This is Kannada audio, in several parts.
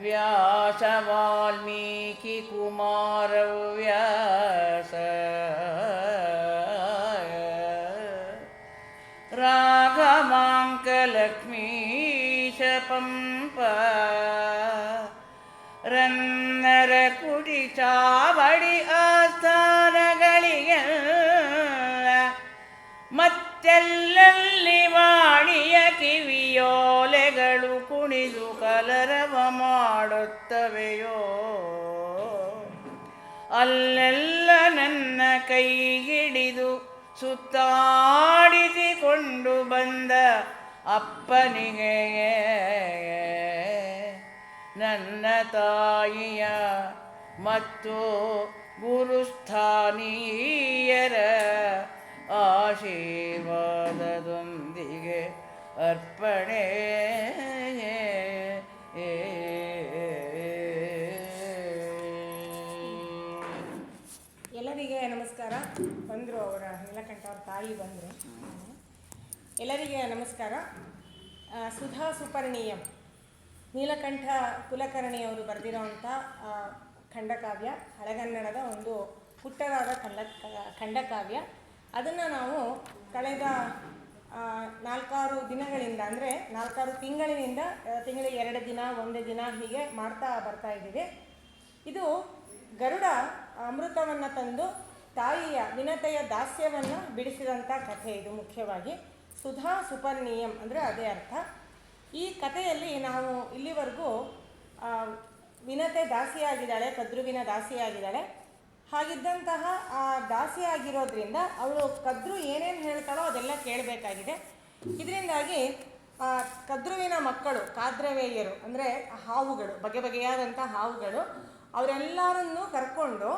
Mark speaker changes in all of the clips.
Speaker 1: ವ್ಯಾಸ ವಾಲ್ಮೀಕಿ ಕುಮಾರ ವ್ಯಾಸ ರಾಘವಾಂಕ ಲಕ್ಷ್ಮೀಶ ಪಂಪ ರನ್ನರ ಕುಡಿ ಚಾವಡಿ ಆಸ್ಥಾನಗಳಿಗೆ ಮತ್ತೆಲ್ಲಲ್ಲಿ ವಾಣಿಯ ಕಿವಿಯೋಲೆಗಳು ಕುಣಿದು ಕಲರವ ಮಾಡುತ್ತವೆಯೋ ಅಲ್ಲೆಲ್ಲ ನನ್ನ ಕೈಗಿಡಿದು ಸುತ್ತಾಡಿಸಿಕೊಂಡು ಬಂದ ಅಪ್ಪನಿಗೆ ನನ್ನ ತಾಯಿಯ ಮತ್ತು ಗುರುಸ್ಥಾನೀಯರ ಆಶೀರ್ವಾದದೊಂದಿಗೆ ಅರ್ಪಣೆ.
Speaker 2: ಎಲ್ಲರಿಗೆ ನಮಸ್ಕಾರ. ಬಂದರು ಅವರ ನೀಲಕಂಠ ಅವ್ರ ತಾಯಿ ಬಂದರು. ಎಲ್ಲರಿಗೆ ನಮಸ್ಕಾರ. ಸುಧಾ ಸುಪರ್ಣೀಯಂ ನೀಲಕಂಠ ಕುಲಕರ್ಣಿಯವರು ಬರೆದಿರೋವಂಥ ಖಂಡಕಾವ್ಯ, ಹಳೆಗನ್ನಡದ ಒಂದು ಪುಟ್ಟದಾದ ಖಂಡಕಾವ್ಯ. ಅದನ್ನು ನಾವು ಕಳೆದ 4-6 ದಿನಗಳಿಂದ, ಅಂದರೆ 4-6 ತಿಂಗಳಿನಿಂದ, ತಿಂಗಳಿಗೆ 2 ದಿನ 1 ದಿನ ಹೀಗೆ ಮಾಡ್ತಾ ಬರ್ತಾ ಇದ್ದೀವಿ. ಇದು ಗರುಡ ಅಮೃತವನ್ನು ತಂದು ತಾಯಿಯ ವಿನತೆಯ ದಾಸ್ಯವನ್ನು ಬಿಡಿಸಿದಂಥ ಕಥೆ. ಇದು ಮುಖ್ಯವಾಗಿ ಸುಧಾ ಸುಪರ್ಣೀಯಂ ಅಂದರೆ ಅದೇ ಅರ್ಥ. ಈ ಕಥೆಯಲ್ಲಿ ನಾವು ಇಲ್ಲಿವರೆಗೂ ವಿನತೆ ದಾಸಿಯಾಗಿದ್ದಾಳೆ, ಕದ್ರುವಿನ ದಾಸಿಯಾಗಿದ್ದಾಳೆ. ಹಾಗಿದ್ದಂತಹ ಆ ದಾಸಿಯಾಗಿರೋದ್ರಿಂದ ಅವಳು ಕದ್ರು ಏನೇನು ಹೇಳ್ತಾಳೋ ಅದೆಲ್ಲ ಕೇಳಬೇಕಾಗಿದೆ. ಇದರಿಂದಾಗಿ ಕದ್ರುವಿನ ಮಕ್ಕಳು ಕಾದ್ರವೇಯರು, ಅಂದರೆ ಹಾವುಗಳು, ಬಗೆ ಬಗೆಯಾದಂಥ ಹಾವುಗಳು, ಅವರೆಲ್ಲರನ್ನೂ ಕರ್ಕೊಂಡು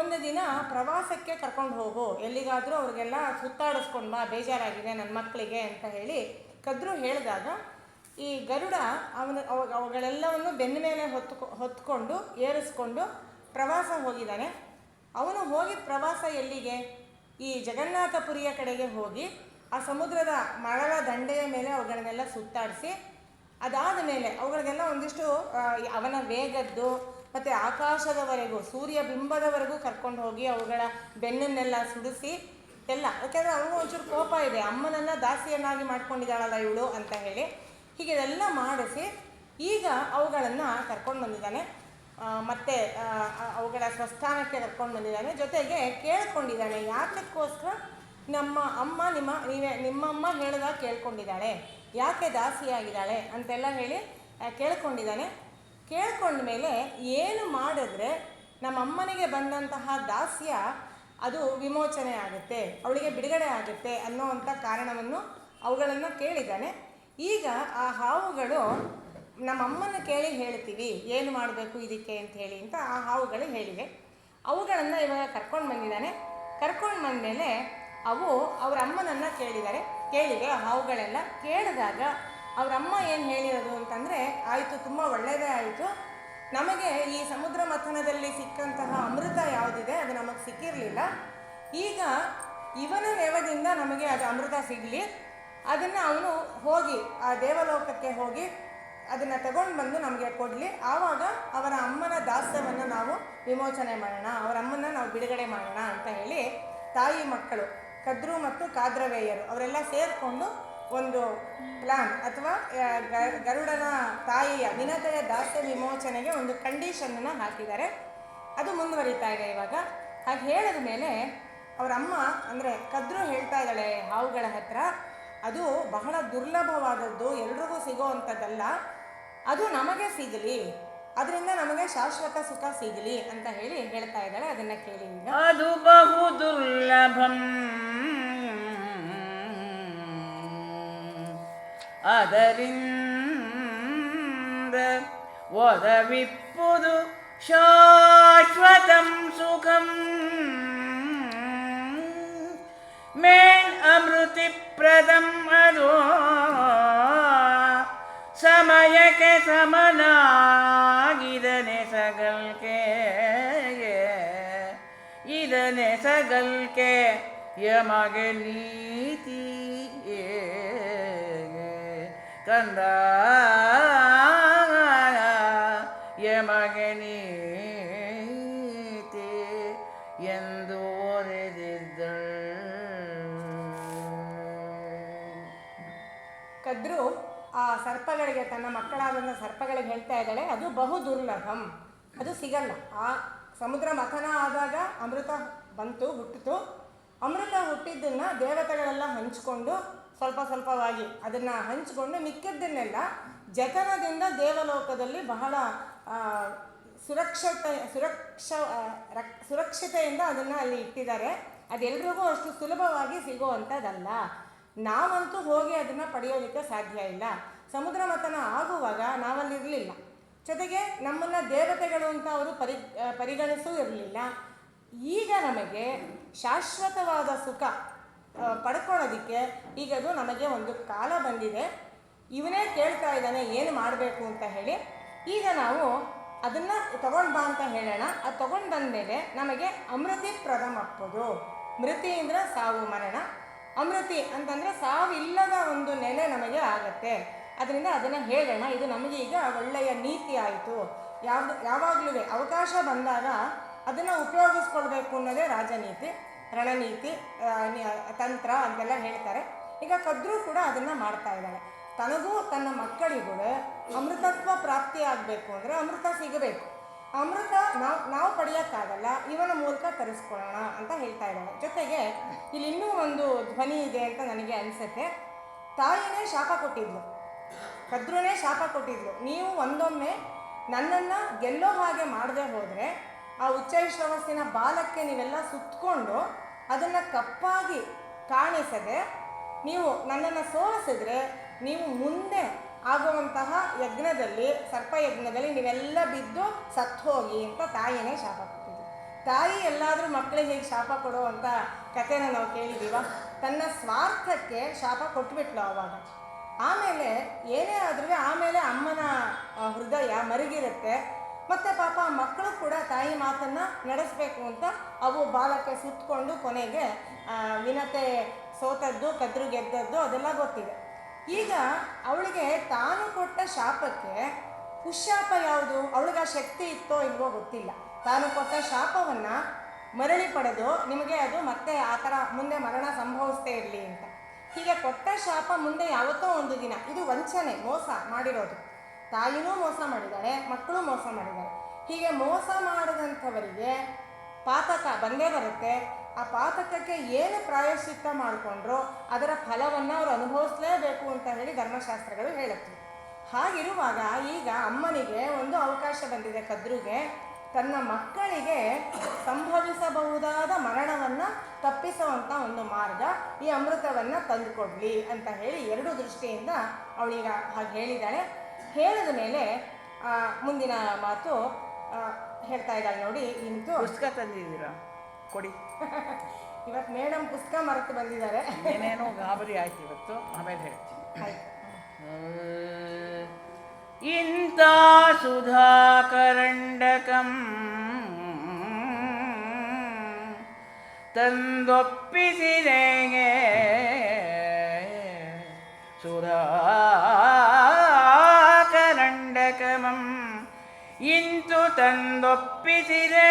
Speaker 2: ಒಂದು ದಿನ ಪ್ರವಾಸಕ್ಕೆ ಕರ್ಕೊಂಡು ಹೋಗು, ಎಲ್ಲಿಗಾದರೂ ಅವ್ರಿಗೆಲ್ಲ ಸುತ್ತಾಡಿಸ್ಕೊಂಡು ಬಾ, ಬೇಜಾರಾಗಿದೆ ನನ್ನ ಮಕ್ಕಳಿಗೆ ಅಂತ ಹೇಳಿ ಕದ್ರು ಹೇಳಿದಾಗ ಈ ಗರುಡ ಅವುಗಳೆಲ್ಲವನ್ನು ಬೆನ್ನ ಮೇಲೆ ಹೊತ್ಕೊಂಡು ಏರಿಸ್ಕೊಂಡು ಪ್ರವಾಸ ಹೋಗಿದ್ದಾನೆ. ಅವನು ಹೋಗಿದ್ದ ಪ್ರವಾಸ ಎಲ್ಲಿಗೆ? ಈ ಜಗನ್ನಾಥಪುರಿಯ ಕಡೆಗೆ ಹೋಗಿ ಆ ಸಮುದ್ರದ ಮರಳ ದಂಡೆಯ ಮೇಲೆ ಅವುಗಳನ್ನೆಲ್ಲ ಸುತ್ತಾಡಿಸಿ, ಅದಾದ ಮೇಲೆ ಅವುಗಳಿಗೆಲ್ಲ ಒಂದಿಷ್ಟು ಅವನ ವೇಗದ್ದು ಮತ್ತು ಆಕಾಶದವರೆಗೂ, ಸೂರ್ಯ ಬಿಂಬದವರೆಗೂ ಕರ್ಕೊಂಡು ಹೋಗಿ ಅವುಗಳ ಬೆನ್ನನ್ನೆಲ್ಲ ಸುಡಿಸಿ ಎಲ್ಲ, ಯಾಕೆಂದರೆ ಅವನಿಗೂ ಒಂಚೂರು ಕೋಪ ಇದೆ, ಅಮ್ಮನನ್ನು ದಾಸಿಯನ್ನಾಗಿ ಮಾಡ್ಕೊಂಡಿದ್ದಾಳಲ್ಲ ಇವಳು ಅಂತ ಹೇಳಿ. ಹೀಗೆ ಇದೆಲ್ಲ ಮಾಡಿಸಿ ಈಗ ಅವುಗಳನ್ನು ಕರ್ಕೊಂಡು ಬಂದಿದ್ದಾನೆ, ಮತ್ತು ಅವುಗಳ ಸ್ವಸ್ಥಾನಕ್ಕೆ ಕರ್ಕೊಂಡು ಬಂದಿದ್ದಾನೆ. ಜೊತೆಗೆ ಕೇಳ್ಕೊಂಡಿದ್ದಾನೆ, ಯಾತಕ್ಕೋಸ್ಕರ ನಮ್ಮ ಅಮ್ಮ ನಿಮ್ಮಮ್ಮ ಹೇಳಿದಾಗ ಕೇಳ್ಕೊಂಡಿದ್ದಾಳೆ, ಯಾಕೆ ದಾಸಿಯಾಗಿದ್ದಾಳೆ ಅಂತೆಲ್ಲ ಹೇಳಿ ಕೇಳ್ಕೊಂಡಿದ್ದಾನೆ. ಕೇಳ್ಕೊಂಡ ಮೇಲೆ ಏನು ಮಾಡಿದ್ರೆ ನಮ್ಮಮ್ಮನಿಗೆ ಬಂದಂತಹ ದಾಸ್ಯ ಅದು ವಿಮೋಚನೆ ಆಗುತ್ತೆ, ಅವಳಿಗೆ ಬಿಡುಗಡೆ ಆಗುತ್ತೆ ಅನ್ನೋವಂಥ ಕಾರಣವನ್ನು ಅವುಗಳನ್ನು ಕೇಳಿದ್ದಾನೆ. ಈಗ ಆ ಹಾವುಗಳು ನಮ್ಮಮ್ಮನ ಕೇಳಿ ಹೇಳ್ತೀವಿ ಏನು ಮಾಡಬೇಕು ಇದಕ್ಕೆ ಅಂತ ಹೇಳಿ ಅಂತ ಆ ಹಾವುಗಳು ಹೇಳಿವೆ. ಅವುಗಳನ್ನು ಇವಾಗ ಕರ್ಕೊಂಡು ಬಂದಿದ್ದಾನೆ. ಕರ್ಕೊಂಡು ಬಂದಮೇಲೆ ಅವು ಅವರ ಅಮ್ಮನನ್ನು ಕೇಳಿವೆ ಆ ಹಾವುಗಳೆಲ್ಲ. ಕೇಳಿದಾಗ ಅವರಮ್ಮ ಏನು ಹೇಳಿರೋದು ಅಂತಂದರೆ, ಆಯಿತು, ತುಂಬ ಒಳ್ಳೆಯದೇ ಆಯಿತು, ನಮಗೆ ಈ ಸಮುದ್ರ ಮಥನದಲ್ಲಿ ಸಿಕ್ಕಂತಹ ಅಮೃತ ಯಾವುದಿದೆ ಅದು ನಮಗೆ ಸಿಕ್ಕಿರಲಿಲ್ಲ, ಈಗ ಇವನ ನೆವದಿಂದ ನಮಗೆ ಅದು ಅಮೃತ ಸಿಗಲಿ, ಅದನ್ನು ಅವನು ಹೋಗಿ ಆ ದೇವಲೋಕಕ್ಕೆ ಹೋಗಿ ಅದನ್ನು ತಗೊಂಡು ಬಂದು ನಮಗೆ ಕೊಡಲಿ, ಆವಾಗ ಅವರ ಅಮ್ಮನ ದಾಸ್ಯವನ್ನು ನಾವು ವಿಮೋಚನೆ ಮಾಡೋಣ, ಅವರ ಅಮ್ಮನ ನಾವು ಬಿಡುಗಡೆ ಮಾಡೋಣ ಅಂತ ಹೇಳಿ ತಾಯಿ ಮಕ್ಕಳು ಕದ್ರು ಮತ್ತು ಕಾದ್ರವೇಯರು ಅವರೆಲ್ಲ ಸೇರಿಕೊಂಡು ಒಂದು ಪ್ಲಾನ್ ಅಥವಾ ಗರುಡನ ತಾಯಿಯ ವಿನತೆಯ ದಾಸ್ಯ ವಿಮೋಚನೆಗೆ ಒಂದು ಕಂಡೀಷನನ್ನು ಹಾಕಿದ್ದಾರೆ. ಅದು ಮುಂದುವರಿತಾ ಇದೆ ಇವಾಗ. ಹಾಗೆ ಹೇಳಿದ ಮೇಲೆ ಅವರಮ್ಮ ಅಂದರೆ ಕದ್ರು ಹೇಳ್ತಾ ಇದ್ದಾಳೆ ಹಾವುಗಳ ಹತ್ರ, ಅದು ಬಹಳ ದುರ್ಲಭವಾದದ್ದು, ಎಲ್ರಿಗೂ ಸಿಗೋ ಅಂಥದ್ದಲ್ಲ, ಅದು ನಮಗೆ ಸಿಗಲಿ, ಅದರಿಂದ ನಮಗೆ ಶಾಶ್ವತ ಸುಖ ಸಿಗಲಿ ಅಂತ ಹೇಳಿ ಹೇಳ್ತಾ ಇದ್ದಾಳೆ. ಅದನ್ನು ಕೇಳಿ.
Speaker 1: ಅದು ಬಹು ದುರ್ಲಭಂ ಅದರಿಂದ ಒದವಿಪ್ಪುದು ಶಾಶ್ವತಂ ಸುಖಂ ಮೇನ್ ಅಮೃತಿಪ್ರದಂ ಅದು ಸಮಯಕ್ಕೆ ಸಮನಾಗಿದನೆ ಸಗಲ್ಕೆ ಇದನೆ ಸಗಲ್ಕೆ ಯಮಗೆ ನೀತಿ ಕಂದ
Speaker 2: ಕದ್ರು ಆ ಸರ್ಪಗಳಿಗೆ, ತನ್ನ ಮಕ್ಕಳಾದಂಥ ಸರ್ಪಗಳಿಗೆ ಹೇಳ್ತಾ ಇದ್ದಾಳೆ, ಅದು ಬಹು ದುರ್ಲಭಂ, ಅದು ಸಿಗಲ್ಲ. ಆ ಸಮುದ್ರ ಮಥನ ಆದಾಗ ಅಮೃತ ಬಂತು, ಹುಟ್ಟಿತು. ಅಮೃತ ಹುಟ್ಟಿದ್ದನ್ನು ದೇವತೆಗಳೆಲ್ಲ ಹಂಚಿಕೊಂಡು ಸ್ವಲ್ಪ ಸ್ವಲ್ಪವಾಗಿ ಅದನ್ನು ಹಂಚಿಕೊಂಡು ಮಿಕ್ಕಿದ್ದನ್ನೆಲ್ಲ ಜತನದಿಂದ ದೇವಲೋಕದಲ್ಲಿ ಬಹಳ ಸುರಕ್ಷತೆಯಿಂದ ಅದನ್ನು ಅಲ್ಲಿ ಇಟ್ಟಿದ್ದಾರೆ. ಅದೆಲ್ರಿಗೂ ಅಷ್ಟು ಸುಲಭವಾಗಿ ಸಿಗುವಂಥದ್ದಲ್ಲ. ನಾವಂತೂ ಹೋಗಿ ಅದನ್ನು ಪಡೆಯೋದಕ್ಕೆ ಸಾಧ್ಯ ಇಲ್ಲ. ಸಮುದ್ರ ಮಥನ ಆಗುವಾಗ ನಾವಲ್ಲಿರಲಿಲ್ಲ. ಜೊತೆಗೆ ನಮ್ಮನ್ನು ದೇವತೆಗಳು ಅಂತ ಅವರು ಪರಿಗಣಿಸೂ ಇರಲಿಲ್ಲ. ಈಗ ನಮಗೆ ಶಾಶ್ವತವಾದ ಸುಖ ಪಡ್ಕೊಳ್ಳೋದಕ್ಕೆ ಈಗದು ನಮಗೆ ಒಂದು ಕಾಲ ಬಂದಿದೆ. ಇವನೇ ಕೇಳ್ತಾ ಇದ್ದಾನೆ ಏನು ಮಾಡಬೇಕು ಅಂತ ಹೇಳಿ. ಈಗ ನಾವು ಅದನ್ನು ತಗೊಂಡು ಬಾ ಅಂತ ಹೇಳೋಣ. ಅದು ತಗೊಂಡು ಬಂದಮೇಲೆ ನಮಗೆ ಅಮೃತಿ ಪ್ರಥಮಪ್ಪದು. ಮೃತಿ ಅಂದರೆ ಸಾವು ಮರಣ, ಅಮೃತಿ ಅಂತಂದರೆ ಸಾವಿಲ್ಲದ ಒಂದು ನೆಲೆ ನಮಗೆ ಆಗತ್ತೆ. ಅದರಿಂದ ಅದನ್ನು ಹೇಳೋಣ. ಇದು ನಮಗೆ ಈಗ ಒಳ್ಳೆಯ ನೀತಿ ಆಯಿತು. ಯಾವಾಗಲೂ ಅವಕಾಶ ಬಂದಾಗ ಅದನ್ನು ಉಪಯೋಗಿಸ್ಕೊಳ್ಬೇಕು ಅನ್ನೋದೇ ರಾಜನೀತಿ, ರಣನೀತಿ, ತಂತ್ರ ಅಂತೆಲ್ಲ ಹೇಳ್ತಾರೆ. ಈಗ ಕದ್ರು ಕೂಡ ಅದನ್ನು ಮಾಡ್ತಾ ಇದ್ದಾಳೆ. ತನಗೂ ತನ್ನ ಮಕ್ಕಳಿಗೂ ಅಮೃತತ್ವ ಪ್ರಾಪ್ತಿ ಆಗಬೇಕು ಅಂದರೆ ಅಮೃತ ಸಿಗಬೇಕು. ಅಮೃತ ನಾವು ಪಡೆಯೋಕ್ಕಾಗಲ್ಲ, ಇವನ ಮೂಲಕ ತರಿಸ್ಕೊಳ್ಳೋಣ ಅಂತ ಹೇಳ್ತಾ ಇದ್ದಾಳೆ. ಜೊತೆಗೆ ಇಲ್ಲಿ ಇನ್ನೂ ಒಂದು ಧ್ವನಿ ಇದೆ ಅಂತ ನನಗೆ ಅನಿಸುತ್ತೆ. ತಾಯಿನೇ ಶಾಪ ಕೊಟ್ಟಿದ್ಲು, ಕದ್ರುನೇ ಶಾಪ ಕೊಟ್ಟಿದ್ಲು. ನೀವು ಒಂದೊಮ್ಮೆ ನನ್ನನ್ನು ಗೆಲ್ಲೋ ಹಾಗೆ ಮಾಡದೆ ಹೋದರೆ ಆ ಉಚ್ಚೈಶ್ರವಸ್ಸಿನ ಬಾಲಕ್ಕೆ ನೀವೆಲ್ಲ ಸುತ್ತಕೊಂಡು ಅದನ್ನು ಕಪ್ಪಾಗಿ ಕಾಣಿಸದೆ ನೀವು ನನ್ನನ್ನು ಸೋಲಿಸಿದ್ರೆ ನೀವು ಮುಂದೆ ಆಗುವಂತಹ ಯಜ್ಞದಲ್ಲಿ, ಸರ್ಪಯಜ್ಞದಲ್ಲಿ ನೀವೆಲ್ಲ ಬಿದ್ದು ಸತ್ತು ಹೋಗಿ ಅಂತ ತಾಯಿನೇ ಶಾಪ ಕೊಟ್ಟಿದ್ಲು. ತಾಯಿ ಎಲ್ಲಾದರೂ ಮಕ್ಕಳಿಗೆ ಹೇಗೆ ಶಾಪ ಕೊಡೋ ಅಂತ ಕಥೆನ ನಾವು ಕೇಳಿದ್ದೀವ. ತನ್ನ ಸ್ವಾರ್ಥಕ್ಕೆ ಶಾಪ ಕೊಟ್ಬಿಟ್ಲು ಆವಾಗ. ಆಮೇಲೆ ಏನೇ ಆದ್ರೂ ಆಮೇಲೆ ಅಮ್ಮನ ಹೃದಯ ಮರುಗಿರುತ್ತೆ. ಮತ್ತು ಪಾಪ ಮಕ್ಕಳು ಕೂಡ ತಾಯಿ ಮಾತನ್ನು ನಡೆಸಬೇಕು ಅಂತ ಅವು ಬಾಲಕ್ಕೆ ಸುತ್ತಕೊಂಡು ಕೊನೆಗೆ ವಿನತೆ ಸೋತದ್ದು, ಕದ್ರು ಗೆದ್ದದ್ದು ಅದೆಲ್ಲ ಗೊತ್ತಿದೆ. ಈಗ ಅವಳಿಗೆ ತಾನು ಕೊಟ್ಟ ಶಾಪಕ್ಕೆ ಉಶಾಪ ಯಾವುದು, ಅವಳಿಗೆ ಆ ಶಕ್ತಿ ಇತ್ತೋ ಇಲ್ವೋ ಗೊತ್ತಿಲ್ಲ. ತಾನು ಕೊಟ್ಟ ಶಾಪವನ್ನು ಮರಳಿ ಪಡೆದು ನಿಮಗೆ ಅದು ಮತ್ತೆ ಆ ಥರ ಮುಂದೆ ಮರಣ ಸಂಭವಿಸ್ತೇ ಇರಲಿ ಅಂತ ಹೀಗೆ ಕೊಟ್ಟ ಶಾಪ ಮುಂದೆ ಯಾವತ್ತೋ ಒಂದು ದಿನ ಇದು ವಂಚನೆ, ಮೋಸ ಮಾಡಿರೋದು. ತಾಯಿನೂ ಮೋಸ ಮಾಡಿದ್ದಾರೆ, ಮಕ್ಕಳು ಮೋಸ ಮಾಡಿದ್ದಾರೆ. ಹೀಗೆ ಮೋಸ ಮಾಡಿದಂಥವರಿಗೆ ಪಾತಕ ಬಂದೇ ಬರುತ್ತೆ. ಆ ಪಾತಕಕ್ಕೆ ಏನು ಪ್ರಾಯಶ್ಚಿತ್ತ ಮಾಡಿಕೊಂಡ್ರೋ ಅದರ ಫಲವನ್ನು ಅವರು ಅನುಭವಿಸಲೇಬೇಕು ಅಂತ ಹೇಳಿ ಧರ್ಮಶಾಸ್ತ್ರಗಳು ಹೇಳುತ್ತೆ. ಹಾಗಿರುವಾಗ ಈಗ ಅಮ್ಮನಿಗೆ ಒಂದು ಅವಕಾಶ ಬಂದಿದೆ. ಕದ್ರುಗೆ ತನ್ನ ಮಕ್ಕಳಿಗೆ ಸಂಭವಿಸಬಹುದಾದ ಮರಣವನ್ನು ತಪ್ಪಿಸುವಂಥ ಒಂದು ಮಾರ್ಗ ಈ ಅಮೃತವನ್ನು ತಂದುಕೊಡ್ಲಿ ಅಂತ ಹೇಳಿ ಎರಡು ದೃಷ್ಟಿಯಿಂದ ಅವಳೀಗ ಹಾಗೆ ಹೇಳಿದ್ದಾಳೆ. ಹೇಳಿದ ಮೇಲೆ ಮುಂದಿನ ಮಾತು ಹೇಳ್ತಾ ಇದ್ದಾಳೆ ನೋಡಿ. ಇಂತು
Speaker 1: ಪುಸ್ತಕ ತಂದಿದ್ದೀರಾ ಕೊಡಿ.
Speaker 2: ಇವತ್ತು ಮೇಡಮ್ ಪುಸ್ತಕ ಮರೆತು ಬಂದಿದ್ದಾರೆ.
Speaker 1: ಏನೇನೋ ಗಾಬರಿ ಆಯ್ತು ಇವತ್ತು, ಆಮೇಲೆ ಹೇಳ್ತೀನಿ. ಇಂಥ ಸುಧಾಕರಂಡಕಂ ತಂದೊಪ್ಪಿಸಿದೆಗೆ ಸುಧಾಕರಂಡಕಮಂ ಇಂತು ತಂದೊಪ್ಪಿಸಿದೆ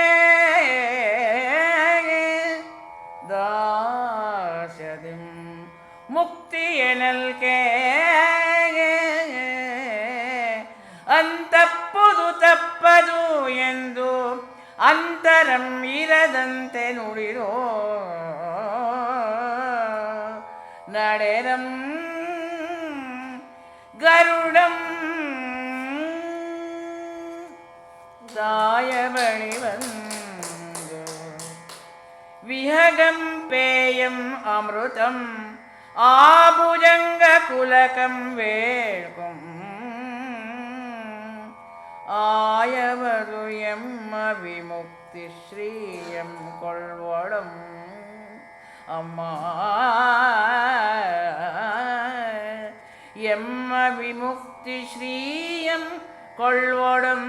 Speaker 1: ದಾಸ್ಯದಿಂ ಮುಕ್ತಿಯನಲ್ಕೆ ಅಂತಪ್ಪುದು ತಪ್ಪದು ಎಂದು ಅಂತರಂ ಇರದಂತೆ ನುಡಿದೋ ನಡೆರಂ ಗರುಡಂ ತಾಯಬಳಿ ಬಂದು ವಿಹಗಂ ಪೇಯಂ ಅಮೃತಂ ಆಭುಜಂಗ ಕುಲಕಂ ವೇಳ್ಕೊಂ ಆಯವದು ಎಮ್ಮ ವಿಮುಕ್ತಿ ಶ್ರೀಯಂ ಕೊಳ್ವೊಳಂ ಅಮ್ಮ ಎಮ್ಮ ವಿಮುಕ್ತಿ ಶ್ರೀಯಂ ಕೊಳ್ವೊಳಂ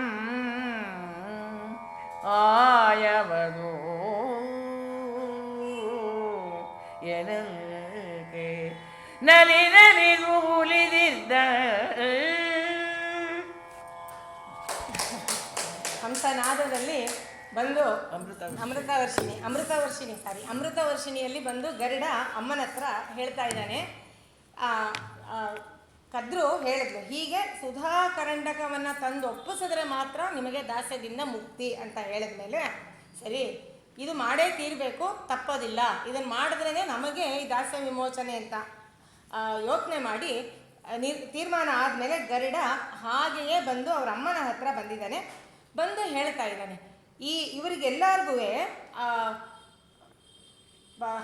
Speaker 1: ಆಯವದು ಎನಲ್ಕೆ ನಲಿ ನಲಿಗೂ ಉಳಿದಿದ್ದ
Speaker 2: ಹಂಸನಾದದಲ್ಲಿ ಬಂದು ಅಮೃತವರ್ಷಿಣಿಯಲ್ಲಿ ಬಂದು ಗರುಡ ಅಮ್ಮನ ಹತ್ರ ಹೇಳ್ತಾ ಇದ್ದಾನೆ. ಕದ್ರು ಹೇಳಿದ್ಲು, ಹೀಗೆ ಸುಧಾಕರಂಡಕವನ್ನು ತಂದು ಒಪ್ಪಿಸಿದ್ರೆ ಮಾತ್ರ ನಿಮಗೆ ದಾಸ್ಯದಿಂದ ಮುಕ್ತಿ ಅಂತ ಹೇಳಿದ್ಮೇಲೆ, ಸರಿ ಇದು ಮಾಡೇ ತೀರಬೇಕು, ತಪ್ಪೋದಿಲ್ಲ, ಇದನ್ನು ಮಾಡಿದ್ರೇ ನಮಗೆ ಈ ದಾಸ್ಯ ವಿಮೋಚನೆ ಅಂತ ಯೋಚನೆ ಮಾಡಿ ತೀರ್ಮಾನ ಆದಮೇಲೆ ಗರುಡ ಹಾಗೆಯೇ ಬಂದು ಅವ್ರ ಅಮ್ಮನ ಹತ್ರ ಬಂದಿದ್ದಾನೆ. ಬಂದು ಹೇಳ್ತಾ ಇದ್ದಾನೆ, ಇವರಿಗೆಲ್ಲರಿಗೂ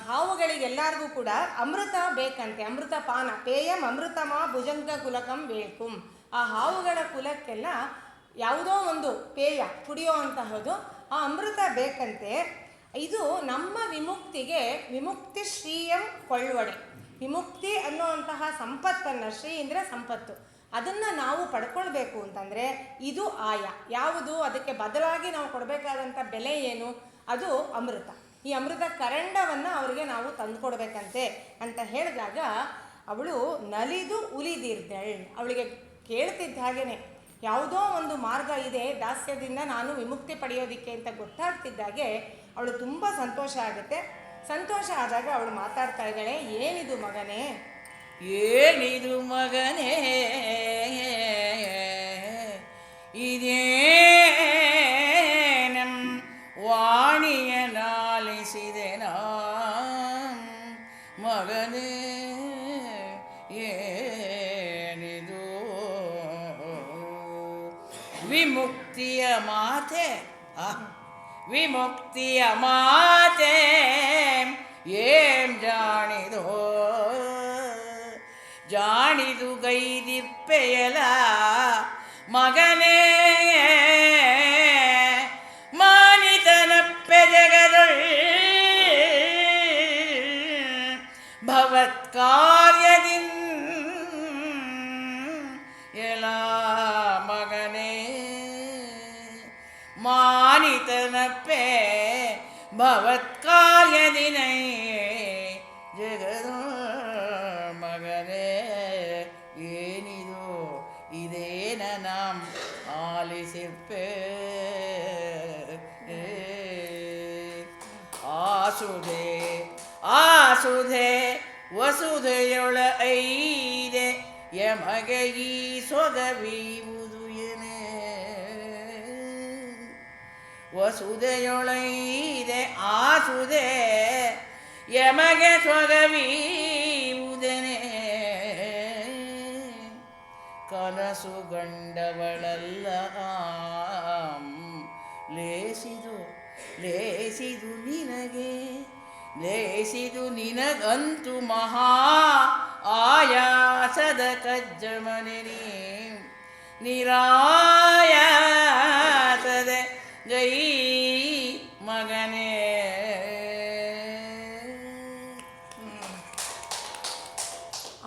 Speaker 2: ಹಾವುಗಳಿಗೆಲ್ಲರಿಗೂ ಕೂಡ ಅಮೃತ ಬೇಕಂತೆ, ಅಮೃತ ಪಾನ, ಪೇಯಂ ಅಮೃತಮ ಭುಜಂಗ ಕುಲಕಂ ಬೇಕು. ಆ ಹಾವುಗಳ ಕುಲಕ್ಕೆಲ್ಲ ಯಾವುದೋ ಒಂದು ಪೇಯ ಕುಡಿಯೋ ಅಂತಹದ್ದು ಆ ಅಮೃತ ಬೇಕಂತೆ. ಇದು ನಮ್ಮ ವಿಮುಕ್ತಿಗೆ ವಿಮುಕ್ತಿ ಶ್ರೀಯಂ ಕೊಳ್ಳೊಡೆ. ವಿಮುಕ್ತಿ ಅನ್ನುವಂತಹ ಸಂಪತ್ತನ್ನು, ಶ್ರೀ ಅಂದರೆ ಸಂಪತ್ತು, ಅದನ್ನು ನಾವು ಪಡ್ಕೊಳ್ಬೇಕು ಅಂತಂದರೆ ಇದು ಆಯ ಯಾವುದು, ಅದಕ್ಕೆ ಬದಲಾಗಿ ನಾವು ಕೊಡಬೇಕಾದಂಥ ಬೆಲೆ ಏನು, ಅದು ಅಮೃತ. ಈ ಅಮೃತ ಕರಂಡವನ್ನು ಅವರಿಗೆ ನಾವು ತಂದುಕೊಡ್ಬೇಕಂತೆ ಅಂತ ಹೇಳಿದಾಗ ಅವಳು ನಲಿದು ಉಲಿದಿರ್ದಳ್. ಅವಳಿಗೆ ಕೇಳ್ತಿದ್ದ ಹಾಗೇನೆ ಯಾವುದೋ ಒಂದು ಮಾರ್ಗ ಇದೆ ದಾಸ್ಯದಿಂದ ನಾನು ವಿಮುಕ್ತಿ ಪಡೆಯೋದಿಕ್ಕೆ ಅಂತ ಗೊತ್ತಾಗ್ತಿದ್ದಾಗೆ ಅವಳು ತುಂಬ ಸಂತೋಷ ಆಗುತ್ತೆ. ಸಂತೋಷ ಆದಾಗ ಅವಳು ಮಾತಾಡ್ತಾ ಇದ್ದಾಳೆ, ಏನಿದು ಮಗನೇ,
Speaker 1: ಏನಿದು ಮಗನೇ, ಇದೇ ನಮ್ ವಾಣಿಯ ನಾಲಿಸಿದೆನ ಮಗನೇ, ಏನಿದು ವಿಮುಕ್ತಿಯ ಮಾತೆ, ವಿಮುಕ್ತಿಯ ಮಾತೆ ಏಂ ಜಾಣಿದೋ, ಜಾಣಿದು ಗೈದಿಪ್ಪೆಯಲ ಮಗನೇ, ಮಾನಿತನಪ್ಪೆ ಜಗದೊಳ್ ಭವತ್ಕಾರ್ಯದಿನ್ ಎಲ ಮಗನೇ, ಮಾನಿತನಪ್ಪೆ ಭವತ್ಕಾರ್ಯದಿನೈ ಜಗದ ಮಗನೇ, ಏನಿದು ಇದೇನ ನಾಂ ಆಲಿಸಿಪ್ಪೆ. ಆಸುಧೆ ಆಸುಧೆ ವಸುಧೆಯೊಳ ಐದೆ ಯಮಗೆ ಈ ಸೊಗವೀವುದು ಎನೆ, ವಸುಧೆಯೊಳೈದೆ ಆಸುಧೆ ಯಮಗೆ ಸೊಗವೀವುದೆನೆ, ಕನಸು ಗಂಡವಳಲ್ಲ ಲೇಸಿದು ಲೇಸಿದು ನಿನಗೆ, ಲೇಸಿದು ನಿನಗಂತು ಮಹಾ ಆಯಾಸದ ಕಜ್ಜಮನೆ, ನಿರಾಯಾಸದೆ ಗೈ ಮಗನೇ.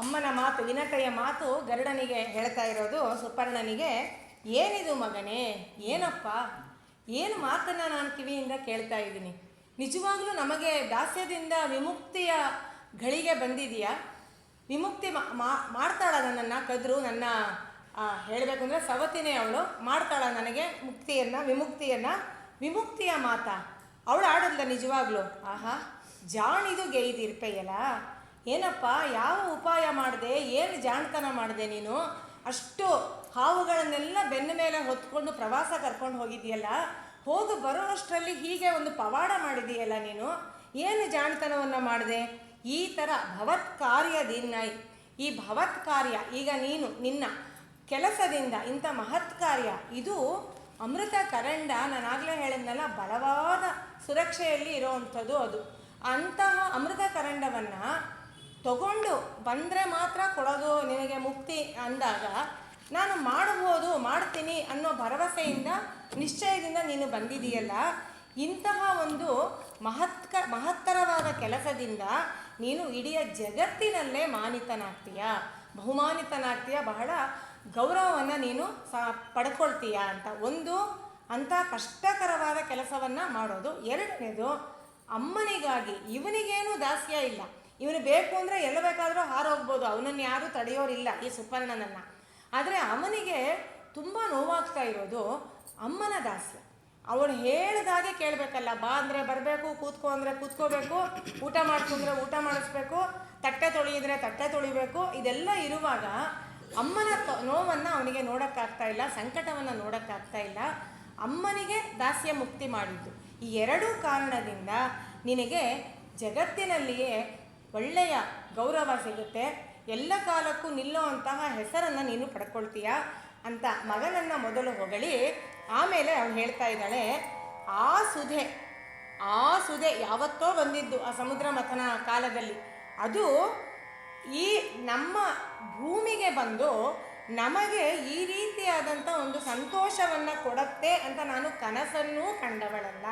Speaker 2: ಅಮ್ಮನ ಮಾತು, ವಿನತೆಯ ಮಾತು ಗರುಡನಿಗೆ ಹೇಳ್ತಾ ಇರೋದು ಸುಪರ್ಣನಿಗೆ, ಏನಿದು ಮಗನೇ, ಏನಪ್ಪ, ಏನು ಮಾತನ್ನು ನಾನು ಕಿವಿಯಿಂದ ಕೇಳ್ತಾ ಇದ್ದೀನಿ, ನಿಜವಾಗ್ಲೂ ನಮಗೆ ದಾಸ್ಯದಿಂದ ವಿಮುಕ್ತಿಯ ಗಳಿಗೆ ಬಂದಿದೆಯಾ, ವಿಮುಕ್ತಿ ಮಾಡ್ತಾಳ ನನ್ನನ್ನು ಕದ್ರು, ನನ್ನ ಹೇಳಬೇಕು ಅಂದರೆ ಸವತಿನೇ ಅವಳು, ಮಾಡ್ತಾಳ ನನಗೆ ಮುಕ್ತಿಯನ್ನು ವಿಮುಕ್ತಿಯನ್ನು, ವಿಮುಕ್ತಿಯ ಮಾತಾ ಅವಳು ಆಡಲ್ಲ ನಿಜವಾಗ್ಲೂ. ಆಹಾ, ಜಾಣಿದು ಗೈದಿರ್ಪೆಯಲ್ಲ, ಏನಪ್ಪ ಯಾವ ಉಪಾಯ ಮಾಡಿದೆ, ಏನು ಜಾಣತನ ಮಾಡಿದೆ ನೀನು, ಅಷ್ಟು ಹಾವುಗಳನ್ನೆಲ್ಲ ಬೆನ್ನ ಮೇಲೆ ಹೊತ್ಕೊಂಡು ಪ್ರವಾಸ ಕರ್ಕೊಂಡು ಹೋಗಿದೆಯಲ್ಲ, ಹೋಗಿ ಬರೋ ಅಷ್ಟರಲ್ಲಿ ಹೀಗೆ ಒಂದು ಪವಾಡ ಮಾಡಿದೆಯಲ್ಲ ನೀನು, ಏನು ಜಾಣತನವನ್ನು ಮಾಡಿದೆ, ಈ ಥರ ಭವತ್ ಕಾರ್ಯದಿಂದ, ಈ ಭವತ್ ಕಾರ್ಯ ಈಗ ನೀನು ನಿನ್ನ ಕೆಲಸದಿಂದ ಇಂಥ ಮಹತ್ ಕಾರ್ಯ, ಇದು ಅಮೃತ ಕರಂಡ, ನಾನಾಗಲೇ ಹೇಳಿದ್ನಲ್ಲ ಬಲವಾದ ಸುರಕ್ಷೆಯಲ್ಲಿ ಇರೋವಂಥದ್ದು ಅದು, ಅಂತಹ ಅಮೃತ ಕರಂಡವನ್ನು ತಗೊಂಡು ಬಂದರೆ ಮಾತ್ರ ಕೊಡೋದು ನಿನಗೆ ಮುಕ್ತಿ ಅಂದಾಗ ನಾನು ಮಾಡಬಹುದು, ಮಾಡ್ತೀನಿ ಅನ್ನೋ ಭರವಸೆಯಿಂದ ನಿಶ್ಚಯದಿಂದ ನೀನು ಬಂದಿದೆಯಲ್ಲ, ಇಂತಹ ಒಂದು ಮಹತ್ತರವಾದ ಕೆಲಸದಿಂದ ನೀನು ಇಡೀ ಜಗತ್ತಿನಲ್ಲೇ ಮಾನಿತನಾಗ್ತೀಯ, ಬಹುಮಾನಿತನಾಗ್ತೀಯ, ಬಹಳ ಗೌರವವನ್ನು ನೀನು ಪಡ್ಕೊಳ್ತೀಯ ಅಂತ. ಒಂದು ಅಂಥ ಕಷ್ಟಕರವಾದ ಕೆಲಸವನ್ನು ಮಾಡೋದು. ಎರಡನೇದು, ಅಮ್ಮನಿಗಾಗಿ ಇವನಿಗೇನು ದಾಸ್ಯ ಇಲ್ಲ, ಇವನು ಬೇಕು ಅಂದರೆ ಎಲ್ಲ ಬೇಕಾದರೂ ಹಾರೋಗ್ಬೋದು, ಅವನನ್ನು ಯಾರೂ ತಡೆಯೋರಿಲ್ಲ ಈ ಸುಪರ್ಣನನ್ನು. ಆದರೆ ಅವನಿಗೆ ತುಂಬ ನೋವಾಗ್ತಾ ಇರೋದು ಅಮ್ಮನ ದಾಸ್ಯ. ಅವಳು ಹೇಳಿದಾಗೆ ಕೇಳಬೇಕಲ್ಲ, ಬಾ ಅಂದರೆ ಬರಬೇಕು, ಕೂತ್ಕೋ ಅಂದರೆ ಕೂತ್ಕೋಬೇಕು, ಊಟ ಮಾಡಿಕೊಂಡ್ರೆ ಊಟ ಮಾಡಿಸ್ಬೇಕು, ತಟ್ಟೆ ತೊಳೆಯಿದ್ರೆ ತಟ್ಟೆ ತೊಳಿಬೇಕು. ಇದೆಲ್ಲ ಇರುವಾಗ ಅಮ್ಮನ ನೋವನ್ನು ಅವನಿಗೆ ನೋಡೋಕ್ಕಾಗ್ತಾ ಇಲ್ಲ, ಸಂಕಟವನ್ನು ನೋಡೋಕ್ಕಾಗ್ತಾ ಇಲ್ಲ. ಅಮ್ಮನಿಗೆ ದಾಸ್ಯ ಮುಕ್ತಿ ಮಾಡಿದ್ದು. ಈ ಎರಡೂ ಕಾರಣದಿಂದ ನಿನಗೆ ಜಗತ್ತಿನಲ್ಲಿಯೇ ಒಳ್ಳೆಯ ಗೌರವ ಸಿಗುತ್ತೆ, ಎಲ್ಲ ಕಾಲಕ್ಕೂ ನಿಲ್ಲುವಂತಹ ಹೆಸರನ್ನು ನೀನು ಪಡ್ಕೊಳ್ತೀಯ ಅಂತ ಮಗನನ್ನು ಮೊದಲು ಹೊಗಳಿ, ಆಮೇಲೆ ಅವಳು ಹೇಳ್ತಾ ಇದ್ದಾಳೆ, ಆ ಸುಧೆ ಯಾವತ್ತೋ ಬಂದಿದ್ದು ಆ ಸಮುದ್ರ ಮಥನ ಕಾಲದಲ್ಲಿ, ಅದು ಈ ನಮ್ಮ ಭೂಮಿಗೆ ಬಂದು ನಮಗೆ ಈ ರೀತಿಯಾದಂಥ ಒಂದು ಸಂತೋಷವನ್ನು ಕೊಡುತ್ತೆ ಅಂತ ನಾನು ಕನಸನ್ನೂ ಕಂಡವಳಲ್ಲ.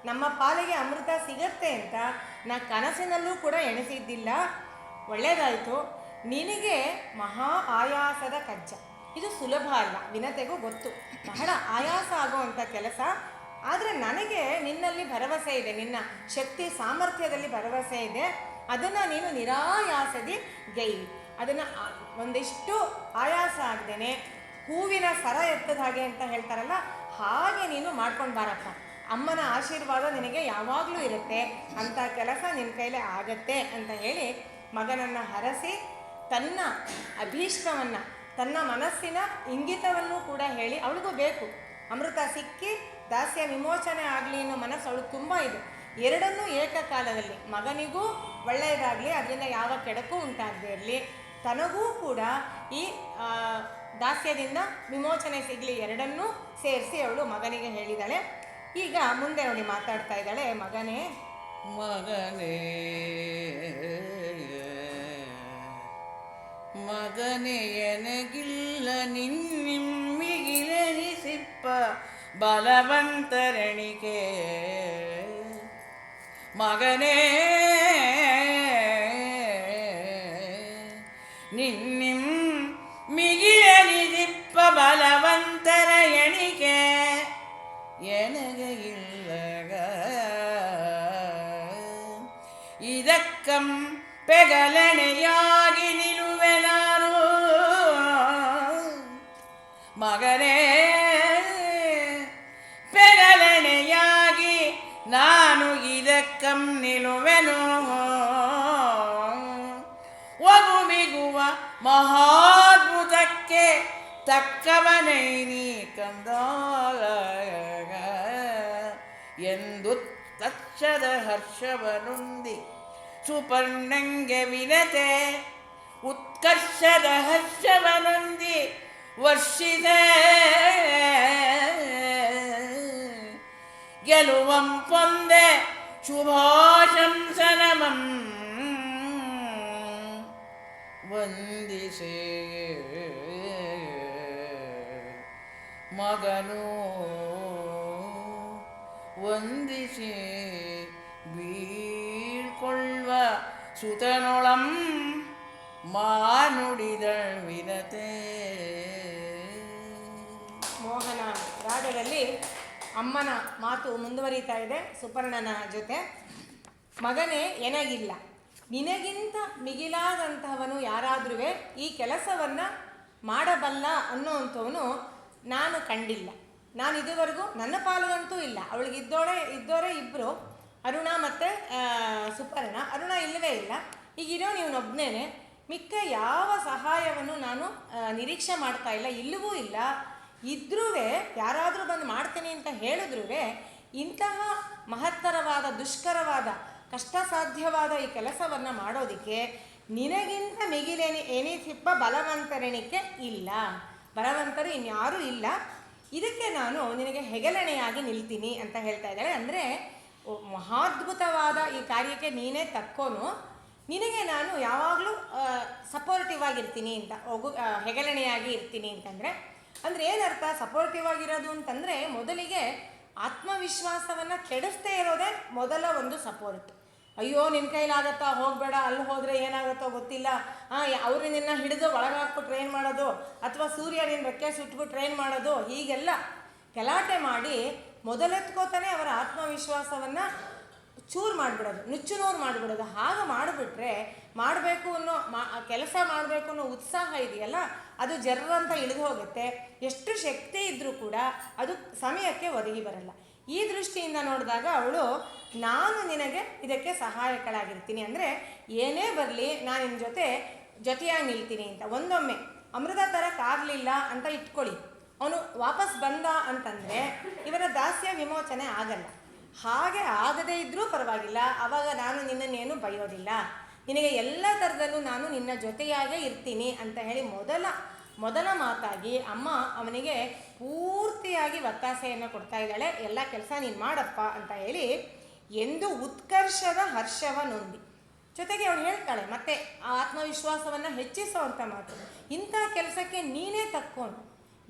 Speaker 2: ನಮ್ಮ ಪಾಲಿಗೆ ಅಮೃತ ಸಿಗತ್ತೆ ಅಂತ ನಾ ಕನಸಿನಲ್ಲೂ ಕೂಡ ಎಣಿಸಿದ್ದಿಲ್ಲ. ಒಳ್ಳೆಯದಾಯಿತು. ನಿನಗೆ ಮಹಾ ಆಯಾಸದ ಕಜ್ಜ, ಇದು ಸುಲಭ ಅಲ್ಲ, ವಿನತೆಗೂ ಗೊತ್ತು, ಬಹಳ ಆಯಾಸ ಆಗುವಂಥ ಕೆಲಸ. ಆದರೆ ನನಗೆ ನಿನ್ನಲ್ಲಿ ಭರವಸೆ ಇದೆ, ನಿನ್ನ ಶಕ್ತಿ ಸಾಮರ್ಥ್ಯದಲ್ಲಿ ಭರವಸೆ ಇದೆ. ಅದನ್ನು ನೀನು ನಿರಾಯಾಸದಿ ಗೈರಿ, ಅದನ್ನು ಒಂದಿಷ್ಟು ಆಯಾಸ ಆಗದೇನೆ ಹೂವಿನ ಸರ ಎತ್ತದ ಹಾಗೆ ಅಂತ ಹೇಳ್ತಾರಲ್ಲ, ಹಾಗೆ ನೀನು ಮಾಡ್ಕೊಂಡು ಬಾರಪ್ಪ. ಅಮ್ಮನ ಆಶೀರ್ವಾದ ನಿನಗೆ ಯಾವಾಗಲೂ ಇರುತ್ತೆ, ಅಂಥ ಕೆಲಸ ನಿನ್ನ ಕೈಲೇ ಆಗತ್ತೆ ಅಂತ ಹೇಳಿ ಮಗನನ್ನು ಹರಸಿ ತನ್ನ ಅಭೀಷ್ಟವನ್ನು, ತನ್ನ ಮನಸ್ಸಿನ ಇಂಗಿತವನ್ನು ಕೂಡ ಹೇಳಿ, ಅವಳಿಗೂ ಬೇಕು ಅಮೃತ ಸಿಕ್ಕಿ ದಾಸ್ಯ ವಿಮೋಚನೆ ಆಗಲಿ ಅನ್ನೋ ಮನಸ್ಸು ಅವಳು ತುಂಬ ಇದೆ. ಎರಡನ್ನೂ ಏಕಕಾಲದಲ್ಲಿ, ಮಗನಿಗೂ ಒಳ್ಳೆಯದಾಗಲಿ, ಅದರಿಂದ ಯಾವ ಕೆಡಕು ಉಂಟಾಗದೇ ಇರಲಿ, ತನಗೂ ಕೂಡ ಈ ದಾಸ್ಯದಿಂದ ವಿಮೋಚನೆ ಸಿಗಲಿ, ಎರಡನ್ನೂ ಸೇರಿಸಿ ಅವಳು ಮಗನಿಗೆ ಹೇಳಿದಾಳೆ. ಈಗ ಮುಂದೆ ನೋಡಿ ಮಾತಾಡ್ತಾ ಇದ್ದಾಳೆ, ಮಗನೇ
Speaker 1: ಮಗನೇ ಎನಗಿಲ್ಲ ನಿನ್ನಿಮ್ಮಿಗಿಲೆನಿಸಿಪ್ಪ ಬಲವಂತರಣಿಕೆ, ಮಗನೇ ನಿನ್ನಿಮ್ಮಿಗಿಲೆನಿಸಿಪ್ಪ ಬಲವಂತರ ಎಣಿಕೆ ಎನಗೆ ಇಲ್ಲಗ, ಇದಕ್ಕಂ ಪೆಗಲಣೆಯಾಗಿ ನಿಲುವೆ ನಾನು, ಮಗನೇ ಪೆಗಲಣೆಯಾಗಿ ನಾನು ಇದಕ್ಕಂ ನಿಲುವೆನು, ಒಗುಮಿಗುವ ಮಹಾದ್ಭುತಕ್ಕೆ ತಕ್ಕವನೈನಿ ಕಂದ ಎಂದು ತಕ್ಷದ ಹರ್ಷವನುಂದಿ ಸುಪರ್ಣಂಗೆ ವಿನತೆ ಉತ್ಕರ್ಷದ ಹರ್ಷವನುಂದಿ ವರ್ಷಿದೆ, ಗೆಲುವಂ ಪೊಂದೆ ಶುಭಾಶಂಸನಮಂ ವಂದಿಸೆ, ಮಗನು ವಂದಿಸಿ ಬೀಳ್ಕೊಳ್ಳುವ ಸುತನೊಳಂ ಮಾನುಡಿದಳ್ ವಿನತೆ.
Speaker 2: ಮೋಹನ ರಾಗದಲ್ಲಿ ಅಮ್ಮನ ಮಾತು ಮುಂದುವರಿತಾ ಇದೆ ಸುಪರ್ಣನ ಜೊತೆ. ಮಗನೇ ಎನಗಿಲ್ಲ, ನಿನಗಿಂತ ಮಿಗಿಲಾದಂತಹವನು ಯಾರಾದ್ರೂ ಈ ಕೆಲಸವನ್ನು ಮಾಡಬಲ್ಲ ಅನ್ನೋವಂಥವನು ನಾನು ಕಂಡಿಲ್ಲ. ನಾನು ಇದುವರೆಗೂ ನನ್ನ ಪಾಲುಗಂತೂ ಇಲ್ಲ. ಅವಳಿಗೆ ಇದ್ದೋರೆ ಇಬ್ಬರು, ಅರುಣ ಮತ್ತು ಸುಪರ್ಣ. ಅರುಣ ಇಲ್ಲವೇ ಇಲ್ಲ, ಈಗಿರೋ ನೀವನೊಬ್ಬನೇ. ಮಿಕ್ಕ ಯಾವ ಸಹಾಯವನ್ನು ನಾನು ನಿರೀಕ್ಷೆ ಮಾಡ್ತಾ ಇಲ್ಲ, ಇಲ್ಲವೂ ಇಲ್ಲ. ಇದ್ರೂ ಯಾರಾದರೂ ಬಂದು ಮಾಡ್ತೀನಿ ಅಂತ ಹೇಳಿದ್ರೂ ಇಂತಹ ಮಹತ್ತರವಾದ ದುಷ್ಕರವಾದ ಕಷ್ಟ ಸಾಧ್ಯವಾದ ಈ ಕೆಲಸವನ್ನು ಮಾಡೋದಕ್ಕೆ ನಿನಗಿಂತ ಎನಿಸಿಪ್ಪ ಬಲವಂತರೆಣಿಕೆ ಇಲ್ಲ, ಬಲವಂತರು ಇನ್ಯಾರೂ ಇಲ್ಲ. ಇದಕ್ಕೆ ನಾನು ನಿನಗೆ ಹೆಗಲಣೆಯಾಗಿ ನಿಲ್ತೀನಿ ಅಂತ ಹೇಳ್ತಾ ಇದ್ದಾಳೆ. ಅಂದರೆ ಮಹಾದ್ಭುತವಾದ ಈ ಕಾರ್ಯಕ್ಕೆ ನೀನೇ ತಕ್ಕೋನು, ನಿನಗೆ ನಾನು ಯಾವಾಗಲೂ ಸಪೋರ್ಟಿವ್ ಆಗಿರ್ತೀನಿ ಅಂತ, ಹೆಗಲಣೆಯಾಗಿ ಇರ್ತೀನಿ ಅಂತಂದರೆ ಅಂದರೆ ಏನರ್ಥ? ಸಪೋರ್ಟಿವ್ ಆಗಿರೋದು ಅಂತಂದರೆ ಮೊದಲಿಗೆ ಆತ್ಮವಿಶ್ವಾಸವನ್ನು ಕೆಡಿಸ್ತೇ ಇರೋದೇ ಮೊದಲ ಒಂದು ಸಪೋರ್ಟ್. ಅಯ್ಯೋ ನಿನ್ನ ಕೈಲಾಗತ್ತಾ, ಹೋಗಬೇಡ, ಅಲ್ಲಿ ಹೋದರೆ ಏನಾಗುತ್ತೋ ಗೊತ್ತಿಲ್ಲ, ಅವರು ನಿನ್ನ ಹಿಡಿದು ಒಳಗಾಕ್ಬಿಟ್ಟು ಟ್ರೈನ್ ಮಾಡೋದು, ಅಥವಾ ಸೂರ್ಯ ನಿನ್ನ ರೆಕ್ಕೆ ಸುಟ್ಬಿಟ್ಟು ಟ್ರೈನ್ ಮಾಡೋದು, ಹೀಗೆಲ್ಲ ಗಲಾಟೆ ಮಾಡಿ ಮೊದಲೆತ್ಕೋತಾನೆ ಅವರ ಆತ್ಮವಿಶ್ವಾಸವನ್ನು ಚೂರು ಮಾಡಿಬಿಡೋದು, ನುಚ್ಚು ನೂರು ಮಾಡಿಬಿಡೋದು. ಹಾಗೆ ಮಾಡಿಬಿಟ್ರೆ ಮಾಡಬೇಕು ಅನ್ನೋ ಕೆಲಸ ಮಾಡಬೇಕು ಅನ್ನೋ ಉತ್ಸಾಹ ಇದೆಯಲ್ಲ, ಅದು ಜರ್ರಂತ ಇಳಿದು ಹೋಗುತ್ತೆ. ಎಷ್ಟು ಶಕ್ತಿ ಇದ್ದರೂ ಕೂಡ ಅದು ಸಮಯಕ್ಕೆ ಒದಗಿ ಬರಲ್ಲ. ಈ ದೃಷ್ಟಿಯಿಂದ ನೋಡಿದಾಗ ಅವಳು ನಾನು ನಿನಗೆ ಇದಕ್ಕೆ ಸಹಾಯಕಳಾಗಿರ್ತೀನಿ, ಅಂದರೆ ಏನೇ ಬರಲಿ ನಾನು ನಿನ್ನ ಜೊತೆಯಾಗಿ ನಿಲ್ತೀನಿ ಅಂತ. ಒಂದೊಮ್ಮೆ ಅಮೃತ ತರಕ್ಕಾಗಲಿಲ್ಲ ಅಂತ ಇಟ್ಕೊಳ್ಳಿ, ಅವನು ವಾಪಸ್ ಬಂದ ಅಂತಂದರೆ ಇವರ ದಾಸ್ಯ ವಿಮೋಚನೆ ಆಗಲ್ಲ. ಹಾಗೆ ಆಗದೇ ಇದ್ದರೂ ಪರವಾಗಿಲ್ಲ, ಆವಾಗ ನಾನು ನಿನ್ನನ್ನೇನು ಬೈಯೋದಿಲ್ಲ, ನಿನಗೆ ಎಲ್ಲ ಥರದಲ್ಲೂ ನಾನು ನಿನ್ನ ಜೊತೆಯಾಗೇ ಇರ್ತೀನಿ ಅಂತ ಹೇಳಿ ಮೊದಲ ಮಾತಾಗಿ ಅಮ್ಮ ಅವನಿಗೆ ಪೂರ್ತಿಯಾಗಿ ಒತ್ತಾಸೆಯನ್ನು ಕೊಡ್ತಾ ಇದ್ದಾಳೆ. ಎಲ್ಲ ಕೆಲಸ ನೀನು ಮಾಡಪ್ಪ ಅಂತ ಹೇಳಿ ಎಂದು ಉತ್ಕರ್ಷದ ಹರ್ಷವ ನೊಂದಿ. ಜೊತೆಗೆ ಅವಳು ಹೇಳ್ತಾಳೆ ಮತ್ತೆ ಆ ಆತ್ಮವಿಶ್ವಾಸವನ್ನು ಹೆಚ್ಚಿಸುವಂಥ ಮಾತು, ಇಂಥ ಕೆಲಸಕ್ಕೆ ನೀನೇ ತಕ್ಕೊಂಡು,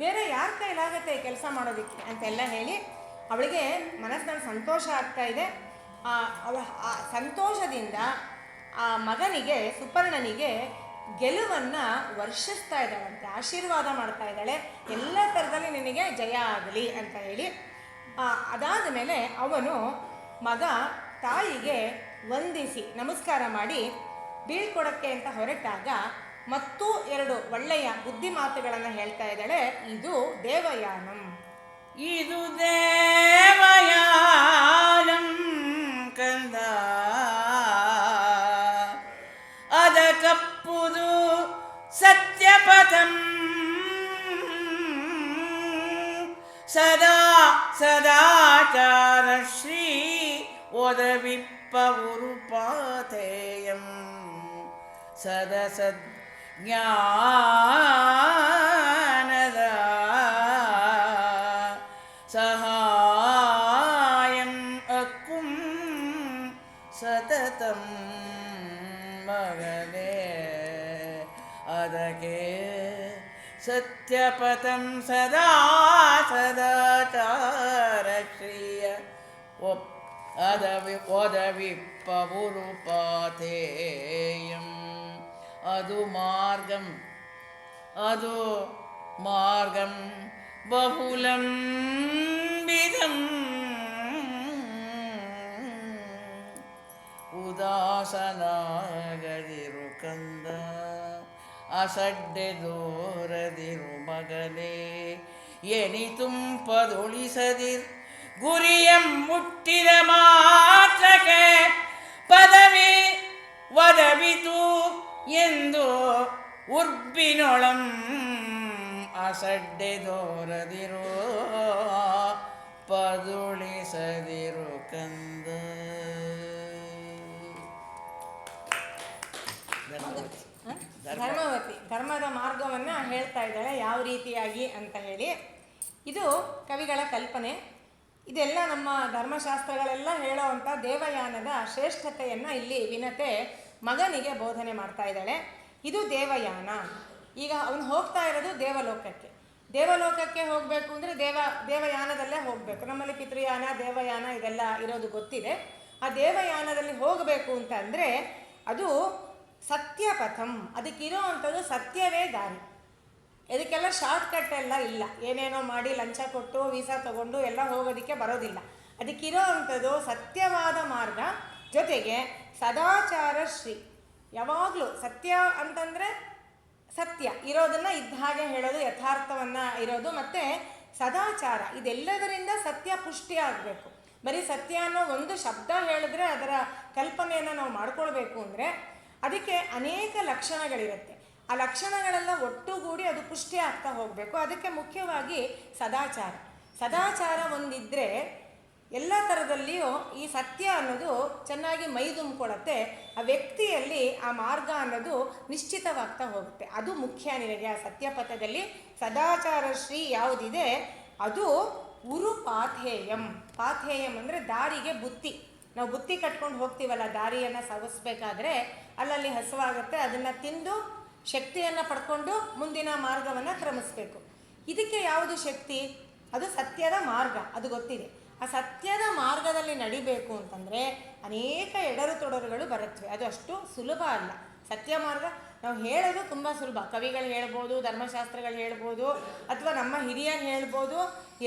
Speaker 2: ಬೇರೆ ಯಾರ ಕೈಲಾಗತ್ತೆ ಕೆಲಸ ಮಾಡೋದಕ್ಕೆ ಅಂತೆಲ್ಲ ಹೇಳಿ ಅವಳಿಗೆ ಮನಸ್ಸಿನಲ್ಲಿ ಸಂತೋಷ ಆಗ್ತಾ ಇದೆ. ಆ ಸಂತೋಷದಿಂದ ಆ ಮಗನಿಗೆ ಸುಪರ್ಣನಿಗೆ ಗೆಲುವನ್ನು ವರ್ಷಿಸ್ತಾ ಇದ್ದಾಳಂತೆ, ಆಶೀರ್ವಾದ ಮಾಡ್ತಾ ಇದ್ದಾಳೆ, ಎಲ್ಲ ಥರದಲ್ಲಿ ನಿನಗೆ ಜಯ ಆಗಲಿ ಅಂತ ಹೇಳಿ. ಅದಾದ ಮೇಲೆ ಅವನು ಮಗ ತಾಯಿಗೆ ವಂದಿಸಿ ನಮಸ್ಕಾರ ಮಾಡಿ ಬೀಳ್ಕೊಡಕ್ಕೆ ಅಂತ ಹೊರಟಾಗ ಮತ್ತೂ 2 ಒಳ್ಳೆಯ ಬುದ್ಧಿ ಮಾತುಗಳನ್ನು ಹೇಳ್ತಾ ಇದ್ದಾಳೆ. ಇದು ದೇವಯಾನಂ,
Speaker 1: ಇದು ದೇವಯಾನಂ ಕಂದ, ಅದ ಕಪ್ಪುದು ಸತ್ಯಪಥಂ, ಸದಾ ಸದಾಚಾರ ಶ್ರೀ ಒದವಿಪ್ಪವುರುಪಾಥೇಯಂ, ಸದಸಜ್ಞಾನದ ಸಹಾಯಂ ಅಕ್ಕುಂ ಸತತಂ ಮಗನೇ, ಅದಕ್ಕೆ ಸತ್ಯಪಥಂ ಸದಾ ಸದಾಚಾರ ಶ್ರೀಯ ಒದವಿಪ್ಪವುರುಪಾಥೇಯಂ, ಅದು ಮಾರ್ಗಂ ಬಹುಲಂ ವಿಧಂ, ಉದಾಸನಾಗದಿರು ಕಂದ, ಅಸಡ್ಡೆದೋರದಿರು ಮಗನೇ, ಎನಿತುಂಪದೊಳಿಸದಿರ್ ಗುರಿಯಂ ಮುಟ್ಟಿದ ಮಾತ್ರಕ್ಕೆ ಪದವಿ ಒದವಿತು ಎಂದು ಉರ್ಬಿನೊಳಂ, ಅಸಡ್ಡೆದೋರದಿರು ಪದುಳಿಸದಿರು ಕಂದ.
Speaker 2: ಧರ್ಮವತಿ ಧರ್ಮದ ಮಾರ್ಗವನ್ನು ಹೇಳ್ತಾ ಇದ್ದಾಳೆ ಯಾವ ರೀತಿಯಾಗಿ ಅಂತ ಹೇಳಿ. ಇದು ಕವಿಗಳ ಕಲ್ಪನೆ. ಇದೆಲ್ಲ ನಮ್ಮ ಧರ್ಮಶಾಸ್ತ್ರಗಳೆಲ್ಲ ಹೇಳೋವಂಥ ದೇವಯಾನದ ಶ್ರೇಷ್ಠತೆಯನ್ನು ಇಲ್ಲಿ ವಿನತೆ ಮಗನಿಗೆ ಬೋಧನೆ ಮಾಡ್ತಾ ಇದ್ದಾಳೆ. ಇದು ದೇವಯಾನ. ಈಗ ಅವನು ಹೋಗ್ತಾ ಇರೋದು ದೇವಲೋಕಕ್ಕೆ ಹೋಗಬೇಕು ಅಂದರೆ ದೇವಯಾನದಲ್ಲೇ ಹೋಗಬೇಕು. ನಮ್ಮಲ್ಲಿ ಪಿತೃಯಾನ ದೇವಯಾನ ಇದೆಲ್ಲ ಇರೋದು ಗೊತ್ತಿದೆ. ಆ ದೇವಯಾನದಲ್ಲಿ ಹೋಗಬೇಕು ಅಂತ ಅಂದರೆ ಅದು ಸತ್ಯಪಥಂ, ಅದಕ್ಕಿರೋ ಅಂಥದ್ದು ಸತ್ಯವೇ ದಾರಿ. ಇದಕ್ಕೆಲ್ಲ ಶಾರ್ಟ್ಕಟ್ ಎಲ್ಲ ಇಲ್ಲ, ಏನೇನೋ ಮಾಡಿ ಲಂಚ ಕೊಟ್ಟು ವೀಸಾ ತಗೊಂಡು ಎಲ್ಲ ಹೋಗೋದಕ್ಕೆ ಬರೋದಿಲ್ಲ. ಅದಕ್ಕಿರೋ ಅಂಥದ್ದು ಸತ್ಯವಾದ ಮಾರ್ಗ, ಜೊತೆಗೆ ಸದಾಚಾರ ಶ್ರೀ, ಯಾವಾಗಲೂ ಸತ್ಯ ಅಂತಂದರೆ ಸತ್ಯ ಇರೋದನ್ನು ಇದ್ದ ಹಾಗೆ ಹೇಳೋದು, ಯಥಾರ್ಥವನ್ನು ಇರೋದು, ಮತ್ತು ಸದಾಚಾರ, ಇದೆಲ್ಲದರಿಂದ ಸತ್ಯ ಪುಷ್ಟಿ ಆಗಬೇಕು. ಬರೀ ಸತ್ಯ ಅನ್ನೋ ಒಂದು ಶಬ್ದ ಹೇಳಿದ್ರೆ ಅದರ ಕಲ್ಪನೆಯನ್ನು ನಾವು ಮಾಡ್ಕೊಳ್ಬೇಕು ಅಂದರೆ ಅದಕ್ಕೆ ಅನೇಕ ಲಕ್ಷಣಗಳಿರುತ್ತೆ. ಆ ಲಕ್ಷಣಗಳೆಲ್ಲ ಒಟ್ಟುಗೂಡಿ ಅದು ಪುಷ್ಟಿ ಆಗ್ತಾ ಹೋಗಬೇಕು. ಅದಕ್ಕೆ ಮುಖ್ಯವಾಗಿ ಸದಾಚಾರ ಒಂದಿದ್ದರೆ ಎಲ್ಲ ಥರದಲ್ಲಿಯೂ ಈ ಸತ್ಯ ಅನ್ನೋದು ಚೆನ್ನಾಗಿ ಮೈ ತುಂಬಿಕೊಳ್ಳುತ್ತೆ. ಆ ವ್ಯಕ್ತಿಯಲ್ಲಿ ಆ ಮಾರ್ಗ ಅನ್ನೋದು ನಿಶ್ಚಿತವಾಗ್ತಾ ಹೋಗುತ್ತೆ. ಅದು ಮುಖ್ಯ ನಿನಗೆ. ಆ ಸತ್ಯಪಥದಲ್ಲಿ ಸದಾಚಾರ ಶ್ರೀ ಯಾವುದಿದೆ ಅದು ಉರುಪಾಥೇಯಂ. ಪಾಥೇಯಂ ಅಂದರೆ ದಾರಿಗೆ ಬುತ್ತಿ. ನಾವು ಬುತ್ತಿ ಕಟ್ಕೊಂಡು ಹೋಗ್ತೀವಲ್ಲ ದಾರಿಯನ್ನು ಸವಿಸ್ಬೇಕಾದ್ರೆ, ಅಲ್ಲಲ್ಲಿ ಹಸುವಾಗುತ್ತೆ, ಅದನ್ನು ತಿಂದು ಶಕ್ತಿಯನ್ನು ಪಡ್ಕೊಂಡು ಮುಂದಿನ ಮಾರ್ಗವನ್ನು ಕ್ರಮಿಸಬೇಕು. ಇದಕ್ಕೆ ಯಾವುದು ಶಕ್ತಿ? ಅದು ಸತ್ಯದ ಮಾರ್ಗ, ಅದು ಗೊತ್ತಿದೆ. ಆ ಸತ್ಯದ ಮಾರ್ಗದಲ್ಲಿ ನಡಿಬೇಕು ಅಂತಂದರೆ ಅನೇಕ ಎಡರು ತೊಡರುಗಳು ಬರುತ್ತವೆ. ಅದು ಅಷ್ಟು ಸುಲಭ ಅಲ್ಲ. ಸತ್ಯ ಮಾರ್ಗ ನಾವು ಹೇಳೋದು ತುಂಬ ಸುಲಭ. ಕವಿಗಳು ಹೇಳ್ಬೋದು, ಧರ್ಮಶಾಸ್ತ್ರಗಳು ಹೇಳ್ಬೋದು, ಅಥವಾ ನಮ್ಮ ಹಿರಿಯರು ಹೇಳ್ಬೋದು.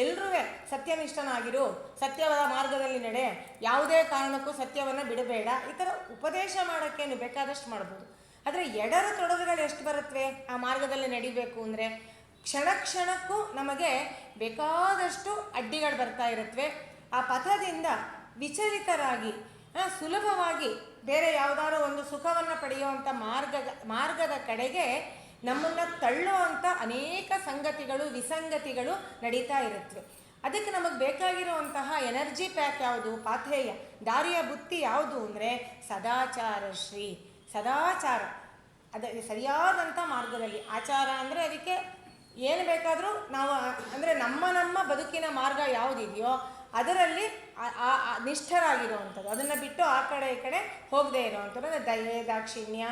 Speaker 2: ಎಲ್ಲರೂ ಸತ್ಯನಿಷ್ಠನಾಗಿರು, ಸತ್ಯವಾದ ಮಾರ್ಗದಲ್ಲಿ ನಡೆ, ಯಾವುದೇ ಕಾರಣಕ್ಕೂ ಸತ್ಯವನ್ನು ಬಿಡಬೇಡ, ಈ ಥರ ಉಪದೇಶ ಮಾಡೋಕ್ಕೇನು ಬೇಕಾದಷ್ಟು ಮಾಡ್ಬೋದು. ಆದರೆ ಎಡರು ತೊಡರುಗಳು ಎಷ್ಟು ಬರುತ್ತವೆ ಆ ಮಾರ್ಗದಲ್ಲಿ ನಡಿಬೇಕು ಅಂದರೆ? ಕ್ಷಣ ಕ್ಷಣಕ್ಕೂ ನಮಗೆ ಬೇಕಾದಷ್ಟು ಅಡ್ಡಿಗಳು ಬರ್ತಾ ಇರುತ್ತವೆ. ಆ ಪಥದಿಂದ ವಿಚಲಿತರಾಗಿ ಸುಲಭವಾಗಿ ಬೇರೆ ಯಾವುದಾದ್ರೂ ಒಂದು ಸುಖವನ್ನು ಪಡೆಯುವಂಥ ಮಾರ್ಗದ ಕಡೆಗೆ ನಮ್ಮನ್ನು ತಳ್ಳುವಂಥ ಅನೇಕ ಸಂಗತಿಗಳು ವಿಸಂಗತಿಗಳು ನಡೀತಾ ಇರುತ್ತವೆ. ಅದಕ್ಕೆ ನಮಗೆ ಬೇಕಾಗಿರುವಂತಹ ಎನರ್ಜಿ ಪ್ಯಾಕ್ ಯಾವುದು, ಪಾಥೇಯ ದಾರಿಯ ಬುತ್ತಿ ಯಾವುದು ಅಂದರೆ ಸದಾಚಾರ ಶ್ರೀ. ಸದಾಚಾರ ಅದ ಸರಿಯಾದಂಥ ಮಾರ್ಗದಲ್ಲಿ. ಆಚಾರ ಅಂದರೆ ಅದಕ್ಕೆ ಏನು ಬೇಕಾದರೂ ನಾವು ಅಂದರೆ ನಮ್ಮ ಬದುಕಿನ ಮಾರ್ಗ ಯಾವುದಿದೆಯೋ ಅದರಲ್ಲಿ ನಿಷ್ಠರಾಗಿರುವಂಥದ್ದು, ಅದನ್ನು ಬಿಟ್ಟು ಆ ಕಡೆ ಈ ಕಡೆ ಹೋಗದೇ ಇರೋವಂಥದ್ದು. ಅಂದರೆ ದಯೆ, ದಾಕ್ಷಿಣ್ಯ,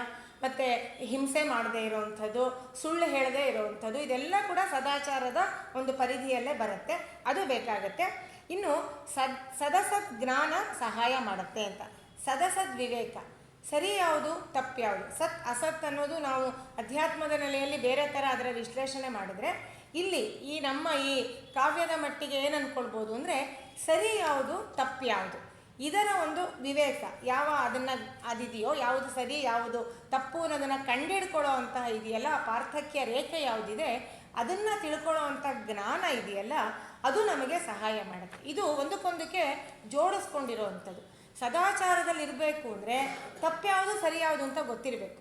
Speaker 2: ಮತ್ತು ಹಿಂಸೆ ಮಾಡದೇ ಇರೋವಂಥದ್ದು, ಸುಳ್ಳು ಹೇಳದೇ ಇರೋವಂಥದ್ದು, ಇದೆಲ್ಲ ಕೂಡ ಸದಾಚಾರದ ಒಂದು ಪರಿಧಿಯಲ್ಲೇ ಬರುತ್ತೆ. ಅದು ಬೇಕಾಗತ್ತೆ. ಇನ್ನು ಸದಸದ್ ಜ್ಞಾನ ಸಹಾಯ ಮಾಡುತ್ತೆ ಅಂತ. ಸದಸದ್ ವಿವೇಕ, ಸರಿ ಯಾವುದು ತಪ್ಪು ಯಾವುದು, ಸತ್ ಅಸತ್ ಅನ್ನೋದು ನಾವು ಅಧ್ಯಾತ್ಮದ ನೆಲೆಯಲ್ಲಿ ಬೇರೆ ಥರ ಅದರ ವಿಶ್ಲೇಷಣೆ ಮಾಡಿದ್ರೆ, ಇಲ್ಲಿ ನಮ್ಮ ಈ ಕಾವ್ಯದ ಮಟ್ಟಿಗೆ ಏನು ಅಂದ್ಕೊಳ್ಬೋದು ಅಂದರೆ ಸರಿ ಯಾವುದು ತಪ್ಪು ಯಾವುದು, ಇದರ ಒಂದು ವಿವೇಕ ಅದಿದೆಯೋ, ಯಾವುದು ಸರಿ ಯಾವುದು ತಪ್ಪು ಅನ್ನೋದನ್ನು ಕಂಡುಹಿಡ್ಕೊಳ್ಳೋ ಅಂತಹ ಇದೆಯಲ್ಲ, ಪಾರ್ಥಕ್ಯ ರೇಖೆ ಯಾವುದಿದೆ ಅದನ್ನು ತಿಳ್ಕೊಳ್ಳೋ ಅಂಥ ಜ್ಞಾನ ಇದೆಯಲ್ಲ, ಅದು ನಮಗೆ ಸಹಾಯ ಮಾಡುತ್ತೆ. ಇದು ಒಂದಕ್ಕೊಂದಕ್ಕೆ ಜೋಡಿಸ್ಕೊಂಡಿರೋವಂಥದ್ದು. ಸದಾಚಾರದಲ್ಲಿ ಇರಬೇಕು ಅಂದರೆ ತಪ್ಪು ಯಾವುದು ಸರಿ ಯಾವುದು ಅಂತ ಗೊತ್ತಿರಬೇಕು.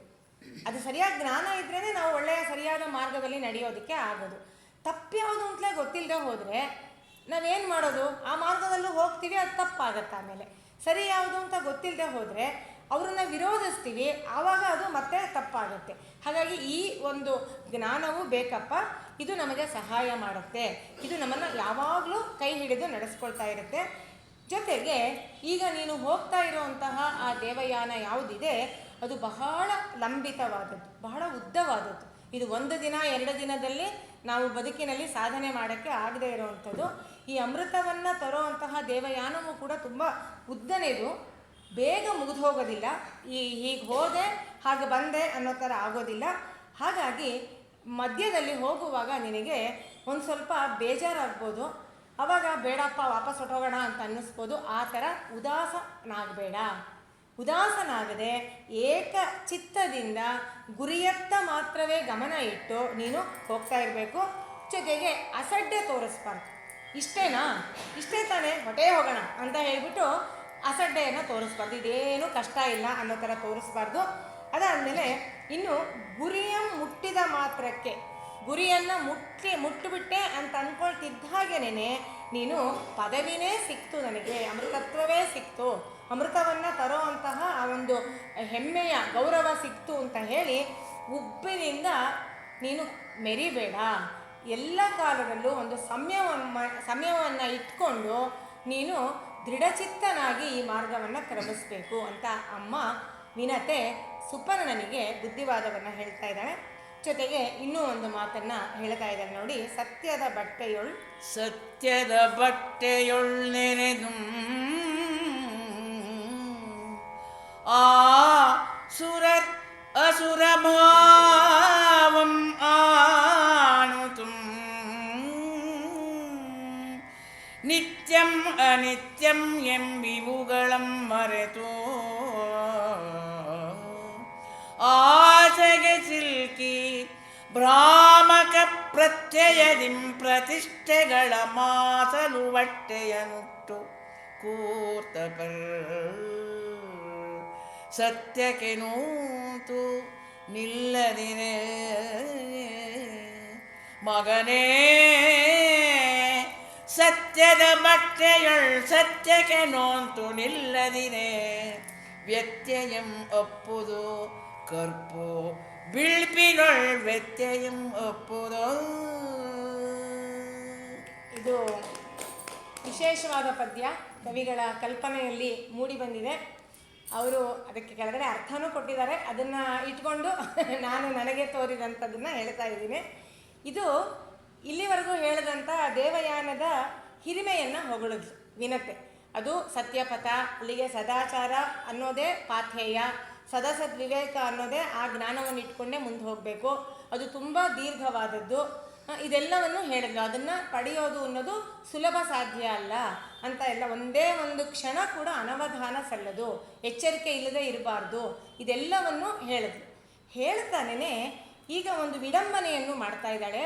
Speaker 2: ಅದು ಸರಿಯಾದ ಜ್ಞಾನ ಇದ್ರೇ ನಾವು ಒಳ್ಳೆಯ ಸರಿಯಾದ ಮಾರ್ಗದಲ್ಲಿ ನಡೆಯೋದಕ್ಕೆ ಆಗೋದು. ತಪ್ಪು ಯಾವುದು ಅಂತಲೇ ಗೊತ್ತಿಲ್ಲದೆ ಹೋದರೆ ನಾವೇನು ಮಾಡೋದು, ಆ ಮಾರ್ಗದಲ್ಲೂ ಹೋಗ್ತೀವಿ, ಅದು ತಪ್ಪಾಗತ್ತೆ. ಆಮೇಲೆ ಸರಿ ಯಾವುದು ಅಂತ ಗೊತ್ತಿಲ್ಲದೆ ಹೋದರೆ ಅವ್ರನ್ನ ವಿರೋಧಿಸ್ತೀವಿ, ಆವಾಗ ಅದು ಮತ್ತೆ ತಪ್ಪಾಗುತ್ತೆ. ಹಾಗಾಗಿ ಈ ಒಂದು ಜ್ಞಾನವೂ ಬೇಕಪ್ಪ, ಇದು ನಮಗೆ ಸಹಾಯ ಮಾಡುತ್ತೆ. ಇದು ನಮ್ಮನ್ನು ಯಾವಾಗಲೂ ಕೈ ಹಿಡಿದು ನಡೆಸ್ಕೊಳ್ತಾ ಇರುತ್ತೆ. ಜೊತೆಗೆ ಈಗ ನೀನು ಹೋಗ್ತಾ ಇರುವಂತಹ ಆ ದೇವಯಾನ ಯಾವುದಿದೆ ಅದು ಬಹಳ ಲಂಬಿತವಾದದ್ದು, ಬಹಳ ಉದ್ದವಾದದ್ದು. ಇದು 1 ದಿನ 2 ದಿನದಲ್ಲಿ ನಾವು ಬದುಕಿನಲ್ಲಿ ಸಾಧನೆ ಮಾಡೋಕ್ಕೆ ಆಗದೆ ಇರೋವಂಥದ್ದು. ಈ ಅಮೃತವನ್ನು ತರೋವಂತಹ ದೇವಯಾನವೂ ಕೂಡ ತುಂಬ ಉದ್ದನೇದು, ಬೇಗ ಮುಗಿದು ಹೋಗೋದಿಲ್ಲ. ಹೀಗೆ ಹೋದೆ ಹಾಗೆ ಬಂದೆ ಅನ್ನೋ ಥರ ಆಗೋದಿಲ್ಲ. ಹಾಗಾಗಿ ಮಧ್ಯದಲ್ಲಿ ಹೋಗುವಾಗ ನಿನಗೆ ಒಂದು ಸ್ವಲ್ಪ ಬೇಜಾರಾಗ್ಬೋದು. ಆವಾಗ ಬೇಡಪ್ಪ ವಾಪಸ್ ಹೊಟ್ಟೋಗೋಣ ಅಂತ ಅನ್ನಿಸ್ಬೋದು. ಆ ಥರ ಉದಾಸನಾಗದೆ ಏಕ ಚಿತ್ತದಿಂದ ಗುರಿಯತ್ತ ಮಾತ್ರವೇ ಗಮನ ಇಟ್ಟು ನೀನು ಹೋಗ್ತಾ ಇರಬೇಕು. ಜೊತೆಗೆ ಅಸಡ್ಡೆ ತೋರಿಸ್ಬಾರ್ದು. ಇಷ್ಟೇ ತಾನೇ ಹೊಟ್ಟೆ ಹೋಗೋಣ ಅಂತ ಹೇಳ್ಬಿಟ್ಟು ಅಸಡ್ಡೆಯನ್ನು ತೋರಿಸ್ಬಾರ್ದು. ಇದೇನು ಕಷ್ಟ ಇಲ್ಲ ಅನ್ನೋ ಥರ ತೋರಿಸ್ಬಾರ್ದು. ಅದಾದಮೇಲೆ ಇನ್ನು ಗುರಿಯ ಮುಟ್ಟಿದ ಮಾತ್ರಕ್ಕೆ, ಗುರಿಯನ್ನು ಮುಟ್ಟಿಬಿಟ್ಟೆ ಅಂತ ಅಂದ್ಕೊಳ್ತಿದ್ದ ಹಾಗೇನೆ ನೀನು ಪದವಿನೇ ಸಿಕ್ತು, ನನಗೆ ಅಮೃತತ್ವವೇ ಸಿಕ್ತು, ಅಮೃತವನ್ನು ತರೋ ಅಂತಹ ಆ ಒಂದು ಹೆಮ್ಮೆಯ ಗೌರವ ಸಿಕ್ತು ಅಂತ ಹೇಳಿ ಉಬ್ಬಿನಿಂದ ನೀನು ಮೆರಿಬೇಡ. ಎಲ್ಲ ಕಾಲದಲ್ಲೂ ಒಂದು ಸಂಯಮವನ್ನು ಇಟ್ಕೊಂಡು ನೀನು ದೃಢಚಿತ್ತನಾಗಿ ಈ ಮಾರ್ಗವನ್ನು ಕ್ರಮಿಸಬೇಕು ಅಂತ ಅಮ್ಮ ವಿನತೆ ಸುಪರ್ಣನಿಗೆ ಬುದ್ಧಿವಾದವನ್ನು ಹೇಳ್ತಾ ಇದ್ದಾಳೆ. ಜೊತೆಗೆ ಇನ್ನೂ ಒಂದು ಮಾತನ್ನು ಹೇಳ್ತಾ ಇದ್ದಾರೆ ನೋಡಿ. ಸತ್ಯದ ಬಟ್ಟೆಯೊಳ್ ನೆನೆದು ಆ ಅಸುರ ಭಾವಂ ಆಣುತುಂ ನಿತ್ಯಂ ಅನಿತ್ಯಂ ಎಂಬಿವುಗಳಂ ಮರೆತು ಆಸೆಗೆ ಸಿಲ್ಕಿ ಭ್ರಾಮಕ ಪ್ರತ್ಯಯದಿಂ ಪ್ರತಿಷ್ಠೆಗಳ ಮಾಸಲು ಬಟ್ಟೆಯನುಟ್ಟು ಕೂರ್ತಪರ್ ಸತ್ಯಕ್ಕೆ ನೂತು ನಿಲ್ಲದಿರೆ ಮಗನೇ ಸತ್ಯದ ಬಟ್ಟೆಯೊಳ್ ಸತ್ಯಕ್ಕೆ ನೋಂತು ನಿಲ್ಲದಿರೆ ವ್ಯತ್ಯಯಂ ಒಪ್ಪುದು ಕರ್ಪು ಬಿಳ್ಪಿನೊಳ್ ವ್ಯತ್ಯಯಂ ಒಪ್ಪುದು. ಇದು ವಿಶೇಷವಾದ ಪದ್ಯ, ಕವಿಗಳ ಕಲ್ಪನೆಯಲ್ಲಿ ಮೂಡಿ ಬಂದಿದೆ. ಅವರು ಅದಕ್ಕೆ ಕೆಳಗಡೆ ಅರ್ಥನೂ ಕೊಟ್ಟಿದ್ದಾರೆ. ಅದನ್ನು ಇಟ್ಕೊಂಡು ನಾನು ನನಗೆ ತೋರಿದಂಥದ್ದನ್ನು ಹೇಳ್ತಾ ಇದ್ದೀನಿ. ಇದು ಇಲ್ಲಿವರೆಗೂ ಹೇಳಿದಂಥ ದೇವಯಾನದ ಹಿರಿಮೆಯನ್ನು ಹೊಗಳಿದ್ಲು ವಿನತೆ. ಅದು ಸತ್ಯಪಥ, ಅಲ್ಲಿಗೆ ಸದಾಚಾರ ಅನ್ನೋದೇ ಪಾಥೇಯ, ಸದಸದ್ವಿವೇಕ ಅನ್ನೋದೇ ಆ ಜ್ಞಾನವನ್ನು ಇಟ್ಕೊಂಡೇ ಮುಂದೆ ಹೋಗಬೇಕು. ಅದು ತುಂಬ ದೀರ್ಘವಾದದ್ದು. ಇದೆಲ್ಲವನ್ನು ಹೇಳಿದ್ಲು. ಅದನ್ನು ಪಡೆಯೋದು ಅನ್ನೋದು ಸುಲಭ ಸಾಧ್ಯ ಅಲ್ಲ ಅಂತ ಎಲ್ಲ. ಒಂದೇ ಒಂದು ಕ್ಷಣ ಕೂಡ ಅನವಧಾನ ಸಲ್ಲದು, ಎಚ್ಚರಿಕೆ ಇಲ್ಲದೆ ಇರಬಾರ್ದು, ಇದೆಲ್ಲವನ್ನು ಹೇಳಿದ್ಲು. ಹೇಳ್ತಾನೇ ಈಗ ಒಂದು ವಿಡಂಬನೆಯನ್ನು ಮಾಡ್ತಾ ಇದ್ದಾಳೆ.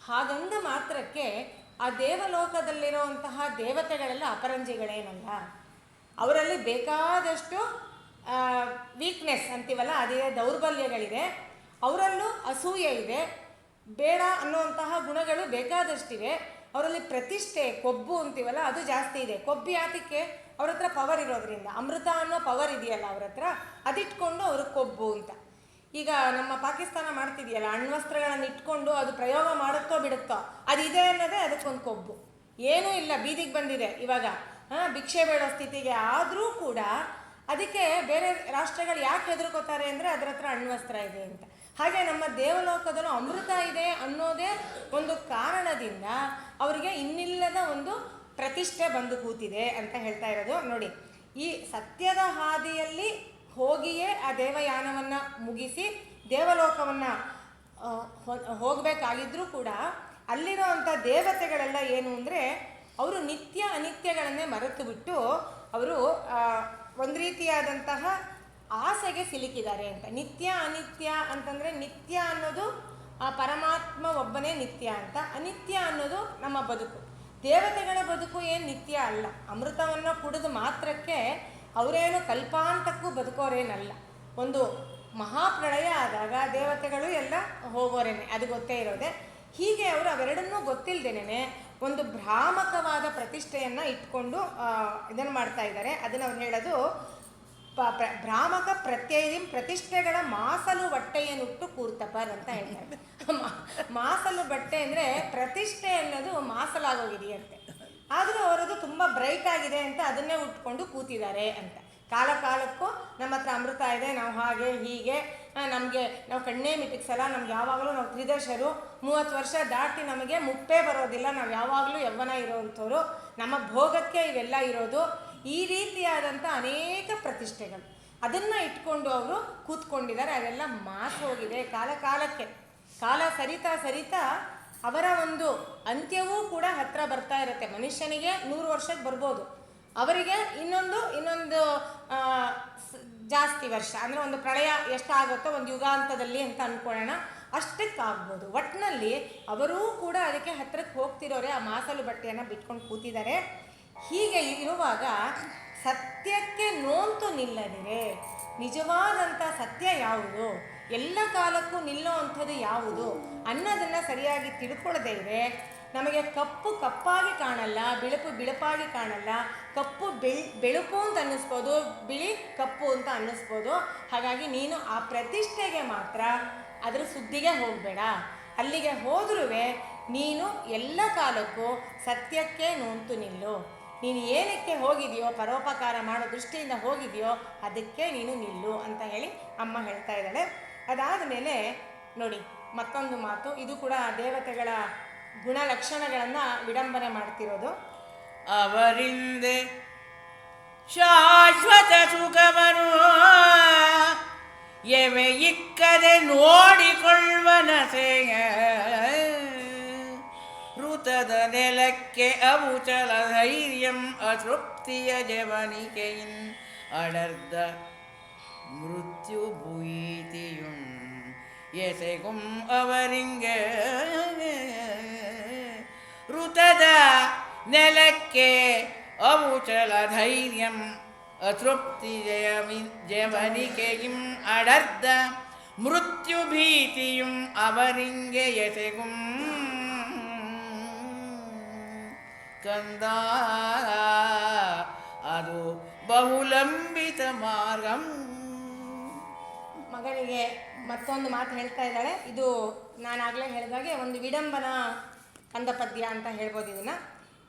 Speaker 2: ಹಾಗಂದ ಮಾತ್ರಕ್ಕೆ ಆ ದೇವಲೋಕದಲ್ಲಿರುವಂತಹ ದೇವತೆಗಳೆಲ್ಲ ಅಪರಂಜಿಗಳೇನಲ್ಲ, ಅವರಲ್ಲಿ ಬೇಕಾದಷ್ಟು ವೀಕ್ನೆಸ್ ಅಂತೀವಲ್ಲ, ಅದೇ ದೌರ್ಬಲ್ಯಗಳಿದೆ. ಅವರಲ್ಲೂ ಅಸೂಯೆ ಇದೆ, ಬೇಡ ಅನ್ನುವಂತಹ ಗುಣಗಳು ಬೇಕಾದಷ್ಟಿವೆ. ಅವರಲ್ಲಿ ಪ್ರತಿಷ್ಠೆ, ಕೊಬ್ಬು ಅಂತೀವಲ್ಲ, ಅದು ಜಾಸ್ತಿ ಇದೆ. ಕೊಬ್ಬು ಯಾತಕ್ಕೆ? ಅವ್ರ ಹತ್ರ ಪವರ್ ಇರೋದ್ರಿಂದ. ಅಮೃತ ಅನ್ನೋ ಪವರ್ ಇದೆಯಲ್ಲ ಅವ್ರ ಹತ್ರ, ಅದಿಟ್ಕೊಂಡು ಅವರು ಕೊಬ್ಬು ಅಂತ. ಈಗ ನಮ್ಮ ಪಾಕಿಸ್ತಾನ ಮಾಡ್ತಿದೆಯಲ್ಲ, ಅಣ್ವಸ್ತ್ರಗಳನ್ನು ಇಟ್ಕೊಂಡು ಅದು ಪ್ರಯೋಗ ಮಾಡುತ್ತೋ ಬಿಡುತ್ತೋ, ಅದಿದೆ ಅನ್ನೋದೇ ಅದಕ್ಕೊಂದು ಕೊಬ್ಬು. ಏನೂ ಇಲ್ಲ, ಬೀದಿಗೆ ಬಂದಿದೆ ಇವಾಗ, ಭಿಕ್ಷೆ ಬೇಡೋ ಸ್ಥಿತಿಗೆ. ಆದರೂ ಕೂಡ ಅದಕ್ಕೆ ಬೇರೆ ರಾಷ್ಟ್ರಗಳು ಯಾಕೆ ಹೆದರ್ಕೋತಾರೆ ಅಂದರೆ ಅದರ ಹತ್ರ ಅಣ್ವಸ್ತ್ರ ಇದೆ ಅಂತ. ಹಾಗೆ ನಮ್ಮ ದೇವಲೋಕದಲ್ಲೂ ಅಮೃತ ಇದೆ ಅನ್ನೋದೇ ಒಂದು ಕಾರಣದಿಂದ ಅವರಿಗೆ ಇನ್ನಿಲ್ಲದ ಒಂದು ಪ್ರತಿಷ್ಠೆ ಬಂದು ಕೂತಿದೆ ಅಂತ ಹೇಳ್ತಾ ಇರೋದು. ನೋಡಿ, ಈ ಸತ್ಯದ ಹಾದಿಯಲ್ಲಿ ಹೋಗಿಯೇ ಆ ದೇವಯಾನವನ್ನು ಮುಗಿಸಿ ದೇವಲೋಕವನ್ನು ಹೋಗಬೇಕಾಗಿದ್ರೂ ಕೂಡ ಅಲ್ಲಿರೋ ಅಂಥ ದೇವತೆಗಳೆಲ್ಲ ಏನು ಅಂದರೆ ಅವರು ನಿತ್ಯ ಅನಿತ್ಯಗಳನ್ನೇ ಮರೆತು ಬಿಟ್ಟು ಅವರು ಒಂದು ರೀತಿಯಾದಂತಹ ಆಸೆಗೆ ಸಿಲುಕಿದ್ದಾರೆ ಅಂತ. ನಿತ್ಯ ಅನಿತ್ಯ ಅಂತಂದರೆ, ನಿತ್ಯ ಅನ್ನೋದು ಆ ಪರಮಾತ್ಮ ಒಬ್ಬನೇ ನಿತ್ಯ ಅಂತ, ಅನಿತ್ಯ ಅನ್ನೋದು ನಮ್ಮ ಬದುಕು. ದೇವತೆಗಳ ಬದುಕು ಏನು ನಿತ್ಯ ಅಲ್ಲ. ಅಮೃತವನ್ನು ಕುಡಿದು ಮಾತ್ರಕ್ಕೆ ಅವರೇನು ಕಲ್ಪಾಂತಕ್ಕೂ ಬದುಕೋರೇನಲ್ಲ. ಒಂದು ಮಹಾಪ್ರಳಯ ಆದಾಗ ದೇವತೆಗಳು ಎಲ್ಲ ಹೋಗೋರೇನೆ, ಅದು ಗೊತ್ತೇ ಇರೋದೆ. ಹೀಗೆ ಅವರು ಅವೆರಡನ್ನೂ ಗೊತ್ತಿಲ್ಲದೇನೆ ಒಂದು ಭ್ರಾಮಕವಾದ ಪ್ರತಿಷ್ಠೆಯನ್ನು ಇಟ್ಕೊಂಡು ಇದನ್ನು ಮಾಡ್ತಾ ಇದ್ದಾರೆ. ಅದನ್ನು ಅವ್ರು ಹೇಳೋದು ಭ್ರಾಮಕ ಪ್ರತ್ಯಯಂ ಪ್ರತಿಷ್ಠೆಗಳ ಮಾಸಲು ಬಟ್ಟೆಯನ್ನುಟ್ಟು ಕೂರ್ತಪರ್ ಅಂತ ಹೇಳ್ತಾರೆ. ಮಾಸಲು ಬಟ್ಟೆ ಅಂದರೆ ಪ್ರತಿಷ್ಠೆ ಅನ್ನೋದು ಮಾಸಲಾಗೋಗಿದೆಯಂತೆ, ಆದರೂ ಅವರದು ತುಂಬ ಬ್ರೈಟ್ ಆಗಿದೆ ಅಂತ ಅದನ್ನೇ ಉಟ್ಕೊಂಡು ಕೂತಿದ್ದಾರೆ ಅಂತ. ಕಾಲ ಕಾಲಕ್ಕೂ ನಮ್ಮ ಹತ್ರ ಅಮೃತ ಇದೆ, ನಾವು ಹಾಗೆ ಹೀಗೆ, ನಾವು ಕಣ್ಣೇ ಮಿಟಿಕ್ಸಲ್ಲ, ನಮ್ಗೆ ಯಾವಾಗಲೂ ನಾವು ತ್ರಿದಶರು, 30 ವರ್ಷ ದಾಟಿ ನಮಗೆ ಮುಪ್ಪೇ ಬರೋದಿಲ್ಲ, ನಾವು ಯಾವಾಗಲೂ ಯೌವನ ಇರೋವಂಥವ್ರು, ನಮ್ಮ ಭೋಗಕ್ಕೆ ಇವೆಲ್ಲ ಇರೋದು. ಈ ರೀತಿಯಾದಂಥ ಅನೇಕ ಪ್ರತಿಷ್ಠೆಗಳು ಅದನ್ನು ಇಟ್ಕೊಂಡು ಅವರು ಕೂತ್ಕೊಂಡಿದ್ದಾರೆ. ಅದೆಲ್ಲ ಮಾಸು ಹೋಗಿದೆ ಕಾಲ ಕಾಲಕ್ಕೆ. ಕಾಲ ಸರಿತಾ ಸರಿತಾ ಅವರ ಒಂದು ಅಂತ್ಯವೂ ಕೂಡ ಹತ್ತಿರ ಬರ್ತಾ ಇರುತ್ತೆ. ಮನುಷ್ಯನಿಗೆ 100 ವರ್ಷಕ್ಕೆ ಬರ್ಬೋದು, ಅವರಿಗೆ ಇನ್ನೊಂದು ಜಾಸ್ತಿ ವರ್ಷ ಅಂದರೆ ಒಂದು ಪ್ರಳಯ ಎಷ್ಟಾಗುತ್ತೋ ಒಂದು ಯುಗಾಂತದಲ್ಲಿ ಅಂತ ಅಂದ್ಕೊಳ್ಳೋಣ, ಅಷ್ಟಕ್ಕಾಗ್ಬೋದು. ಒಟ್ಟಿನಲ್ಲಿ ಅವರೂ ಕೂಡ ಅದಕ್ಕೆ ಹತ್ತಿರಕ್ಕೆ ಹೋಗ್ತಿರೋರೆ ಆ ಮಾಸಲು ಬಟ್ಟೆಯನ್ನು ಬಿಟ್ಕೊಂಡು ಕೂತಿದ್ದಾರೆ. ಹೀಗೆ ಇರುವಾಗ ಸತ್ಯಕ್ಕೆ ನೋಂತು ನಿಲ್ಲದಿರೆ ನಿಜವಾದಂಥ ಸತ್ಯ ಯಾವುದು, ಎಲ್ಲ ಕಾಲಕ್ಕೂ ನಿಲ್ಲೋ ಅಂಥದ್ದು ಯಾವುದು ಅನ್ನೋದನ್ನು ಸರಿಯಾಗಿ ತಿಳ್ಕೊಳ್ಳದೇ ಇದ್ರೆ ನಮಗೆ ಕಪ್ಪು ಕಪ್ಪಾಗಿ ಕಾಣಲ್ಲ, ಬಿಳುಪು ಬಿಳುಪಾಗಿ ಕಾಣಲ್ಲ, ಕಪ್ಪು ಬೆಳುಪು ಅಂತ ಅನ್ನಿಸ್ಬೋದು, ಬಿಳಿ ಕಪ್ಪು ಅಂತ ಅನ್ನಿಸ್ಬೋದು. ಹಾಗಾಗಿ ನೀನು ಆ ಪ್ರತಿಷ್ಠೆಗೆ ಮಾತ್ರ ಅದರ ಸುದ್ದಿಗೆ ಹೋಗಬೇಡ. ಅಲ್ಲಿಗೆ ಹೋದ್ರೂ ನೀನು ಎಲ್ಲ ಕಾಲಕ್ಕೂ ಸತ್ಯಕ್ಕೆ ನೋಂತು ನಿಲ್ಲು. ನೀನು ಏನಕ್ಕೆ ಹೋಗಿದೆಯೋ, ಪರೋಪಕಾರ ಮಾಡೋ ದೃಷ್ಟಿಯಿಂದ ಹೋಗಿದೆಯೋ ಅದಕ್ಕೆ ನೀನು ನಿಲ್ಲು ಅಂತ ಹೇಳಿ ಅಮ್ಮ ಹೇಳ್ತಾ ಇದ್ದಾಳೆ. ಅದಾದ ಮೇಲೆ ನೋಡಿ ಮತ್ತೊಂದು ಮಾತು, ಇದು ಕೂಡ ದೇವತೆಗಳ ಗುಣಲಕ್ಷಣಗಳನ್ನು ವಿಡಂಬನೆ ಮಾಡ್ತಿರೋದು.
Speaker 1: ಅವರಿಂದೆ ಶಾಶ್ವತ ಸುಖವನು ಎವೆ ಇಕ್ಕದೆ ನೋಡಿಕೊಳ್ಳುವನಸೆಯ ಋತದ ನೆಲಕ್ಕೆ ಅವುಚಲ ಧೈರ್ಯಂ ಅತೃಪ್ತಿಯ ಜವನಿಕೆಯಿನ್ ಅಡರ್ದ ಮೃತ್ಯು ಭೂಯಿತಿಯುಂ ಎಸೆಗುಂ ಅವರಿಂಗೆ ಋತದ ನೆಲಕ್ಕೆ ಅವುಚಲ ಧೈರ್ಯಂ ಅತೃಪ್ತಿ ಜವನಿಕೆಯಿಂ ಅಡರ್ದ ಮೃತ್ಯು ಭೀತಿಯುಂ ಅವರಿಂಗೆ ಎಸೆಗುಂ ಕಂದ ಅದು ಬಹುಲಂಬಿತ ಮಾರ್ಗಂ.
Speaker 2: ಮಗಳಿಗೆ ಮತ್ತೊಂದು ಮಾತು ಹೇಳ್ತಾ ಇದ್ದಾಳೆ. ಇದು ನಾನಾಗಲೇ ಹೇಳಿದಾಗೆ ಒಂದು ವಿಡಂಬನಾ ಕಂದ ಪದ್ಯ ಅಂತ ಹೇಳ್ಬೋದು. ಇದನ್ನು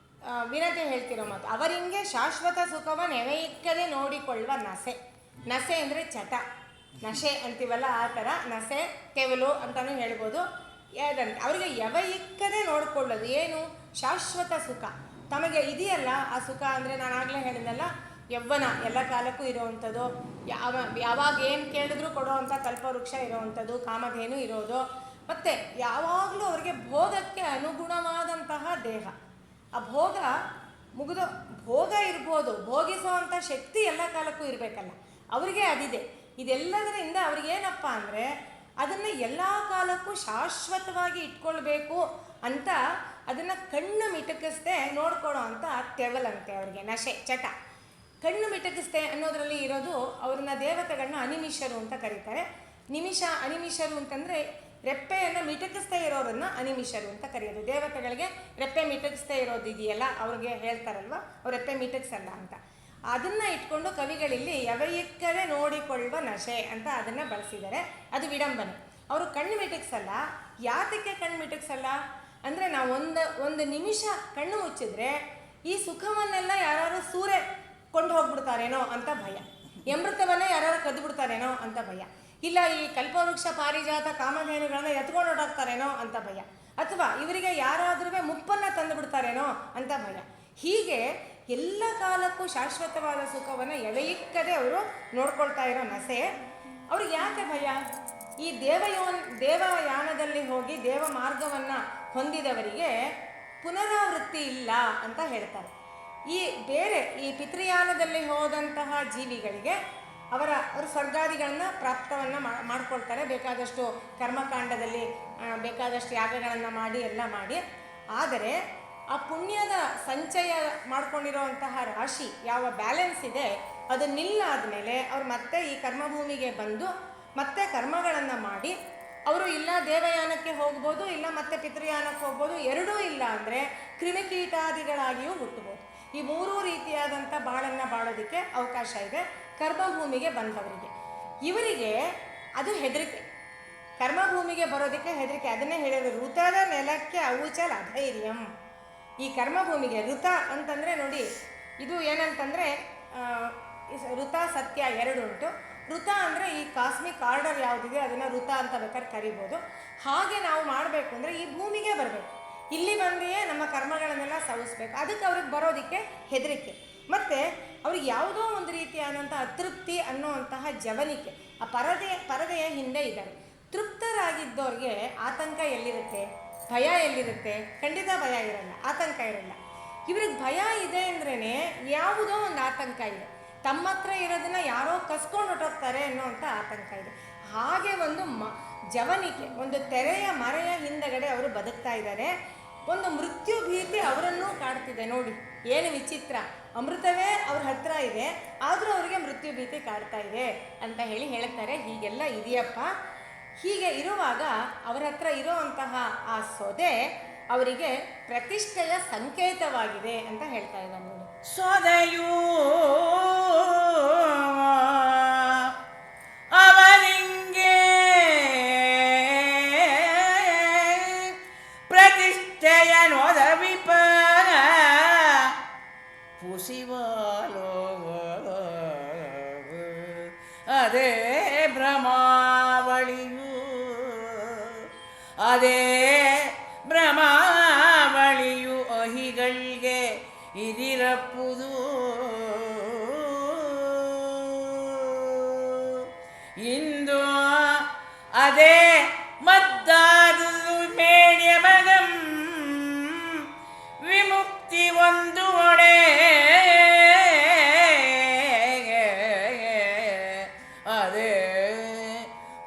Speaker 2: ವಿನತೆ ಹೇಳ್ತಿರೋ ಮಾತು. ಅವರಿಂಗೆ ಶಾಶ್ವತ ಸುಖವ ನೆವೆಯಿಕ್ಕದೆ ನೋಡಿಕೊಳ್ಳುವ ನಸೆ. ನಸೆ ಅಂದರೆ ಚಟ, ನಶೆ ಅಂತೀವಲ್ಲ ಆ ಥರ, ನಸೆ ತೆವಲು ಅಂತಲೂ ಹೇಳ್ಬೋದು. ಯಾದಂತೆ ಅವರಿಗೆ ಎವೆಯಿಕ್ಕದೆ ನೋಡಿಕೊಳ್ಳೋದು ಏನು? ಶಾಶ್ವತ ಸುಖ ತಮಗೆ ಇದೆಯಲ್ಲ. ಆ ಸುಖ ಅಂದರೆ ನಾನು ಆಗಲೇ ಹೇಳಿದ್ನಲ್ಲ, ಯೌವನ ಎಲ್ಲ ಕಾಲಕ್ಕೂ ಇರೋವಂಥದ್ದು, ಯಾವಾಗ ಏನು ಕೇಳಿದ್ರೂ ಕೊಡೋವಂಥ ಕಲ್ಪವೃಕ್ಷ ಇರೋವಂಥದ್ದು, ಕಾಮಧೇನು ಇರೋದು, ಮತ್ತು ಯಾವಾಗಲೂ ಅವರಿಗೆ ಭೋಗಕ್ಕೆ ಅನುಗುಣವಾದಂತಹ ದೇಹ. ಆ ಭೋಗ ಮುಗಿದು ಭೋಗ ಇರ್ಬೋದು, ಭೋಗಿಸುವಂಥ ಶಕ್ತಿ ಎಲ್ಲ ಕಾಲಕ್ಕೂ ಇರಬೇಕಲ್ಲ, ಅವರಿಗೆ ಅದಿದೆ. ಇದೆಲ್ಲದರಿಂದ ಅವ್ರಿಗೇನಪ್ಪ ಅಂದರೆ ಅದನ್ನು ಎಲ್ಲ ಕಾಲಕ್ಕೂ ಶಾಶ್ವತವಾಗಿ ಇಟ್ಕೊಳ್ಬೇಕು ಅಂತ ಅದನ್ನು ಕಣ್ಣು ಮಿಟಕಿಸ್ದೆ ನೋಡ್ಕೊಳ್ಳೋ ಅಂತ ತೆವಲಂತೆ ಅವ್ರಿಗೆ, ನಶೆ, ಚಟ. ಕಣ್ಣು ಮಿಟಕಿಸ್ದೆ ಅನ್ನೋದರಲ್ಲಿ ಇರೋದು ಅವ್ರನ್ನ ದೇವತೆಗಳನ್ನ ಅನಿಮಿಷರು ಅಂತ ಕರೀತಾರೆ. ನಿಮಿಷ ಅನಿಮಿಷರು ಅಂತಂದರೆ ರೆಪ್ಪೆಯನ್ನು ಮಿಟಕಿಸ್ತಾ ಇರೋರನ್ನ ಅನಿಮಿಷರು ಅಂತ ಕರೆಯೋದು. ದೇವತೆಗಳಿಗೆ ರೆಪ್ಪೆ ಮಿಟಕಿಸ್ತಾ ಇರೋದು ಇದೆಯಲ್ಲ, ಅವ್ರಿಗೆ ಹೇಳ್ತಾರಲ್ವ, ಅವ್ರ ರೆಪ್ಪೆ ಮಿಟಕ್ಸಲ್ಲ ಅಂತ. ಅದನ್ನು ಇಟ್ಕೊಂಡು ಕವಿಗಳಿಲ್ಲಿ ಯವಯಿಕ್ಕದೆ ನೋಡಿಕೊಳ್ಳುವ ನಶೆ ಅಂತ ಅದನ್ನು ಬಳಸಿದ್ದಾರೆ. ಅದು ವಿಡಂಬನೆ. ಅವರು ಕಣ್ಣು ಮಿಟಕ್ಸಲ್ಲ. ಯಾತಕ್ಕೆ ಕಣ್ಣು ಮಿಟಕ್ಸಲ್ಲ ಅಂದರೆ, ನಾವು ಒಂದು ನಿಮಿಷ ಕಣ್ಣು ಮುಚ್ಚಿದ್ರೆ ಈ ಸುಖವನ್ನೆಲ್ಲ ಯಾರು ಸೂರೆ ಕೊಂಡು ಹೋಗ್ಬಿಡ್ತಾರೇನೋ ಅಂತ ಭಯ, ಅಮೃತವನ್ನೇ ಯಾರು ಕದ್ದು ಬಿಡ್ತಾರೇನೋ ಅಂತ ಭಯ, ಇಲ್ಲ ಈ ಕಲ್ಪವೃಕ್ಷ ಪಾರಿಜಾತ ಕಾಮಧೇನುಗಳನ್ನ ಎತ್ಕೊಂಡು ಹೊರಟಾಗ್ತಾರೇನೋ ಅಂತ ಭಯ, ಅಥವಾ ಇವರಿಗೆ ಯಾರಾದ್ರೂ ಮುಪ್ಪನ್ನು ತಂದು ಬಿಡ್ತಾರೇನೋ ಅಂತ ಭಯ. ಹೀಗೆ ಎಲ್ಲ ಕಾಲಕ್ಕೂ ಶಾಶ್ವತವಾದ ಸುಖವನ್ನು ಎಳೆಯಿಕ್ಕದೆ ಅವರು ನೋಡ್ಕೊಳ್ತಾ ಇರೋ ನಸೆ. ಅವ್ರಿಗೆ ಯಾಕೆ ಭಯ? ಈ ದೇವಯಾನದಲ್ಲಿ ಹೋಗಿ ದೇವ ಮಾರ್ಗವನ್ನು ಹೊಂದಿದವರಿಗೆ ಪುನರಾವೃತ್ತಿ ಇಲ್ಲ ಅಂತ ಹೇಳ್ತಾರೆ. ಈ ಪಿತೃಯಾನದಲ್ಲಿ ಹೋದಂತಹ ಜೀವಿಗಳಿಗೆ ಅವರು ಸ್ವರ್ಗಾದಿಗಳನ್ನು ಪ್ರಾಪ್ತವನ್ನು ಮಾಡ್ಕೊಳ್ತಾರೆ. ಬೇಕಾದಷ್ಟು ಕರ್ಮಕಾಂಡದಲ್ಲಿ ಬೇಕಾದಷ್ಟು ಯಾಗಗಳನ್ನು ಮಾಡಿ ಎಲ್ಲ ಮಾಡಿ. ಆದರೆ ಆ ಪುಣ್ಯದ ಸಂಚಯ ಮಾಡ್ಕೊಂಡಿರೋಂತಹ ರಾಶಿ ಯಾವ ಬ್ಯಾಲೆನ್ಸ್ ಇದೆ ಅದು ನಿಲ್ಲಾದ್ಮೇಲೆ ಅವ್ರು ಮತ್ತೆ ಈ ಕರ್ಮಭೂಮಿಗೆ ಬಂದು ಮತ್ತೆ ಕರ್ಮಗಳನ್ನು ಮಾಡಿ ಅವರು ಇಲ್ಲ ದೇವಯಾನಕ್ಕೆ ಹೋಗ್ಬೋದು, ಇಲ್ಲ ಮತ್ತೆ ಪಿತೃಯಾನಕ್ಕೆ ಹೋಗ್ಬೋದು. ಎರಡೂ ಇಲ್ಲ ಅಂದರೆ ಕ್ರಿಮಿಕೀಟಾದಿಗಳಾಗಿಯೂ ಹುಟ್ಟಬೋದು. ಈ ಮೂರೂ ರೀತಿಯಾದಂಥ ಬಾಳನ್ನು ಬಾಳೋದಕ್ಕೆ ಅವಕಾಶ ಇದೆ ಕರ್ಮಭೂಮಿಗೆ ಬಂದವರಿಗೆ. ಇವರಿಗೆ ಅದು ಹೆದರಿಕೆ, ಕರ್ಮಭೂಮಿಗೆ ಬರೋದಕ್ಕೆ ಹೆದರಿಕೆ. ಅದನ್ನೇ ಹೇಳಿದ್ರು, ಋತದ ನೆಲಕ್ಕೆ ಔಚಲ್ ಅಧೈರ್ಯಂ. ಈ ಕರ್ಮಭೂಮಿಗೆ ಋತ ಅಂತಂದರೆ ನೋಡಿ, ಇದು ಏನಂತಂದರೆ ಋತ ಸತ್ಯ ಎರಡು ಉಂಟು. ಋತ ಅಂದರೆ ಈ ಕಾಸ್ಮಿಕ್ ಆರ್ಡರ್ ಯಾವುದಿದೆ ಅದನ್ನು ಋತ ಅಂತ ಬೇಕಾದ್ರೆ ಕರಿಬೋದು. ಹಾಗೆ ನಾವು ಮಾಡಬೇಕು ಅಂದರೆ ಈ ಭೂಮಿಗೆ ಬರಬೇಕು, ಇಲ್ಲಿ ಬಂದೆಯೇ ನಮ್ಮ ಕರ್ಮಗಳನ್ನೆಲ್ಲ ಸವಿಸ್ಬೇಕು. ಅದಕ್ಕೆ ಅವ್ರಿಗೆ ಬರೋದಕ್ಕೆ ಹೆದರಿಕೆ. ಮತ್ತು ಅವ್ರಿಗೆ ಯಾವುದೋ ಒಂದು ರೀತಿಯಾದಂಥ ಅತೃಪ್ತಿ ಅನ್ನೋವಂತಹ ಜವನಿಕೆ ಆ ಪರದೆಯ ಹಿಂದೆ ಇದ್ದಾರೆ. ತೃಪ್ತರಾಗಿದ್ದವ್ರಿಗೆ ಆತಂಕ ಎಲ್ಲಿರುತ್ತೆ? ಭಯ ಎಲ್ಲಿರುತ್ತೆ? ಖಂಡಿತ ಭಯ ಇರಲ್ಲ, ಆತಂಕ ಇರಲ್ಲ. ಇವ್ರಿಗೆ ಭಯ ಇದೆ ಅಂದ್ರೇ ಯಾವುದೋ ಒಂದು ಆತಂಕ ಇದೆ. ತಮ್ಮ ಹತ್ರ ಇರೋದನ್ನ ಯಾರೋ ಕಸ್ಕೊಂಡು ಹೊಟ್ಟೋಗ್ತಾರೆ ಅನ್ನೋವಂಥ ಆತಂಕ ಇದೆ. ಹಾಗೆ ಒಂದು ಜವನಿಕೆ, ಒಂದು ತೆರೆಯ ಮರೆಯ ಹಿಂದಗಡೆ ಅವರು ಬದುಕ್ತಾ ಇದ್ದಾರೆ. ಒಂದು ಮೃತ್ಯು ಭೀತಿ ಅವರನ್ನೂ ಕಾಡ್ತಿದೆ. ನೋಡಿ ಏನು ವಿಚಿತ್ರ, ಅಮೃತವೇ ಅವ್ರ ಹತ್ರ ಇದೆ, ಆದರೂ ಅವರಿಗೆ ಮೃತ್ಯು ಭೀತಿ ಕಾಡ್ತಾ ಇದೆ ಅಂತ ಹೇಳ್ತಾರೆ. ಹೀಗೆಲ್ಲ ಇದೆಯಪ್ಪ. ಹೀಗೆ ಇರುವಾಗ ಅವರ ಹತ್ರ ಇರೋವಂತಹ ಆ ಸೊದೆ ಅವರಿಗೆ ಪ್ರತಿಷ್ಠೆಯ ಸಂಕೇತವಾಗಿದೆ ಅಂತ ಹೇಳ್ತಾ ಇದ್ದಾನೆ ನೋಡಿ.
Speaker 1: ಸೊದೆಯೂ ಅವನಿಂಗೆ ಪ್ರತಿಷ್ಠೆಯ ನೊದವಿಪ ಪುಸಿವಾಲೋ ಅದೇ ಭ್ರಮಾವಳಿಯು, ಅದೇ ಭ್ರಮಾವಳಿಯು ಅಹಿಗಳಿಗೆ ಇದಿರಪ್ಪುದು. ಇಂದು ಅದೇ ಮದ್ದಾದುದು ಮೇಣ್ಯ ಮಗಂ ವಿಮುಕ್ತಿ ಒಂದು ಒಡೆ, ಅದೇ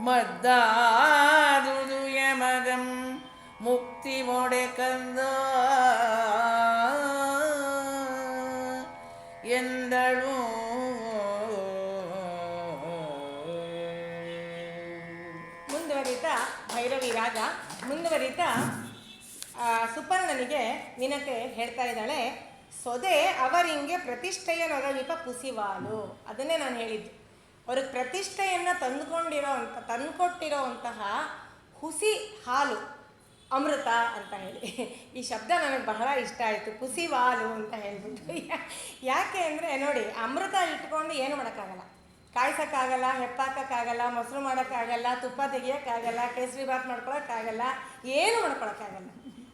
Speaker 1: ಮದ್ದಾದುದು ಯಮಗಂ ಮುಕ್ತಿ ಒಡೆ ಕಂದ ಎಂದಳು.
Speaker 2: ಮುಂದುವರಿತಾ ಭೈರವಿ ರಾಗ ಮುಂದುವರಿತಾ ಸುಪರ್ಣನಿಗೆ ವಿನತೆ ಹೇಳ್ತಾ ಇದ್ದಾಳೆ. ಸೊದೆ ಅವರಿಂಗೆ ಪ್ರತಿಷ್ಠೆಯ ನೊದವಿಪ ಪುಸಿವಾಲು. ಅದನ್ನೇ ನಾನು ಹೇಳಿದ್ದು, ಅವ್ರಿಗೆ ಪ್ರತಿಷ್ಠೆಯನ್ನು ತಂದುಕೊಟ್ಟಿರೋವಂತಹ ಹುಸಿ ಹಾಲು ಅಮೃತ ಅಂತ ಹೇಳಿ. ಈ ಶಬ್ದ ನನಗೆ ಬಹಳ ಇಷ್ಟ ಆಯಿತು, ಪುಸಿವಾಲು ಅಂತ ಹೇಳ್ಬಿಟ್ಟು. ಯಾಕೆ ಅಂದರೆ ನೋಡಿ, ಅಮೃತ ಇಟ್ಕೊಂಡು ಏನು ಮಾಡೋಕ್ಕಾಗಲ್ಲ, ಕಾಯ್ಸೋಕ್ಕಾಗಲ್ಲ, ಹೆಪ್ಪಾಕೋಕ್ಕಾಗಲ್ಲ, ಮೊಸರು ಮಾಡೋಕ್ಕಾಗಲ್ಲ, ತುಪ್ಪ ತೆಗಿಯೋಕ್ಕಾಗಲ್ಲ, ಕೇಸರಿ ಬಾತ್ ಮಾಡ್ಕೊಳಕ್ಕಾಗಲ್ಲ, ಏನು ಮಾಡ್ಕೊಳಕ್ಕಾಗಲ್ಲ.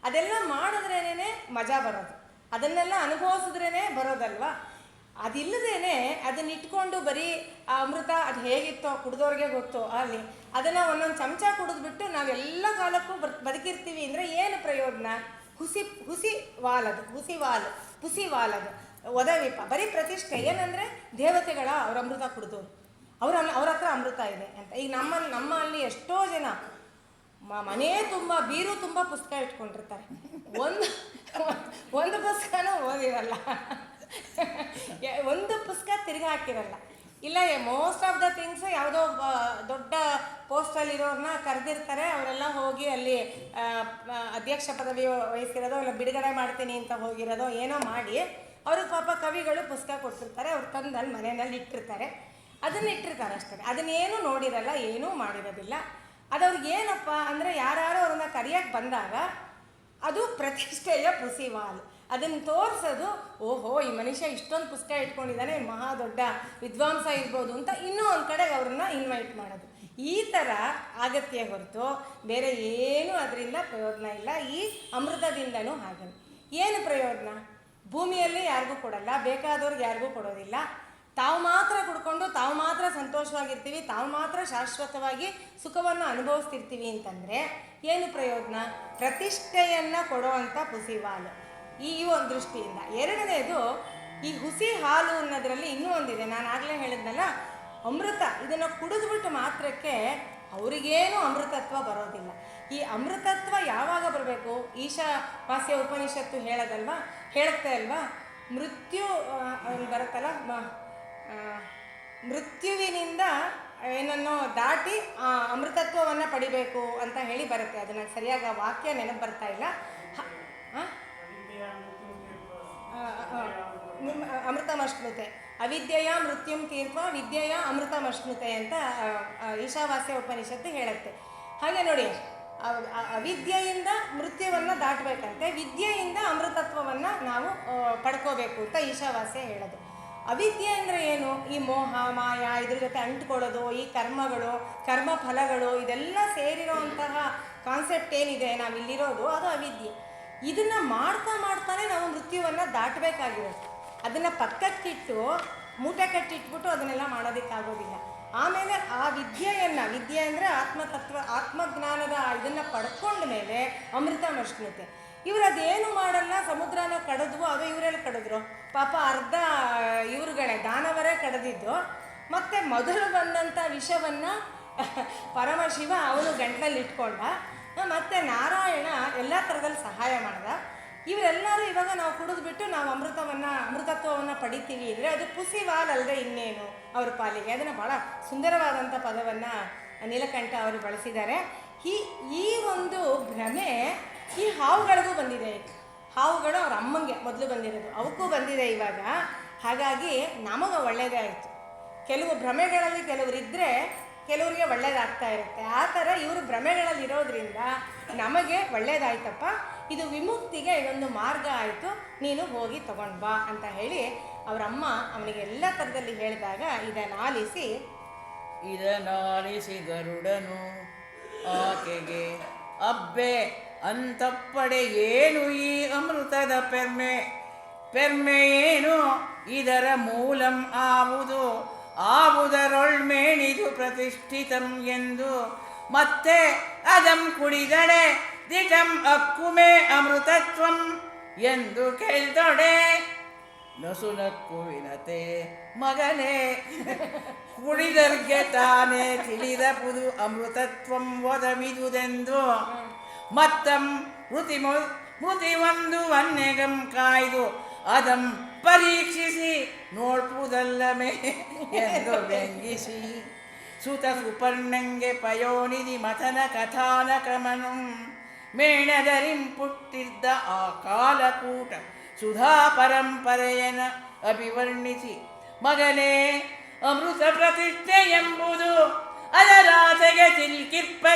Speaker 2: ಅದೆಲ್ಲ ಮಾಡಿದ್ರೇನೆ ಮಜಾ ಬರೋದು, ಅದನ್ನೆಲ್ಲ ಅನುಭವಿಸಿದ್ರೇ ಬರೋದಲ್ವಾ. ಅದಿಲ್ಲದೇನೆ ಅದನ್ನ ಇಟ್ಕೊಂಡು ಬರೀ ಆ ಅಮೃತ ಅದು ಹೇಗಿತ್ತೋ ಕುಡಿದವ್ರಿಗೆ ಗೊತ್ತು. ಅಲ್ಲಿ ಅದನ್ನು ಒಂದೊಂದು ಚಮಚ ಕುಡಿದ್ಬಿಟ್ಟು ನಾವೆಲ್ಲ ಕಾಲಕ್ಕೂ ಬದುಕಿರ್ತೀವಿ ಅಂದರೆ ಏನು ಪ್ರಯೋಜನ? ಹುಸಿ ವಾಲದು ಒದವಿಪ ಬರೀ ಪ್ರತಿಷ್ಠೆ. ಏನಂದರೆ ದೇವತೆಗಳ ಅವ್ರ ಅಮೃತ ಕುಡಿದವರು, ಅವ್ರ ಹತ್ರ ಅಮೃತ ಇದೆ ಅಂತ. ಈಗ ನಮ್ಮ ಅಲ್ಲಿ ಎಷ್ಟೋ ಜನ ಮನೆ ತುಂಬ ಬೀರು ತುಂಬ ಪುಸ್ತಕ ಇಟ್ಕೊಂಡಿರ್ತಾರೆ, ಒಂದು ಪುಸ್ತಕನೂ ಓದಿರಲ್ಲ, ಒಂದು ಪುಸ್ತಕ ತಿರ್ಗಿ ಹಾಕಿರಲ್ಲ. ಇಲ್ಲ, ಮೋಸ್ಟ್ ಆಫ್ ದ ಥಿಂಗ್ಸ್ ಯಾವುದೋ ದೊಡ್ಡ ಪೋಸ್ಟಲ್ಲಿರೋರನ್ನ ಕರೆದಿರ್ತಾರೆ, ಅವರೆಲ್ಲ ಹೋಗಿ ಅಲ್ಲಿ ಅಧ್ಯಕ್ಷ ಪದವಿ ವಹಿಸಿರೋದೋ ಇಲ್ಲ ಬಿಡುಗಡೆ ಮಾಡ್ತೀನಿ ಅಂತ ಹೋಗಿರೋದೋ ಏನೋ ಮಾಡಿ ಅವ್ರಿಗೆ ಪಾಪ ಕವಿಗಳು ಪುಸ್ತಕ ಕೊಡ್ತಿರ್ತಾರೆ, ಅವ್ರು ತಂದು ಅಲ್ಲಿ ಮನೆಯಲ್ಲಿ ಇಟ್ಟಿರ್ತಾರೆ, ಅದನ್ನ ಇಟ್ಟಿರ್ತಾರೆ ಅಷ್ಟೇ. ಅದನ್ನೇನು ನೋಡಿರಲ್ಲ, ಏನೂ ಮಾಡಿರೋದಿಲ್ಲ. ಅದವ್ರಿಗೆ ಏನಪ್ಪ ಅಂದರೆ ಯಾರು ಅವ್ರನ್ನ ಕರೆಯೋಕ್ಕೆ ಬಂದಾಗ ಅದು ಪ್ರತಿಷ್ಠೆಯ ಪುಸಿವಾಲ್. ಅದನ್ನು ತೋರಿಸೋದು, ಓಹೋ ಈ ಮನುಷ್ಯ ಇಷ್ಟೊಂದು ಪುಸ್ತಕ ಇಟ್ಕೊಂಡಿದ್ದಾನೆ, ಮಹಾ ದೊಡ್ಡ ವಿದ್ವಾಂಸ ಇರ್ಬೋದು ಅಂತ ಇನ್ನೂ ಒಂದು ಕಡೆಗೆ ಅವ್ರನ್ನ ಇನ್ವೈಟ್ ಮಾಡೋದು. ಈ ಥರ ಆಗತ್ಯ ಹೊರತು ಬೇರೆ ಏನೂ ಅದರಿಂದ ಪ್ರಯೋಜನ ಇಲ್ಲ. ಈ ಅಮೃತದಿಂದನೂ ಹಾಗೆ. ಏನು ಪ್ರಯೋಜನ? ಭೂಮಿಯಲ್ಲಿ ಯಾರಿಗೂ ಕೊಡಲ್ಲ, ಬೇಕಾದವ್ರಿಗೆ ಯಾರಿಗೂ ಕೊಡೋದಿಲ್ಲ. ತಾವು ಮಾತ್ರ ಕುಡ್ಕೊಂಡು ತಾವು ಮಾತ್ರ ಸಂತೋಷವಾಗಿರ್ತೀವಿ, ತಾವು ಮಾತ್ರ ಶಾಶ್ವತವಾಗಿ ಸುಖವನ್ನು ಅನುಭವಿಸ್ತಿರ್ತೀವಿ ಅಂತಂದರೆ ಏನು ಪ್ರಯೋಜನ? ಪ್ರತಿಷ್ಠೆಯನ್ನು ಕೊಡುವಂಥ ಪುಸಿವಾಲು ಈ ಒಂದು ದೃಷ್ಟಿಯಿಂದ. ಎರಡನೇದು, ಈ ಹುಸಿ ಹಾಲು ಅನ್ನೋದರಲ್ಲಿ ಇನ್ನೂ ಒಂದಿದೆ. ನಾನು ಆಗಲೇ ಹೇಳಿದ್ನಲ್ಲ, ಅಮೃತ ಇದನ್ನು ಕುಡಿದ್ಬಿಟ್ಟು ಮಾತ್ರಕ್ಕೆ ಅವರಿಗೇನು ಅಮೃತತ್ವ ಬರೋದಿಲ್ಲ. ಈ ಅಮೃತತ್ವ ಯಾವಾಗ ಬರಬೇಕು? ಈಶಾವಾಸ್ಯ ಉಪನಿಷತ್ತು ಹೇಳುತ್ತೆ ಅಲ್ವಾ, ಮೃತ್ಯು ಬರುತ್ತಲ್ಲ, ಮೃತ್ಯುವಿನಿಂದ ಏನನ್ನೋ ದಾಟಿ ಅಮೃತತ್ವವನ್ನು ಪಡಿಬೇಕು ಅಂತ ಹೇಳಿ ಬರುತ್ತೆ. ಅದು ನನಗೆ ಸರಿಯಾಗಿ ಆ ವಾಕ್ಯ ನೆನಪು ಬರ್ತಾ ಇಲ್ಲ. ಅಮೃತಮಶ್ನುತೆ, ಅವಿದ್ಯೆಯ ಮೃತ್ಯುಂ ತೀರ್ಪ ವಿದ್ಯೆಯ ಅಮೃತಮಶ್ನುತೆ ಅಂತ ಈಶಾವಾಸ್ಯ ಉಪನಿಷತ್ತು ಹೇಳುತ್ತೆ. ಹಾಗೆ ನೋಡಿ, ಅವಿದ್ಯೆಯಿಂದ ಮೃತ್ಯುವನ್ನು ದಾಟಬೇಕಂತೆ, ವಿದ್ಯೆಯಿಂದ ಅಮೃತತ್ವವನ್ನು ನಾವು ಪಡ್ಕೋಬೇಕು ಅಂತ ಈಶಾವಾಸ್ಯ ಹೇಳೋದು. ಅವಿದ್ಯೆ ಅಂದರೆ ಏನು? ಈ ಮೋಹ ಮಾಯ ಇದ್ರ ಜೊತೆ ಅಂಟ್ಕೊಳ್ಳೋದು, ಈ ಕರ್ಮಗಳು, ಕರ್ಮ ಫಲಗಳು, ಇದೆಲ್ಲ ಸೇರಿರೋವಂತಹ ಕಾನ್ಸೆಪ್ಟ್ ಏನಿದೆ ನಾವಿಲ್ಲಿರೋದು, ಅದು ಅವಿದ್ಯೆ. ಇದನ್ನು ಮಾಡ್ತಾನೆ ನಾವು ಮೃತ್ಯುವನ್ನು ದಾಟಬೇಕಾಗಿರುತ್ತೆ. ಅದನ್ನು ಪಕ್ಕಕ್ಕಿಟ್ಟು ಮೂಟೆ ಕಟ್ಟಿಟ್ಬಿಟ್ಟು ಅದನ್ನೆಲ್ಲ ಮಾಡೋದಕ್ಕಾಗೋದಿಲ್ಲ. ಆಮೇಲೆ ಆ ವಿದ್ಯೆ ಅಂದರೆ ಆತ್ಮಜ್ಞಾನದ ಇದನ್ನು ಪಡ್ಕೊಂಡ ಮೇಲೆ ಅಮೃತಮಶ್ನುತೆ. ಇವರು ಅದೇನು ಮಾಡಲ್ಲ, ಸಮುದ್ರನ ಕಡಿದ್ವು, ಅದು ಇವರೆಲ್ಲ ಕಡಿದ್ರು ಪಾಪ, ಅರ್ಧ ಇವ್ರುಗಳೇ ದಾನವರೇ ಕಡಿದಿದ್ದು. ಮತ್ತು ಮೊದಲು ಬಂದಂಥ ವಿಷವನ್ನು ಪರಮಶಿವ ಅವನು ಗಂಟಲಲ್ಲಿ ಇಟ್ಕೊಂಡ, ಮತ್ತು ನಾರಾಯಣ ಎಲ್ಲ ಥರದಲ್ಲಿ ಸಹಾಯ ಮಾಡ್ದ. ಇವರೆಲ್ಲರೂ ಇವಾಗ ನಾವು ಕುಡಿದ್ಬಿಟ್ಟು ನಾವು ಅಮೃತತ್ವವನ್ನು ಪಡಿತೀವಿ ಅಂದರೆ ಅದು ಪುಸಿವಾಲ್ ಅಲ್ಲದೆ ಇನ್ನೇನು ಅವ್ರ ಪಾಲಿಗೆ. ಅದನ್ನು ಭಾಳ ಸುಂದರವಾದಂಥ ಪದವನ್ನು ನೀಲಕಂಠ ಅವರು ಬಳಸಿದ್ದಾರೆ. ಈ ಒಂದು ಭ್ರಮೆ ಈ ಹಾವುಗಳಿಗೂ ಬಂದಿದೆ. ಹಾವುಗಳು ಅವ್ರ ಅಮ್ಮಂಗೆ ಮೊದಲು ಬಂದಿರೋದು, ಅವಕ್ಕೂ ಬಂದಿದೆ ಇವಾಗ. ಹಾಗಾಗಿ ನಮಗೆ ಒಳ್ಳೆಯದೇ ಆಯಿತು. ಕೆಲವು ಭ್ರಮೆಗಳಲ್ಲಿ ಕೆಲವರಿದ್ದರೆ ಕೆಲವರಿಗೆ ಒಳ್ಳೇದಾಗ್ತಾ ಇರುತ್ತೆ. ಆ ಥರ ಇವರು ಭ್ರಮೆಗಳಲ್ಲಿ ಇರೋದ್ರಿಂದ ನಮಗೆ ಒಳ್ಳೇದಾಯ್ತಪ್ಪ, ಇದು ವಿಮುಕ್ತಿಗೆ ಇದೊಂದು ಮಾರ್ಗ ಆಯಿತು, ನೀನು ಹೋಗಿ ತಗೊಂಡು ಬಾ ಅಂತ ಹೇಳಿ ಅವರಮ್ಮ ಅವನಿಗೆ ಎಲ್ಲ ಥರದಲ್ಲಿ ಹೇಳಿದಾಗ
Speaker 1: ಇದನ್ನಾಲಿಸಿ ಗರುಡನು ಆಕೆಗೆ, ಅಬ್ಬೆ ಅಂತಪ್ಪಡೆ ಏನು ಈ ಅಮೃತದ ಪೆರ್ಮೆ ಏನು, ಇದರ ಮೂಲಂ ಆವುದರೊಳ್ಮೇಣಿದು ಪ್ರತಿಷ್ಠಿತಂ ಎಂದು, ಮತ್ತೆ ಅದಂ ಕುಡಿದಡೆ ದಿಟಂ ಅಕ್ಕುಮೆ ಅಮೃತತ್ವಂ ಎಂದು ಕೇಳ್ದೊಡೆ. ನಸುನಕ್ಕುವಿನತೆ ಮಗನೇ, ಕುಡಿದರ್ಗೆ ತಾನೇ ತಿಳಿದ ಪುದು ಅಮೃತತ್ವಂ ಒದಮಿದುದೆಂದು, ಮತ್ತಂ ಮೃತಿ ಒಂದು ವನ್ನೆಗಂ ಕಾಯ್ದು ಅದಂ ಪರೀಕ್ಷಿಸಿ ನೋಡ್ಪುದಲ್ಲಮೇ ಎಂದು ವ್ಯಂಗಿಸಿ, ಸುತ ಸುಪರ್ಣಂಗೆ ಪಯೋನಿಧಿ ಮಥನ ಕಥಾನಕಮನು ಮೇಣದರಿಂ ಪುಟ್ಟಿದ್ದ ಆ ಕಾಲಕೂಟ ಸುಧಾ ಪರಂಪರೆಯನ ಅಭಿವರ್ಣಿಸಿ, ಮಗನೇ ಅಮೃತ ಪ್ರತಿಷ್ಠೆ ಎಂಬುದು ಅದರಾಸೆಗೆ ತಿಲ್ಕಿರ್ಪ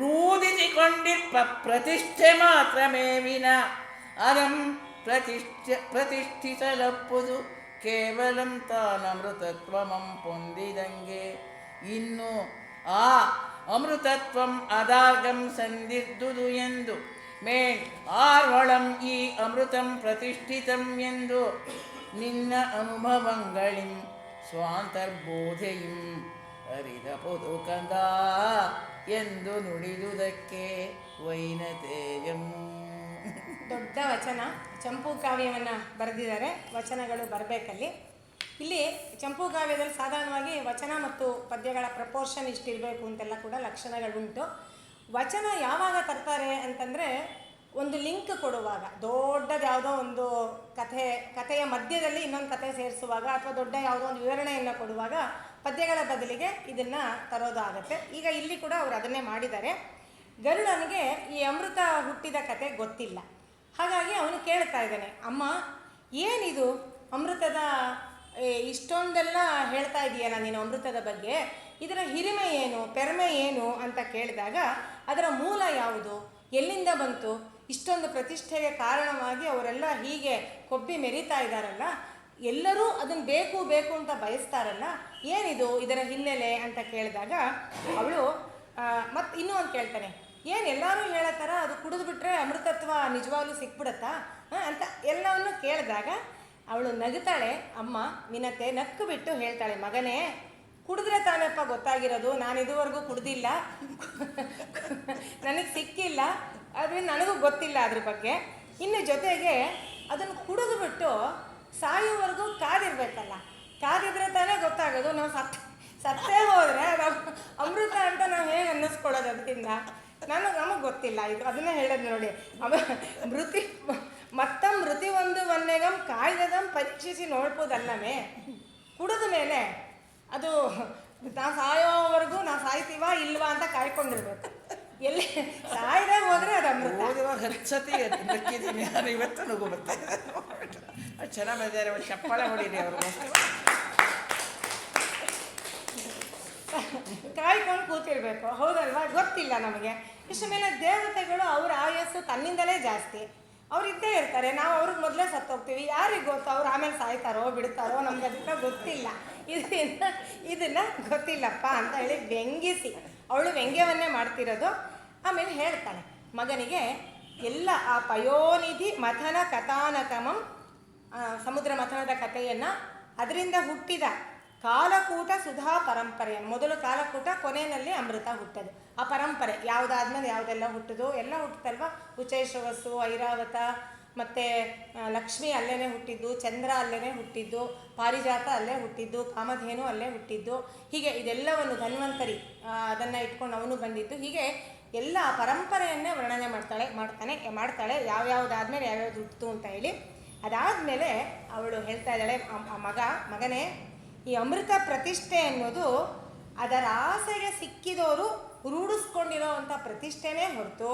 Speaker 1: ರೂದಿಸಿಕೊಂಡಿರ್ಪ ಪ್ರತಿಷ್ಠೆ ಮಾತ್ರಮೇ ವಿನ ಅದಂ ಪ್ರತಿಷ್ಠಿಸಲಪ್ಪುದು ಕೇವಲಂ ತಾನಮೃತತ್ವಮಂ ಪೊಂದಿದಂಗೆ. ಇನ್ನು ಆ ಅಮೃತತ್ವಂ ಅದಾರ್ಗಂ ಸಂದಿದ್ದುದು ಎಂದು ಮೇಣ್ ಆರ್ವಳಂ ಈ ಅಮೃತಂ ಪ್ರತಿಷ್ಠಿತಂ ಎಂದು ನಿನ್ನ ಅನುಭವಂಗಳಿಂ ಸ್ವಾಂತರ್ಬೋಧೆಯಿಂ ಅರಿದ ಪೊದು ಕಂದ ಎಂದು ನುಡಿದುದಕ್ಕೆ ವೈನತೇಯಂ.
Speaker 2: ದೊಡ್ಡ ವಚನ, ಚಂಪೂ ಕಾವ್ಯವನ್ನು ಬರೆದಿದ್ದಾರೆ. ವಚನಗಳು ಬರಬೇಕಲ್ಲಿ. ಇಲ್ಲಿ ಚಂಪೂ ಕಾವ್ಯದಲ್ಲಿ ಸಾಧಾರಣವಾಗಿ ವಚನ ಮತ್ತು ಪದ್ಯಗಳ ಪ್ರಪೋರ್ಷನ್ ಇಷ್ಟಿರಬೇಕು ಅಂತೆಲ್ಲ ಕೂಡ ಲಕ್ಷಣಗಳುಂಟು. ವಚನ ಯಾವಾಗ ತರ್ತಾರೆ ಅಂತಂದರೆ ಒಂದು ಲಿಂಕ್ ಕೊಡುವಾಗ, ದೊಡ್ಡದು ಯಾವುದೋ ಒಂದು ಕಥೆಯ ಮಧ್ಯದಲ್ಲಿ ಇನ್ನೊಂದು ಕಥೆ ಸೇರಿಸುವಾಗ ಅಥವಾ ದೊಡ್ಡ ಯಾವುದೋ ಒಂದು ವಿವರಣೆಯನ್ನು ಕೊಡುವಾಗ ಪದ್ಯಗಳ ಬದಲಿಗೆ ಇದನ್ನು ತರೋದು ಆಗುತ್ತೆ. ಈಗ ಇಲ್ಲಿ ಕೂಡ ಅವರು ಅದನ್ನೇ ಮಾಡಿದ್ದಾರೆ. ಗರುಡನಿಗೆ ಈ ಅಮೃತ ಹುಟ್ಟಿದ ಕತೆ ಗೊತ್ತಿಲ್ಲ. ಹಾಗಾಗಿ ಅವನು ಕೇಳ್ತಾ ಇದ್ದಾನೆ, ಅಮ್ಮ ಏನಿದು ಅಮೃತದ ಇಷ್ಟೊಂದೆಲ್ಲ ಹೇಳ್ತಾ ಇದೆಯಲ್ಲ ನೀನು ಅಮೃತದ ಬಗ್ಗೆ, ಇದರ ಹಿರಿಮೆ ಏನು, ಪೆರ್ಮೆ ಏನು ಅಂತ ಕೇಳಿದಾಗ ಅದರ ಮೂಲ ಯಾವುದು, ಎಲ್ಲಿಂದ ಬಂತು, ಇಷ್ಟೊಂದು ಪ್ರತಿಷ್ಠೆಗೆ ಕಾರಣವಾಗಿ ಅವರೆಲ್ಲ ಹೀಗೆ ಕೊಬ್ಬಿ ಮೆರಿತಾ ಇದ್ದಾರಲ್ಲ, ಎಲ್ಲರೂ ಅದನ್ನು ಬೇಕು ಬೇಕು ಅಂತ ಬಯಸ್ತಾರಲ್ಲ, ಏನಿದು ಇದರ ಹಿನ್ನೆಲೆ ಅಂತ ಕೇಳಿದಾಗ ಅವಳು ಮತ್ತು ಇನ್ನೂ ಒಂದು ಕೇಳ್ತಾನೆ, ಏನು ಎಲ್ಲರೂ ಹೇಳೋ ಥರ ಅದು ಕುಡಿದ್ಬಿಟ್ರೆ ಅಮೃತತ್ವ ನಿಜವಾಗ್ಲೂ ಸಿಕ್ಬಿಡತ್ತಾ ಅಂತ ಎಲ್ಲವನ್ನು ಕೇಳಿದಾಗ ಅವಳು ನಗುತ್ತಾಳೆ. ಅಮ್ಮ ವಿನತೆ ನಕ್ಕು ಬಿಟ್ಟು ಹೇಳ್ತಾಳೆ, ಮಗನೇ ಕುಡಿದ್ರೆ ತಾನಪ್ಪ ಗೊತ್ತಾಗಿರೋದು, ನಾನು ಇದುವರೆಗೂ ಕುಡ್ದಿಲ್ಲ, ನನಗೆ ಸಿಕ್ಕಿಲ್ಲ, ಆದರೆ ನನಗೂ ಗೊತ್ತಿಲ್ಲ ಅದ್ರ ಬಗ್ಗೆ. ಇನ್ನು ಜೊತೆಗೆ ಅದನ್ನು ಕುಡಿದ್ಬಿಟ್ಟು ಸಾಯೋವರೆಗೂ ಕಾದಿರ್ಬೇಕಲ್ಲ, ಕಾದಿದ್ರೆ ತಾನೇ ಗೊತ್ತಾಗೋದು. ನಾವು ಸತ್ತೇ ಹೋದರೆ ಅದು ಅಮೃತ ಅಂತ ನಾವು ಹೇಗೆ ಅನ್ನಿಸ್ಕೊಳ್ಳೋದು ಅದರಿಂದ, ನಮಗೆ ಗೊತ್ತಿಲ್ಲ. ಇದು ಅದನ್ನೇ ಹೇಳೋದು ನೋಡಿ, ಮೃತಿ ಒಂದು ವನ್ನೆಗಂ ಕಾಯ್ದದಂ ಪರೀಕ್ಷಿಸಿ ನೋಡ್ಬೋದಲ್ಲವೇ, ಕುಡಿದ ಮೇಲೆ ಅದು ನಾವು ಸಾಯೋವರೆಗೂ ನಾವು ಸಾಯ್ತೀವಾ ಇಲ್ವಾ ಅಂತ ಕಾಯ್ಕೊಂಡಿರ್ಬೇಕು. ಎಲ್ಲಿ ಸಾಯ್ದೆ ಹೋದರೆ ಅದು ಅಮೃತ.
Speaker 1: ಹಚ್ಚತಿ ನಕ್ಕಿದ್ದೀನಿ ನಾನು ಇವತ್ತು ನಗು ಬರ್ತಾ ಚೆನ್ನಾಗಿ ಬಂದಿದ್ದಾರೆ, ಒಂದು ಚಪ್ಪಾಳೆ ಹೊಡೀರಿ ಅವರು.
Speaker 2: ಕಾಯ್ಕೊಂಡು ಕೂತಿರ್ಬೇಕು, ಹೌದಲ್ವಾ? ಗೊತ್ತಿಲ್ಲ ನಮಗೆ. ಇಷ್ಟ ಮೇಲೆ ದೇವತೆಗಳು ಅವರ ಆಯಸ್ಸು ತನ್ನಿಂದಲೇ ಜಾಸ್ತಿ, ಅವ್ರು ಇದ್ದೇ ಇರ್ತಾರೆ. ನಾವು ಅವ್ರಿಗೆ ಮೊದಲೇ ಸತ್ತೋಗ್ತೀವಿ, ಯಾರಿಗೆ ಗೊತ್ತು ಅವ್ರು ಆಮೇಲೆ ಸಾಯ್ತಾರೋ ಬಿಡ್ತಾರೋ, ನಮ್ಗೆ ಅದಕ್ಕೆ ಗೊತ್ತಿಲ್ಲ. ಇದನ್ನು ಗೊತ್ತಿಲ್ಲಪ್ಪ ಅಂತ ಹೇಳಿ ವ್ಯಂಗಿಸಿ ಅವಳು ವ್ಯಂಗ್ಯವನ್ನೇ ಮಾಡ್ತಿರೋದು. ಆಮೇಲೆ ಹೇಳ್ತಾಳೆ ಮಗನಿಗೆ ಎಲ್ಲ ಆ ಪಯೋನಿಧಿ ಮಥನ ಕಥಾನಕಮಂ, ಸಮುದ್ರ ಮಥನದ ಕಥೆಯನ್ನು, ಅದರಿಂದ ಹುಟ್ಟಿದ ಕಾಲಕೂಟ ಸುಧಾ ಪರಂಪರೆಯನ್ನು, ಮೊದಲು ಕಾಲಕೂಟ, ಕೊನೆಯಲ್ಲಿ ಅಮೃತ ಹುಟ್ಟದು. ಆ ಪರಂಪರೆ ಯಾವುದಾದ್ಮೇಲೆ ಯಾವುದೆಲ್ಲ ಹುಟ್ಟೋದು ಎಲ್ಲ ಹುಟ್ಟುತ್ತಲ್ವ. ಉಚ್ಚೈಶ್ರವಸ್ಸು, ಐರಾವತ, ಮತ್ತು ಲಕ್ಷ್ಮಿ ಅಲ್ಲೇ ಹುಟ್ಟಿದ್ದು, ಚಂದ್ರ ಅಲ್ಲೇ ಹುಟ್ಟಿದ್ದು, ಪಾರಿಜಾತ ಅಲ್ಲೇ ಹುಟ್ಟಿದ್ದು, ಕಾಮಧೇನು ಅಲ್ಲೇ ಹುಟ್ಟಿದ್ದು, ಹೀಗೆ ಇದೆಲ್ಲವನ್ನು ಧನ್ವಂತರಿ ಅದನ್ನು ಇಟ್ಕೊಂಡು ಅವನು ಬಂದಿದ್ದು. ಹೀಗೆ ಎಲ್ಲ ಪರಂಪರೆಯನ್ನೇ ವರ್ಣನೆ ಮಾಡ್ತಾಳೆ ಯಾವ್ಯಾವುದಾದ್ಮೇಲೆ ಯಾವ್ಯಾವ್ದು ಹುಟ್ಟಿತು ಅಂತ ಹೇಳಿ. ಅದಾದಮೇಲೆ ಅವಳು ಹೇಳ್ತಾ ಇದ್ದಾಳೆ, ಮಗನೇ ಈ ಅಮೃತ ಪ್ರತಿಷ್ಠೆ ಅನ್ನೋದು ಅದರ ಆಸೆಗೆ ಸಿಕ್ಕಿದವರು ರೂಢಿಸ್ಕೊಂಡಿರೋ ಅಂಥ ಪ್ರತಿಷ್ಠೆನೇ ಹೊರತು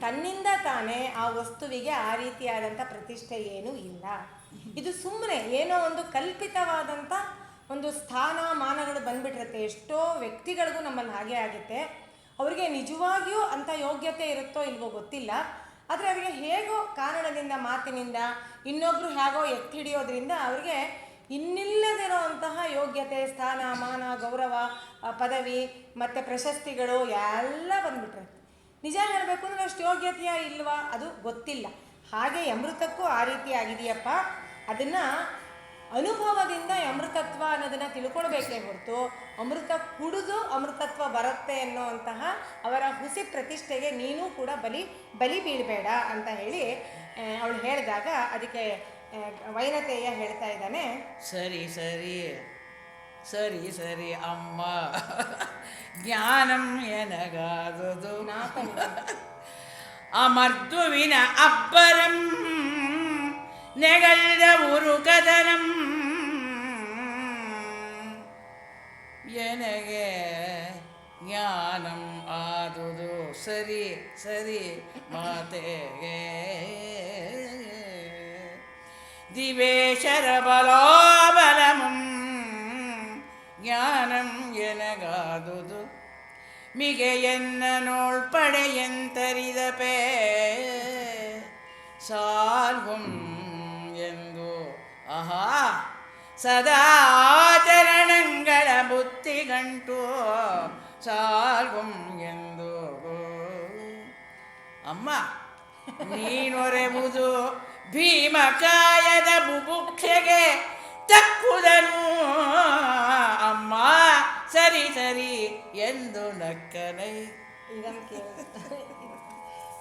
Speaker 2: ತನ್ನಿಂದ ತಾನೇ ಆ ವಸ್ತುವಿಗೆ ಆ ರೀತಿಯಾದಂಥ ಪ್ರತಿಷ್ಠೆ ಏನೂ ಇಲ್ಲ. ಇದು ಸುಮ್ಮನೆ ಏನೋ ಒಂದು ಕಲ್ಪಿತವಾದಂಥ ಒಂದು ಸ್ಥಾನ ಮಾನಗಳು ಬಂದ್ಬಿಟ್ಟಿರುತ್ತೆ. ಎಷ್ಟೋ ವ್ಯಕ್ತಿಗಳಿಗೂ ನಮ್ಮಲ್ಲಿ ಹಾಗೆ ಆಗುತ್ತೆ. ಅವರಿಗೆ ನಿಜವಾಗಿಯೂ ಅಂಥ ಯೋಗ್ಯತೆ ಇರುತ್ತೋ ಇಲ್ವೋ ಗೊತ್ತಿಲ್ಲ, ಆದರೆ ಅವರಿಗೆ ಹೇಗೋ ಕಾರಣದಿಂದ, ಮಾತಿನಿಂದ, ಇನ್ನೊಬ್ಬರು ಹೇಗೋ ಎತ್ತಿ ಹಿಡಿಯೋದ್ರಿಂದ ಅವ್ರಿಗೆ ಇನ್ನಿಲ್ಲದಿರೋ ಅಂತಹ ಯೋಗ್ಯತೆ, ಸ್ಥಾನ, ಮಾನ, ಗೌರವ, ಪದವಿ ಮತ್ತು ಪ್ರಶಸ್ತಿಗಳು ಎಲ್ಲ ಬಂದ್ಬಿಟ್ರೆ. ನಿಜ ಹೇಳಬೇಕು ಅಂದರೆ ಅಷ್ಟು ಯೋಗ್ಯತೆಯ ಇಲ್ವಾ ಅದು ಗೊತ್ತಿಲ್ಲ. ಹಾಗೆ ಅಮೃತಕ್ಕೂ ಆ ರೀತಿ ಆಗಿದೆಯಪ್ಪ. ಅದನ್ನು ಅನುಭವದಿಂದ ಅಮೃತತ್ವ ಅನ್ನೋದನ್ನು ತಿಳ್ಕೊಳ್ಬೇಕೇ ಹೊರತು ಅಮೃತ ಕುಡಿದು ಅಮೃತತ್ವ ಬರುತ್ತೆ ಅನ್ನೋಂತಹ ಅವರ ಹುಸಿ ಪ್ರತಿಷ್ಠೆಗೆ ನೀನು ಕೂಡ ಬಲಿ ಬೀಳಬೇಡ ಅಂತ ಹೇಳಿ ಅವಳು ಹೇಳಿದಾಗ ಅದಕ್ಕೆ ವೈನತೆಯ ಹೇಳ್ತಾ ಇದ್ದಾನೆ,
Speaker 1: ಸರಿ ಸರಿ ಸರಿ ಸರಿ ಅಮ್ಮ, ಜ್ಞಾನಂ ಎನಗಾದುದು ಅಮರ್ದುವಿನ ಅಬ್ಬರಂ ನೆಗಲ್ದ ಉರುಕದನಂ ಎನಗೆ ಜ್ಞಾನಂ ಆದುದು ಸರಿ ಸರಿ ಮಾತೆಗೆ ದಿವೇಶರ ಬಲೋಬಲಮಂ ಜ್ಞಾನಂ ಎನಗಾದುದು ಮಿಗೆಯನ್ನ ನೋಳ್ಪಡೆಯಂತರಿದ ಪೇ ಸಾಲ್ಗುಂ ಎಂದು ಆಹಾ ಸದಾಚರಣಗಳ ಬುತ್ತಿಗಂಟು ಸಾಲ್ಗುಂ ಎಂದು. ಅಮ್ಮ ನೀನೊರೆವುದು ಭೀಮಕಾಯದ ಬುಭುಕ್ಷೆಗೆ ತಕ್ಕುದನು ಅಮ್ಮ ಸರಿ ಸರಿ ಎಂದು ನಕ್ಕನೈ.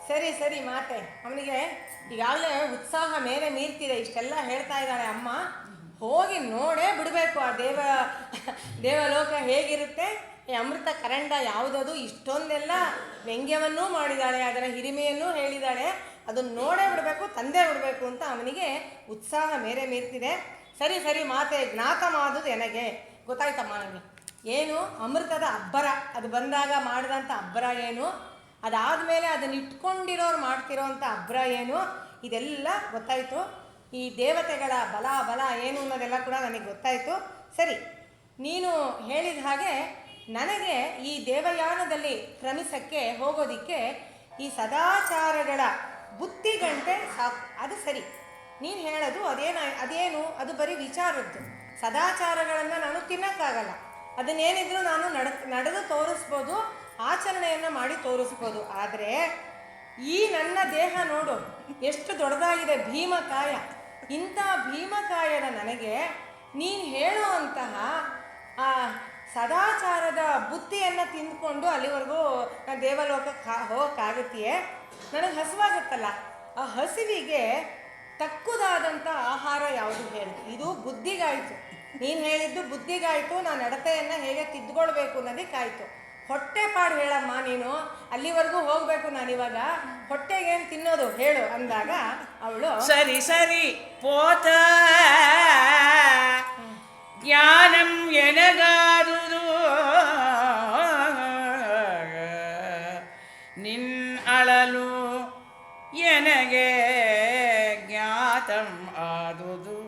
Speaker 2: ಸರಿ ಸರಿ ಮಾತೆ. ಅವನಿಗೆ ಈಗಾಗಲೇ ಉತ್ಸಾಹ ಮೇಲೆ ಮೀರ್ತಿದೆ, ಇಷ್ಟೆಲ್ಲ ಹೇಳ್ತಾ ಇದ್ದಾಳೆ ಅಮ್ಮ, ಹೋಗಿ ನೋಡೇ ಬಿಡಬೇಕು ಆ ದೇವಲೋಕ ಹೇಗಿರುತ್ತೆ, ಈ ಅಮೃತ ಕರಂಡ ಯಾವುದದು, ಇಷ್ಟೊಂದೆಲ್ಲ ವ್ಯಂಗ್ಯವನ್ನೂ ಮಾಡಿದಾಳೆ, ಅದರ ಹಿರಿಮೆಯನ್ನೂ ಹೇಳಿದಾಳೆ. ಅದನ್ನು ನೋಡೇ ಬಿಡಬೇಕು, ತಂದೆ ಬಿಡಬೇಕು ಅಂತ ಅವನಿಗೆ ಉತ್ಸಾಹ ಮೇರೆ ಮೀರ್ತಿದೆ. ಸರಿ ಸರಿ ಮಾತೆ ಜ್ಞಾತ ಮಾದುದು ಎನಗೆ ಗೊತ್ತಾಯ್ತಮ್ಮ ನನಗೆ. ಏನು ಅಮೃತದ ಅಬ್ಬರ, ಅದು ಬಂದಾಗ ಮಾಡಿದಂಥ ಅಬ್ಬರ ಏನು, ಅದಾದಮೇಲೆ ಅದನ್ನು ಇಟ್ಕೊಂಡಿರೋರು ಮಾಡ್ತಿರೋವಂಥ ಅಬ್ಬರ ಏನು, ಇದೆಲ್ಲ ಗೊತ್ತಾಯಿತು. ಈ ದೇವತೆಗಳ ಬಲ ಏನು ಅನ್ನೋದೆಲ್ಲ ಕೂಡ ನನಗೆ ಗೊತ್ತಾಯಿತು. ಸರಿ, ನೀನು ಹೇಳಿದ ಹಾಗೆ ನನಗೆ ಈ ದೇವಯಾನದಲ್ಲಿ ಕ್ರಮಿಸಕ್ಕೆ ಹೋಗೋದಿಕ್ಕೆ ಈ ಸದಾಚಾರಗಳ ಬುತ್ತಿಗಂಟೆ ಸಾಕು. ಅದು ಸರಿ, ನೀನು ಹೇಳೋದು ಅದೇನು ಅದು ಬರೀ ವಿಚಾರದ್ದು. ಸದಾಚಾರಗಳನ್ನು ನಾನು ತಿನ್ನೋಕ್ಕಾಗಲ್ಲ, ಅದನ್ನೇನಿದ್ರು ನಾನು ನಡೆದು ತೋರಿಸ್ಬೋದು, ಆಚರಣೆಯನ್ನು ಮಾಡಿ ತೋರಿಸ್ಬೋದು. ಆದರೆ ಈ ನನ್ನ ದೇಹ ನೋಡು ಎಷ್ಟು ದೊಡ್ಡದಾಗಿದೆ, ಭೀಮಕಾಯ. ಇಂಥ ಭೀಮಕಾಯದ ನನಗೆ ನೀನು ಹೇಳುವಂತಹ ಆ ಸದಾಚಾರದ ಬುತ್ತಿಯನ್ನು ತಿಂದ್ಕೊಂಡು ಅಲ್ಲಿವರೆಗೂ ನಾನು ದೇವಲೋಕಕ್ಕೆ ಹೋಗೋಕ್ಕಾಗತ್ತೆಯೇ? ನನಗೆ ಹಸಿವಾಗುತ್ತಲ್ಲ, ಆ ಹಸಿವಿಗೆ ತಕ್ಕುದಾದಂಥ ಆಹಾರ ಯಾವುದು ಹೇಳಿ. ಇದು ಬುದ್ಧಿಗಾಯಿತು, ನೀನು ಹೇಳಿದ್ದು ಬುದ್ಧಿಗಾಯಿತು. ನಾನು ನಡತೆಯನ್ನು ಹೇಗೆ ತಿದ್ದುಕೊಳ್ಬೇಕು ಅನ್ನೋದಕ್ಕಾಯಿತು. ಹೊಟ್ಟೆ ಪಾಡು ಹೇಳಮ್ಮ ನೀನು, ಅಲ್ಲಿವರೆಗೂ ಹೋಗಬೇಕು ನಾನಿವಾಗ, ಹೊಟ್ಟೆಗೇನು ತಿನ್ನೋದು ಹೇಳು ಅಂದಾಗ ಅವಳು
Speaker 1: ಸರಿ ಸರಿ ಪೋತ ಜ್ಞಾನಂ ಎನಗಾದುದು ನಿನ್ ಅಳಲು ಎನಗೆ ಜ್ಞಾತಂ ಆದುದು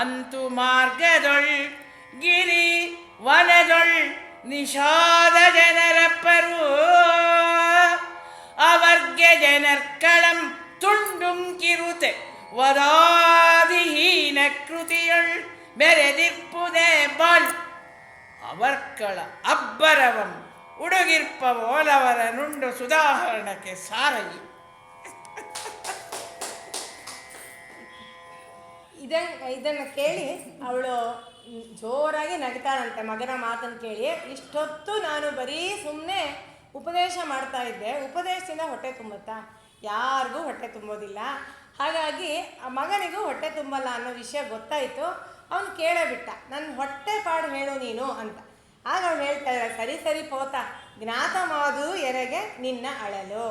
Speaker 1: ಅಂತು ಮಾರ್ಗದೊಳ್ ಗಿರಿ ವನದೊಳ್ ನಿಷಾದ ಜನರಪ್ಪರು ಅವರ್ಗೆ ಜನರ್ಕಳಂ ತುಂಡುಂ ಕಿರುತೆ ವದಾದಿಹೀನ ಕೃತಿಯೊಳ್ ಬೆರೆದಿಪ್ಪುದೇ ಬಾಳ್ ಅವರ್ಕಳ ಅಬ್ಬರವಂ ಉಡುಗಿರ್ಪ ಓಲವರ ನುಂಡು ಸುಧಾರಣಕ್ಕೆ ಸಾರಯಿ.
Speaker 2: ಇದನ್ನು ಕೇಳಿ ಅವಳು ಜೋರಾಗಿ ನಗ್ತಾಳಂತೆ, ಮಗನ ಮಾತನ್ನು ಕೇಳಿ. ಇಷ್ಟೊತ್ತು ನಾನು ಬರೀ ಸುಮ್ಮನೆ ಉಪದೇಶ ಮಾಡ್ತಾ ಇದ್ದೆ, ಉಪದೇಶದಿಂದ ಹೊಟ್ಟೆ ತುಂಬುತ್ತಾ? ಯಾರಿಗೂ ಹೊಟ್ಟೆ ತುಂಬೋದಿಲ್ಲ. ಹಾಗಾಗಿ ಆ ಮಗನಿಗೂ ಹೊಟ್ಟೆ ತುಂಬಲ್ಲ ಅನ್ನೋ ವಿಷಯ ಗೊತ್ತಾಯಿತು. ಅವನು ಕೇಳೇ ಬಿಟ್ಟ, ನನ್ನ ಹೊಟ್ಟೆ ಪಾಡು ಹೇಳು ನೀನು ಅಂತ. ಆಗ ಅವಳು ಹೇಳ್ತಾ ಇದ್ದಾಳೆ, ಸರಿ ಸರಿ ಪೋತ ಜ್ಞಾತ ಮಾದು ಎರೆಗೆ ನಿನ್ನ ಅಳಲು.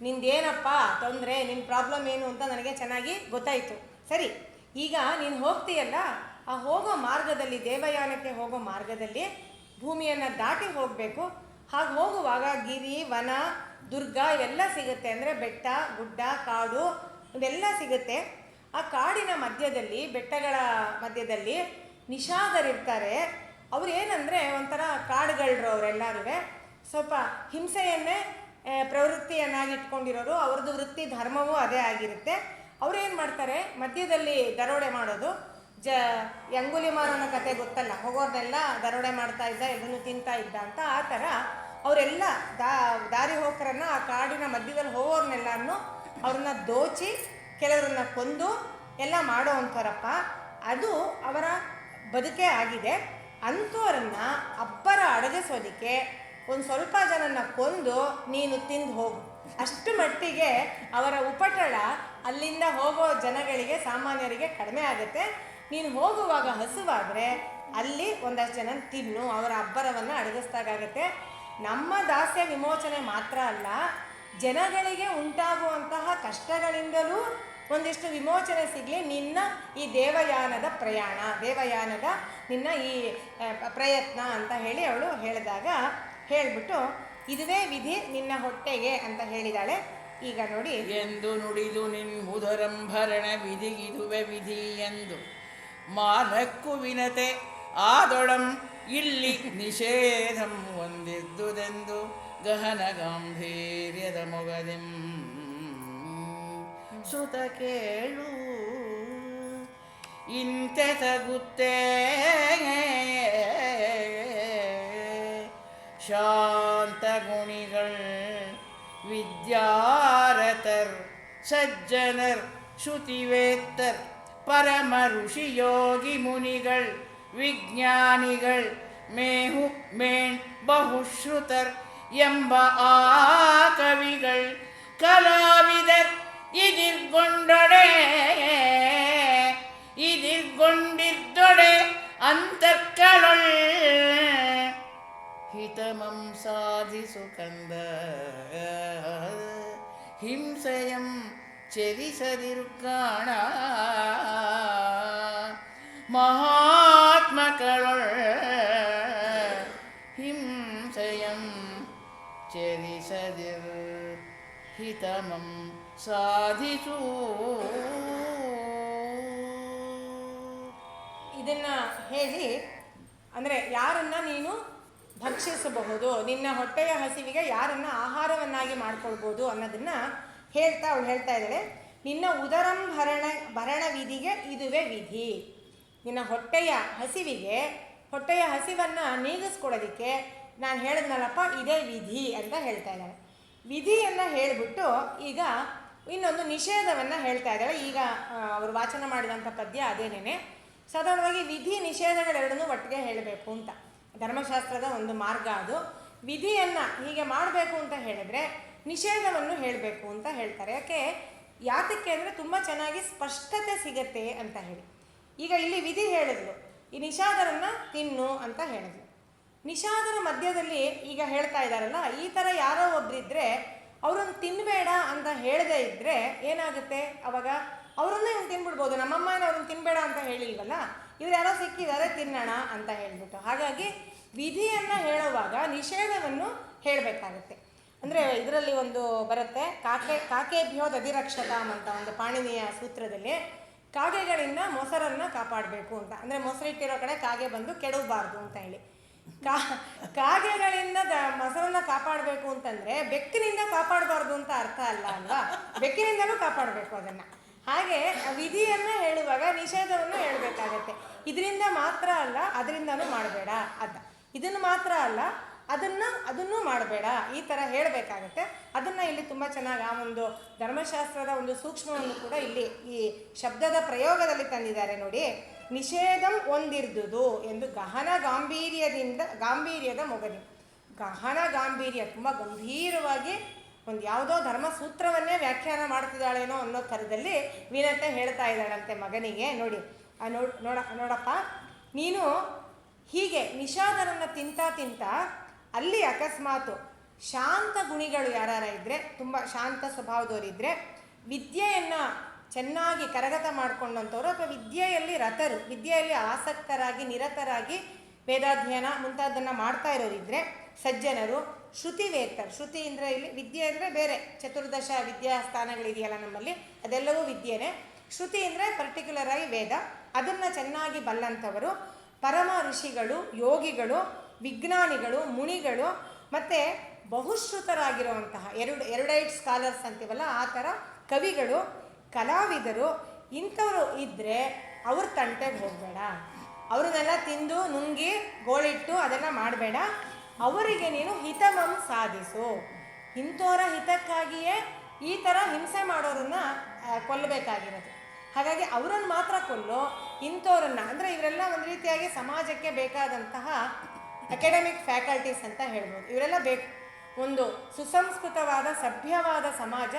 Speaker 2: ನಿಂದೇನಪ್ಪ ತೊಂದರೆ, ನಿನ್ನ ಪ್ರಾಬ್ಲಮ್ ಏನು ಅಂತ ನನಗೆ ಚೆನ್ನಾಗಿ ಗೊತ್ತಾಯಿತು. ಸರಿ, ಈಗ ನೀನು ಹೋಗ್ತೀಯಲ್ಲ, ಆ ಹೋಗೋ ಮಾರ್ಗದಲ್ಲಿ, ದೇವಯಾನಕ್ಕೆ ಹೋಗೋ ಮಾರ್ಗದಲ್ಲಿ ಭೂಮಿಯನ್ನು ದಾಟಿ ಹೋಗಬೇಕು. ಹಾಗೆ ಹೋಗುವಾಗ ಗಿರಿ ವನ ದುರ್ಗ ಇವೆಲ್ಲ ಸಿಗುತ್ತೆ. ಅಂದರೆ ಬೆಟ್ಟ ಗುಡ್ಡ ಕಾಡು ಇವೆಲ್ಲ ಸಿಗುತ್ತೆ. ಆ ಕಾಡಿನ ಮಧ್ಯದಲ್ಲಿ, ಬೆಟ್ಟಗಳ ಮಧ್ಯದಲ್ಲಿ ನಿಷಾದರಿರ್ತಾರೆ. ಅವ್ರು ಏನಂದರೆ ಒಂಥರ ಕಾಡುಗಳ್ರು ಅವರೆಲ್ಲರೂ. ಸ್ವಲ್ಪ ಹಿಂಸೆಯನ್ನೇ ಪ್ರವೃತ್ತಿಯನ್ನಾಗಿ ಇಟ್ಕೊಂಡಿರೋರು. ಅವ್ರದ್ದು ವೃತ್ತಿ ಧರ್ಮವೂ ಅದೇ ಆಗಿರುತ್ತೆ. ಅವ್ರೇನು ಮಾಡ್ತಾರೆ, ಮಧ್ಯದಲ್ಲಿ ದರೋಡೆ ಮಾಡೋದು. ಅಂಗುಲಿಮಾಲನ ಕತೆ ಗೊತ್ತಲ್ಲ, ಹೋಗೋರ್ನೆಲ್ಲ ದರೋಡೆ ಮಾಡ್ತಾ ಇದ್ದ, ಇದನ್ನು ತಿಂತಾ ಇದ್ದ ಅಂತ. ಆ ಥರ ಅವರೆಲ್ಲ ದಾರಿ ಹೋಕರನ್ನ, ಆ ಕಾಡಿನ ಮಧ್ಯದಲ್ಲಿ ಹೋಗೋರ್ನೆಲ್ಲನೂ ಅವ್ರನ್ನ ದೋಚಿ ಕೆಲವ್ರನ್ನ ಕೊಂದು ಎಲ್ಲ ಮಾಡೋ ಅಂಥವ್ರಪ್ಪ. ಅದು ಅವರ ಬದುಕೇ ಆಗಿದೆ. ಅಂಥವ್ರನ್ನ ಅಬ್ಬರ ಅಡಗಿಸೋದಕ್ಕೆ ಒಂದು ಸ್ವಲ್ಪ ಜನನ ಕೊಂದು ನೀನು ತಿಂದು ಹೋಗು. ಅಷ್ಟು ಮಟ್ಟಿಗೆ ಅವರ ಉಪಟಳ ಅಲ್ಲಿಂದ ಹೋಗೋ ಜನಗಳಿಗೆ, ಸಾಮಾನ್ಯರಿಗೆ ಕಡಿಮೆ ಆಗುತ್ತೆ. ನೀನು ಹೋಗುವಾಗ ಹಸುವಾದರೆ ಅಲ್ಲಿ ಒಂದಷ್ಟು ಜನ ತಿನ್ನು, ಅವರ ಅಬ್ಬರವನ್ನು ಅಡಗಿಸ್ದಾಗತ್ತೆ. ನಮ್ಮ ದಾಸ್ಯ ವಿಮೋಚನೆ ಮಾತ್ರ ಅಲ್ಲ, ಜನಗಳಿಗೆ ಉಂಟಾಗುವಂತಹ ಕಷ್ಟಗಳಿಂದಲೂ ಒಂದಿಷ್ಟು ವಿಮೋಚನೆ ಸಿಗಲಿ ನಿನ್ನ ಈ ದೇವಯಾನದ ಪ್ರಯಾಣ, ದೇವಯಾನದ ನಿನ್ನ ಈ ಪ್ರಯತ್ನ ಅಂತ ಹೇಳಿ ಅವಳು ಹೇಳಿದಾಗ, ಹೇಳಿಬಿಟ್ಟು ಇದುವೇ ವಿಧಿ ನಿನ್ನ ಹೊಟ್ಟೆಗೆ ಅಂತ ಹೇಳಿದಾಳೆ. ಈಗ ನೋಡಿ,
Speaker 1: ಎಂದು ನುಡಿದು ನಿನ್ ಮುದರಂಭರಣ ವಿಧಿಗಿದುವೆ ವಿಧಿ ಎಂದು ಮಾನಕ್ಕು ವಿನತೆ ಆದೊಳಂ ಇಲ್ಲಿ ನಿಷೇಧಂ ಹೊಂದಿದ್ದುದೆಂದು ಗಹನ ಗಾಂಭೀರ್ಯದ ಮೊಗದೆಂ ಸುತ ಕೇಳು ಇಂತೆ ತಗುತ್ತೇ ಶಾಂತ ಗುಣಿಗಳ್ ವಿದ್ಯಾರತರ್ ಸಜ್ಜನರ್ ಶ್ರುತಿವೇತ್ತರ್ ಪರಮ ಋಷಿ ಯೋಗಿ ಮುನಿಗಳ್ ವಿಜ್ಞಾನಿಗಳ್ ಮೇಹು ಮೇಣ್ ಬಹುಶ್ರುತರ್ ಎಂಬ ಆ ಕವಿಗಳ್ ಕಲಾವಿದರ್ ಇದಿರ್ಗೊಂಡಿದ್ದೊಡೆ ಅಂತಕ್ಕಳೊಳ್ ಹಿತಮಂ ಸಾಧಿಸು ಕಂದ ಹಿಂಸೆಯಂ ಚೆರಿಸದಿರುಕಾಣ ಮಹಾತ್ಮಕಳೊಳ್ ಹಿಂಸೆಯಂ ಚೆರಿಸದಿರು ಹಿತಮಂ ಸಾಧಿಸು.
Speaker 2: ಇದನ್ನು ಹೇಳಿ ಅಂದರೆ ಯಾರನ್ನು ನೀನು ಭಕ್ಷಿಸಬಹುದು, ನಿನ್ನ ಹೊಟ್ಟೆಯ ಹಸಿವಿಗೆ ಯಾರನ್ನು ಆಹಾರವನ್ನಾಗಿ ಮಾಡ್ಕೊಳ್ಬೋದು ಅನ್ನೋದನ್ನು ಅವಳು ಹೇಳ್ತಾ ಇದ್ದಾಳೆ. ನಿನ್ನ ಉದರಂ ಭರಣ ವಿಧಿಗೆ ಇದುವೇ ವಿಧಿ. ನಿನ್ನ ಹೊಟ್ಟೆಯ ಹಸಿವನ್ನು ನೀಗಿಸ್ಕೊಡೋದಕ್ಕೆ ನಾನು ಹೇಳಿದ್ನಲ್ಲಪ್ಪ ಇದೇ ವಿಧಿ ಅಂತ ಹೇಳ್ತಾ ಇದ್ದಾಳೆ. ವಿಧಿಯನ್ನು ಹೇಳಿಬಿಟ್ಟು ಈಗ ಇನ್ನೊಂದು ನಿಷೇಧವನ್ನು ಹೇಳ್ತಾ ಇದ್ದಾಳೆ. ಈಗ ಅವರು ವಾಚನ ಮಾಡಿದಂಥ ಪದ್ಯ ಅದೇನೇನೆ. ಸಾಧಾರಣವಾಗಿ ವಿಧಿ ನಿಷೇಧಗಳೆರಡನ್ನೂ ಒಟ್ಟಿಗೆ ಹೇಳಬೇಕು ಅಂತ ಧರ್ಮಶಾಸ್ತ್ರದ ಒಂದು ಮಾರ್ಗ ಅದು. ವಿಧಿಯನ್ನು ಹೀಗೆ ಮಾಡಬೇಕು ಅಂತ ಹೇಳಿದ್ರೆ ನಿಷೇಧವನ್ನು ಹೇಳಬೇಕು ಅಂತ ಹೇಳ್ತಾರೆ. ಯಾತಕ್ಕೆ ಅಂದರೆ ತುಂಬ ಚೆನ್ನಾಗಿ ಸ್ಪಷ್ಟತೆ ಸಿಗತ್ತೆ ಅಂತ ಹೇಳಿ. ಈಗ ಇಲ್ಲಿ ವಿಧಿ ಹೇಳಿದ್ಲು, ಈ ನಿಷಾದರನ್ನು ತಿನ್ನು ಅಂತ ಹೇಳಿದ್ಲು. ನಿಷಾದರ ಮಧ್ಯದಲ್ಲಿ ಈಗ ಹೇಳ್ತಾ ಇದ್ದಾರಲ್ಲ, ಈ ಥರ ಯಾರೋ ಒಬ್ಬರಿದ್ದರೆ ಅವ್ರನ್ನ ತಿನ್ನಬೇಡ ಅಂತ ಹೇಳದೇ ಇದ್ದರೆ ಏನಾಗುತ್ತೆ, ಅವಾಗ ಅವರನ್ನೇ ಇವ್ನು ತಿನ್ಬಿಡ್ಬೋದು. ನಮ್ಮಮ್ಮ ಅವ್ರನ್ನ ತಿನ್ನಬೇಡ ಅಂತ ಹೇಳಿಲ್ವಲ್ಲ, ಇವ್ರು ಯಾರೋ ಸಿಕ್ಕಿದ್ದಾರೆ ತಿನ್ನೋಣ ಅಂತ ಹೇಳ್ಬಿಟ್ಟು. ಹಾಗಾಗಿ ವಿಧಿಯನ್ನು ಹೇಳುವಾಗ ನಿಷೇಧವನ್ನು ಹೇಳಬೇಕಾಗುತ್ತೆ. ಅಂದರೆ ಇದರಲ್ಲಿ ಒಂದು ಬರುತ್ತೆ, ಕಾಕೇಭ್ಯೋ ದಧಿರಕ್ಷತಾಂ ಅಂತ ಒಂದು ಪಾಣಿನಿಯ ಸೂತ್ರದಲ್ಲಿ ಕಾಗೆಗಳಿಂದ ಮೊಸರನ್ನು ಕಾಪಾಡಬೇಕು ಅಂತ. ಅಂದರೆ ಮೊಸರಿಟ್ಟಿರೋ ಕಡೆ ಕಾಗೆ ಬಂದು ಕೆಡವಬಾರ್ದು ಅಂತ ಹೇಳಿ. ಕಾಗೆಗಳಿಂದ ಮೊಸರನ್ನು ಕಾಪಾಡಬೇಕು ಅಂತಂದರೆ ಬೆಕ್ಕಿನಿಂದ ಕಾಪಾಡಬಾರ್ದು ಅಂತ ಅರ್ಥ ಅಲ್ವಾ, ಬೆಕ್ಕಿನಿಂದಲೂ ಕಾಪಾಡಬೇಕು ಅದನ್ನು. ಹಾಗೆ ವಿಧಿಯನ್ನು ಹೇಳುವಾಗ ನಿಷೇಧವನ್ನು ಹೇಳಬೇಕಾಗತ್ತೆ. ಇದರಿಂದ ಮಾತ್ರ ಅಲ್ಲ ಅದರಿಂದನೂ ಮಾಡಬೇಡ, ಇದನ್ನು ಮಾತ್ರ ಅಲ್ಲ ಅದನ್ನೂ ಮಾಡಬೇಡ, ಈ ಥರ ಹೇಳಬೇಕಾಗತ್ತೆ. ಅದನ್ನು ಇಲ್ಲಿ ತುಂಬ ಚೆನ್ನಾಗಿ ಆ ಒಂದು ಧರ್ಮಶಾಸ್ತ್ರದ ಒಂದು ಸೂಕ್ಷ್ಮವನ್ನು ಕೂಡ ಇಲ್ಲಿ ಈ ಶಬ್ದದ ಪ್ರಯೋಗದಲ್ಲಿ ತಂದಿದ್ದಾರೆ ನೋಡಿ. ನಿಷೇಧಂ ಒಂದಿರ್ದುದು ಎಂದು ಗಹನ ಗಾಂಭೀರ್ಯದ ಮೊಗದಿ. ಗಹನ ಗಾಂಭೀರ್ಯ, ತುಂಬ ಗಂಭೀರವಾಗಿ ಒಂದು ಯಾವುದೋ ಧರ್ಮಸೂತ್ರವನ್ನೇ ವ್ಯಾಖ್ಯಾನ ಮಾಡ್ತಿದ್ದಾಳೇನೋ ಅನ್ನೋ ಥರದಲ್ಲಿ ವೀಣತೆ ಹೇಳ್ತಾ ಇದ್ದಾಳಂತೆ ಮಗನಿಗೆ. ನೋಡಿ ನೋಡಪ್ಪ, ನೀನು ಹೀಗೆ ನಿಷಾದರನ್ನು ತಿಂತ ಅಲ್ಲಿ ಅಕಸ್ಮಾತು ಶಾಂತ ಗುಣಿಗಳು ಯಾರ ಇದ್ದರೆ, ತುಂಬ ಶಾಂತ ಸ್ವಭಾವದವರಿದ್ದರೆ, ವಿದ್ಯೆಯನ್ನು ಚೆನ್ನಾಗಿ ಕರಗತ ಮಾಡಿಕೊಂಡಂಥವ್ರು ಅಥವಾ ವಿದ್ಯೆಯಲ್ಲಿ ವಿದ್ಯೆಯಲ್ಲಿ ಆಸಕ್ತರಾಗಿ ನಿರತರಾಗಿ ವೇದಾಧ್ಯಯನ ಮುಂತಾದನ್ನು ಮಾಡ್ತಾ ಇರೋರಿದ್ದರೆ ಸಜ್ಜನರು, ಶ್ರುತಿವೇತ್ತರು. ಶ್ರುತಿ ಅಂದರೆ ಇಲ್ಲಿ ವಿದ್ಯೆ ಅಂದರೆ ಬೇರೆ ಚತುರ್ದಶ ವಿದ್ಯಾಸ್ಥಾನಗಳಿದೆಯಲ್ಲ ನಮ್ಮಲ್ಲಿ, ಅದೆಲ್ಲವೂ ವಿದ್ಯೆನೇ. ಶ್ರುತಿ ಅಂದರೆ ಪರ್ಟಿಕ್ಯುಲರ್ ಆಗಿ ವೇದ, ಅದನ್ನು ಚೆನ್ನಾಗಿ ಬಲ್ಲಂಥವರು, ಪರಮ ಋಷಿಗಳು, ಯೋಗಿಗಳು, ವಿಜ್ಞಾನಿಗಳು, ಮುನಿಗಳು, ಮತ್ತು ಬಹುಶ್ರುತರಾಗಿರುವಂತಹ ಎರಡೈಟ್ ಸ್ಕಾಲರ್ಸ್ ಅಂತೀವಲ್ಲ ಆ ಥರ ಕವಿಗಳು, ಕಲಾವಿದರು, ಇಂಥವರು ಇದ್ದರೆ ಅವ್ರ ತಂಟೆಗೆ ಹೋಗಬೇಡ. ಅವ್ರನ್ನೆಲ್ಲ ತಿಂದು ನುಂಗಿ ಗೋಳಿಟ್ಟು ಅದೆಲ್ಲ ಮಾಡಬೇಡ. ಅವರಿಗೆ ನೀನು ಹಿತಮಂ ಸಾಧಿಸು. ಇಂಥವರ ಹಿತಕ್ಕಾಗಿಯೇ ಈ ಥರ ಹಿಂಸೆ ಮಾಡೋರನ್ನ ಕೊಲ್ಲಬೇಕಾಗಿರೋದು. ಹಾಗಾಗಿ ಅವರನ್ನು ಮಾತ್ರ ಕೊಲ್ಲು, ಇಂಥವ್ರನ್ನ ಅಂದರೆ ಇವರೆಲ್ಲ ಒಂದು ರೀತಿಯಾಗಿ ಸಮಾಜಕ್ಕೆ ಬೇಕಾದಂತಹ ಅಕಾಡೆಮಿಕ್ ಫ್ಯಾಕಲ್ಟೀಸ್ ಅಂತ ಹೇಳ್ಬೋದು. ಇವರೆಲ್ಲ ಬೇಕು. ಒಂದು ಸುಸಂಸ್ಕೃತವಾದ ಸಭ್ಯವಾದ ಸಮಾಜ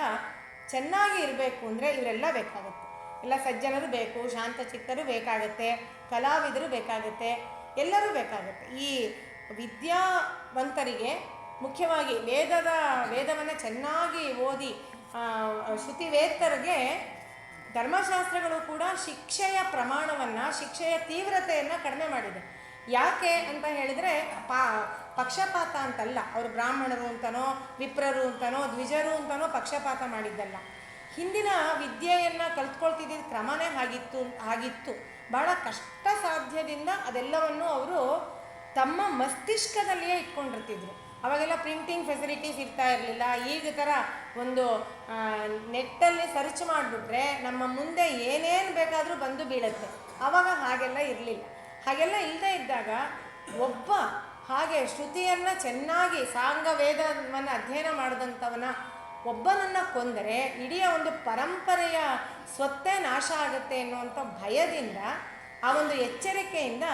Speaker 2: ಚೆನ್ನಾಗಿ ಇರಬೇಕು ಅಂದರೆ ಇವರೆಲ್ಲ ಬೇಕಾಗುತ್ತೆ. ಎಲ್ಲ ಸಜ್ಜನರು ಬೇಕು, ಶಾಂತಚಿತ್ತರು ಬೇಕಾಗುತ್ತೆ, ಕಲಾವಿದರು ಬೇಕಾಗುತ್ತೆ, ಎಲ್ಲರೂ ಬೇಕಾಗುತ್ತೆ. ಈ ವಿದ್ಯಾವಂತರಿಗೆ ಮುಖ್ಯವಾಗಿ ವೇದವನ್ನು ಚೆನ್ನಾಗಿ ಓದಿ ಶ್ರುತಿವೇತ್ತರಿಗೆ ಧರ್ಮಶಾಸ್ತ್ರಗಳು ಕೂಡ ಶಿಕ್ಷೆಯ ಪ್ರಮಾಣವನ್ನು, ಶಿಕ್ಷೆಯ ತೀವ್ರತೆಯನ್ನು ಕಡಿಮೆ ಮಾಡಿದೆ. ಯಾಕೆ ಅಂತ ಹೇಳಿದರೆ ಪಕ್ಷಪಾತ ಅಂತಲ್ಲ, ಅವರು ಬ್ರಾಹ್ಮಣರು ಅಂತನೋ ವಿಪ್ರರು ಅಂತನೋ ದ್ವಿಜರು ಅಂತನೋ ಪಕ್ಷಪಾತ ಮಾಡಿದ್ದಲ್ಲ. ಹಿಂದಿನ ವಿದ್ಯೆಯನ್ನು ಕಲ್ತ್ಕೊಳ್ತಿದ್ದ ಕ್ರಮನೇ ಆಗಿತ್ತು. ಭಾಳ ಕಷ್ಟ ಸಾಧ್ಯದಿಂದ ಅದೆಲ್ಲವನ್ನು ಅವರು ತಮ್ಮ ಮಸ್ತಿಷ್ಕದಲ್ಲಿಯೇ ಇಟ್ಕೊಂಡಿರ್ತಿದ್ರು. ಅವಾಗೆಲ್ಲ ಪ್ರಿಂಟಿಂಗ್ ಫೆಸಿಲಿಟೀಸ್ ಇರ್ತಾ ಇರಲಿಲ್ಲ. ಈಗ ಥರ ಒಂದು ನೆಟ್ಟಲ್ಲಿ ಸರ್ಚ್ ಮಾಡಿಬಿಟ್ರೆ ನಮ್ಮ ಮುಂದೆ ಏನೇನು ಬೇಕಾದರೂ ಬಂದು ಬೀಳುತ್ತೆ. ಆವಾಗ ಹಾಗೆಲ್ಲ ಇರಲಿಲ್ಲ. ಹಾಗೆಲ್ಲ ಇಲ್ಲದೇ ಇದ್ದಾಗ ಒಬ್ಬ ಹಾಗೆ ಶ್ರುತಿಯನ್ನು ಚೆನ್ನಾಗಿ ಸಾಂಗವೇದವನ್ನು ಅಧ್ಯಯನ ಮಾಡಿದಂಥವನ ಒಬ್ಬನನ್ನು ಕೊಂದರೆ ಇಡೀ ಒಂದು ಪರಂಪರೆಯ ಸ್ವತ್ತೇ ನಾಶ ಆಗುತ್ತೆ ಎನ್ನುವಂಥ ಭಯದಿಂದ, ಆ ಒಂದು ಎಚ್ಚರಿಕೆಯಿಂದ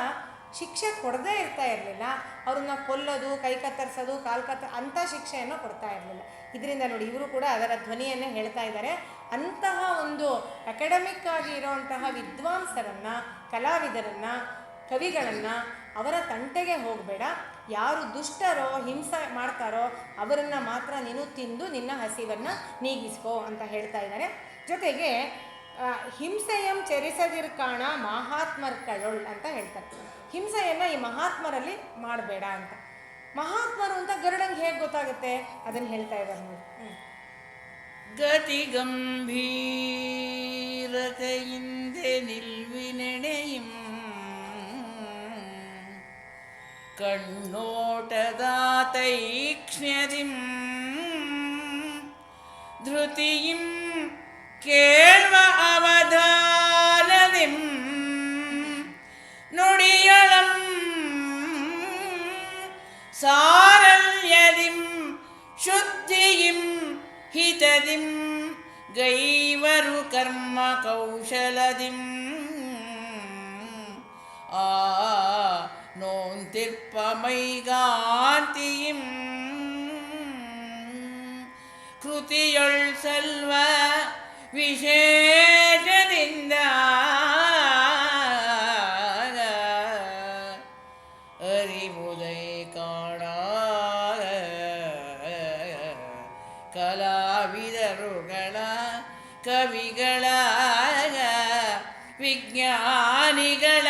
Speaker 2: ಶಿಕ್ಷೆ ಕೊಡದೇ ಇರ್ತಾ ಇರಲಿಲ್ಲ. ಅವ್ರನ್ನ ಕೊಲ್ಲೋದು, ಕೈ ಕತ್ತರಿಸೋದು, ಕಾಲು ಅಂಥ ಶಿಕ್ಷೆಯನ್ನು ಕೊಡ್ತಾ ಇರಲಿಲ್ಲ. ಇದರಿಂದ ನೋಡಿ ಇವರು ಕೂಡ ಅದರ ಧ್ವನಿಯನ್ನೇ ಹೇಳ್ತಾ ಇದ್ದಾರೆ. ಅಂತಹ ಒಂದು ಅಕಾಡೆಮಿಕ್ ಆಗಿ ಇರೋವಂತಹ ವಿದ್ವಾಂಸರನ್ನು, ಕಲಾವಿದರನ್ನು, ಕವಿಗಳನ್ನು ಅವರ ತಂಟೆಗೆ ಹೋಗಬೇಡ. ಯಾರು ದುಷ್ಟರೋ ಹಿಂಸೆ ಮಾಡ್ತಾರೋ ಅವರನ್ನು ಮಾತ್ರ ನೀನು ತಿಂದು ನಿನ್ನ ಹಸಿವನ್ನು ನೀಗಿಸ್ಕೋ ಅಂತ ಹೇಳ್ತಾ ಇದ್ದಾರೆ. ಜೊತೆಗೆ ಹಿಂಸೆಯಂ ಚರಿಸದಿರ್ಕಾಣ ಮಹಾತ್ಮರ್ಕಳೊಳ್ ಅಂತ ಹೇಳ್ತಾರೆ. ಹಿಂಸೆಯನ್ನು ಈ ಮಹಾತ್ಮರಲ್ಲಿ ಮಾಡಬೇಡ ಅಂತ. ಮಹಾತ್ಮರು ಅಂತ ಗರುಡಂಗೆ ಹೇಗೆ ಗೊತ್ತಾಗುತ್ತೆ ಅದನ್ನು ಹೇಳ್ತಾ ಇದ್ದಾರೆ ನೋಡಿ.
Speaker 1: ಗತಿ ಗಂಭೀರತೆಯಿಂದೆ ನಿಲ್ವಿನೆಣೆಯಿಂ ಕಣ್ಣೋಟದ ತೈಕ್ಷ್ಣ್ಯದಿಂ ಧೃತಿಯಿಂ ಕೇಳ್ವ ಅವಧಾನದಿಂ ನುಡಿಯಳಂ ಸಾರಲ್ಯದಿಂ ಶುದ್ಧಿಯಿಂ ಹಿತದಿಂ ಗೈವರು ಕರ್ಮ ಕೌಶಲದಿಂ ಆ ನೋಂತಿರ್ಪ ಮೈಗಾಂತಿಯಿಂ ಕೃತಿಯೊಳ್ ಸಲ್ವ ವಿಶೇಷದಿಂದ ಅರಿವುದೈ ಕಾಣ ಕಲಾವಿದರುಗಳ ಕವಿಗಳ ವಿಜ್ಞಾನಿಗಳ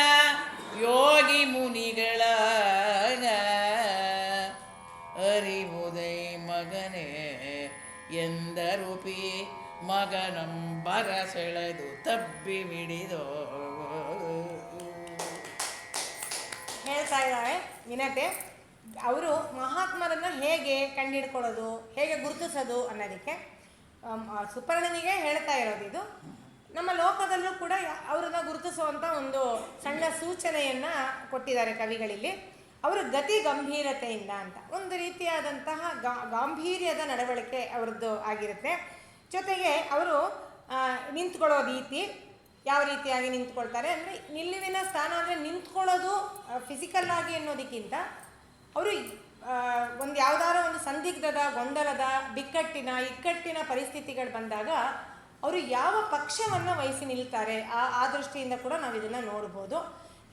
Speaker 1: ಯೋಗಿ ಮುನಿಗಳ ಅರಿವುದೈ ಮಗನೇ ಎಂದರುಪಿ ಮಗನಂಬರ ಸೆಳೆದು ತಬ್ಬಿ ಮಿಡಿದೋ.
Speaker 2: ಹೇಳ್ತಾ ಇದ್ದಾರೆ ವಿನತೆ. ಅವರು ಮಹಾತ್ಮರನ್ನು ಹೇಗೆ ಕಂಡುಹಿಡ್ಕೊಳ್ಳೋದು, ಹೇಗೆ ಗುರುತಿಸೋದು ಅನ್ನೋದಕ್ಕೆ ಸುಪರ್ಣನಿಗೆ ಹೇಳ್ತಾ ಇರೋದು ಇದು. ನಮ್ಮ ಲೋಕದಲ್ಲೂ ಕೂಡ ಅವರನ್ನು ಗುರುತಿಸುವಂಥ ಒಂದು ಸಣ್ಣ ಸೂಚನೆಯನ್ನು ಕೊಟ್ಟಿದ್ದಾರೆ ಕವಿಗಳಲ್ಲಿ. ಅವರು ಗತಿ ಗಂಭೀರತೆಯಿಂದ ಅಂತ ಒಂದು ರೀತಿಯಾದಂತಹ ಗಾಂಭೀರ್ಯದ ನಡವಳಿಕೆ ಅವರದ್ದು ಆಗಿರುತ್ತೆ. ಜೊತೆಗೆ ಅವರು ನಿಂತ್ಕೊಳ್ಳೋ ರೀತಿ ಯಾವ ರೀತಿಯಾಗಿ ನಿಂತ್ಕೊಳ್ತಾರೆ ಅಂದರೆ ನಿಲುವಿನ ಸ್ಥಾನ ಅಂದರೆ ನಿಂತ್ಕೊಳ್ಳೋದು ಫಿಸಿಕಲ್ಲಾಗಿ ಅನ್ನೋದಕ್ಕಿಂತ ಅವರು ಒಂದು ಯಾವುದಾದ್ರೂ ಒಂದು ಸಂದಿಗ್ಧದ ಗೊಂದಲದ ಇಕ್ಕಟ್ಟಿನ ಪರಿಸ್ಥಿತಿಗಳು ಬಂದಾಗ ಅವರು ಯಾವ ಪಕ್ಷವನ್ನು ವಹಿಸಿ ನಿಲ್ತಾರೆ ಆ ದೃಷ್ಟಿಯಿಂದ ಕೂಡ ನಾವು ಇದನ್ನು ನೋಡ್ಬೋದು.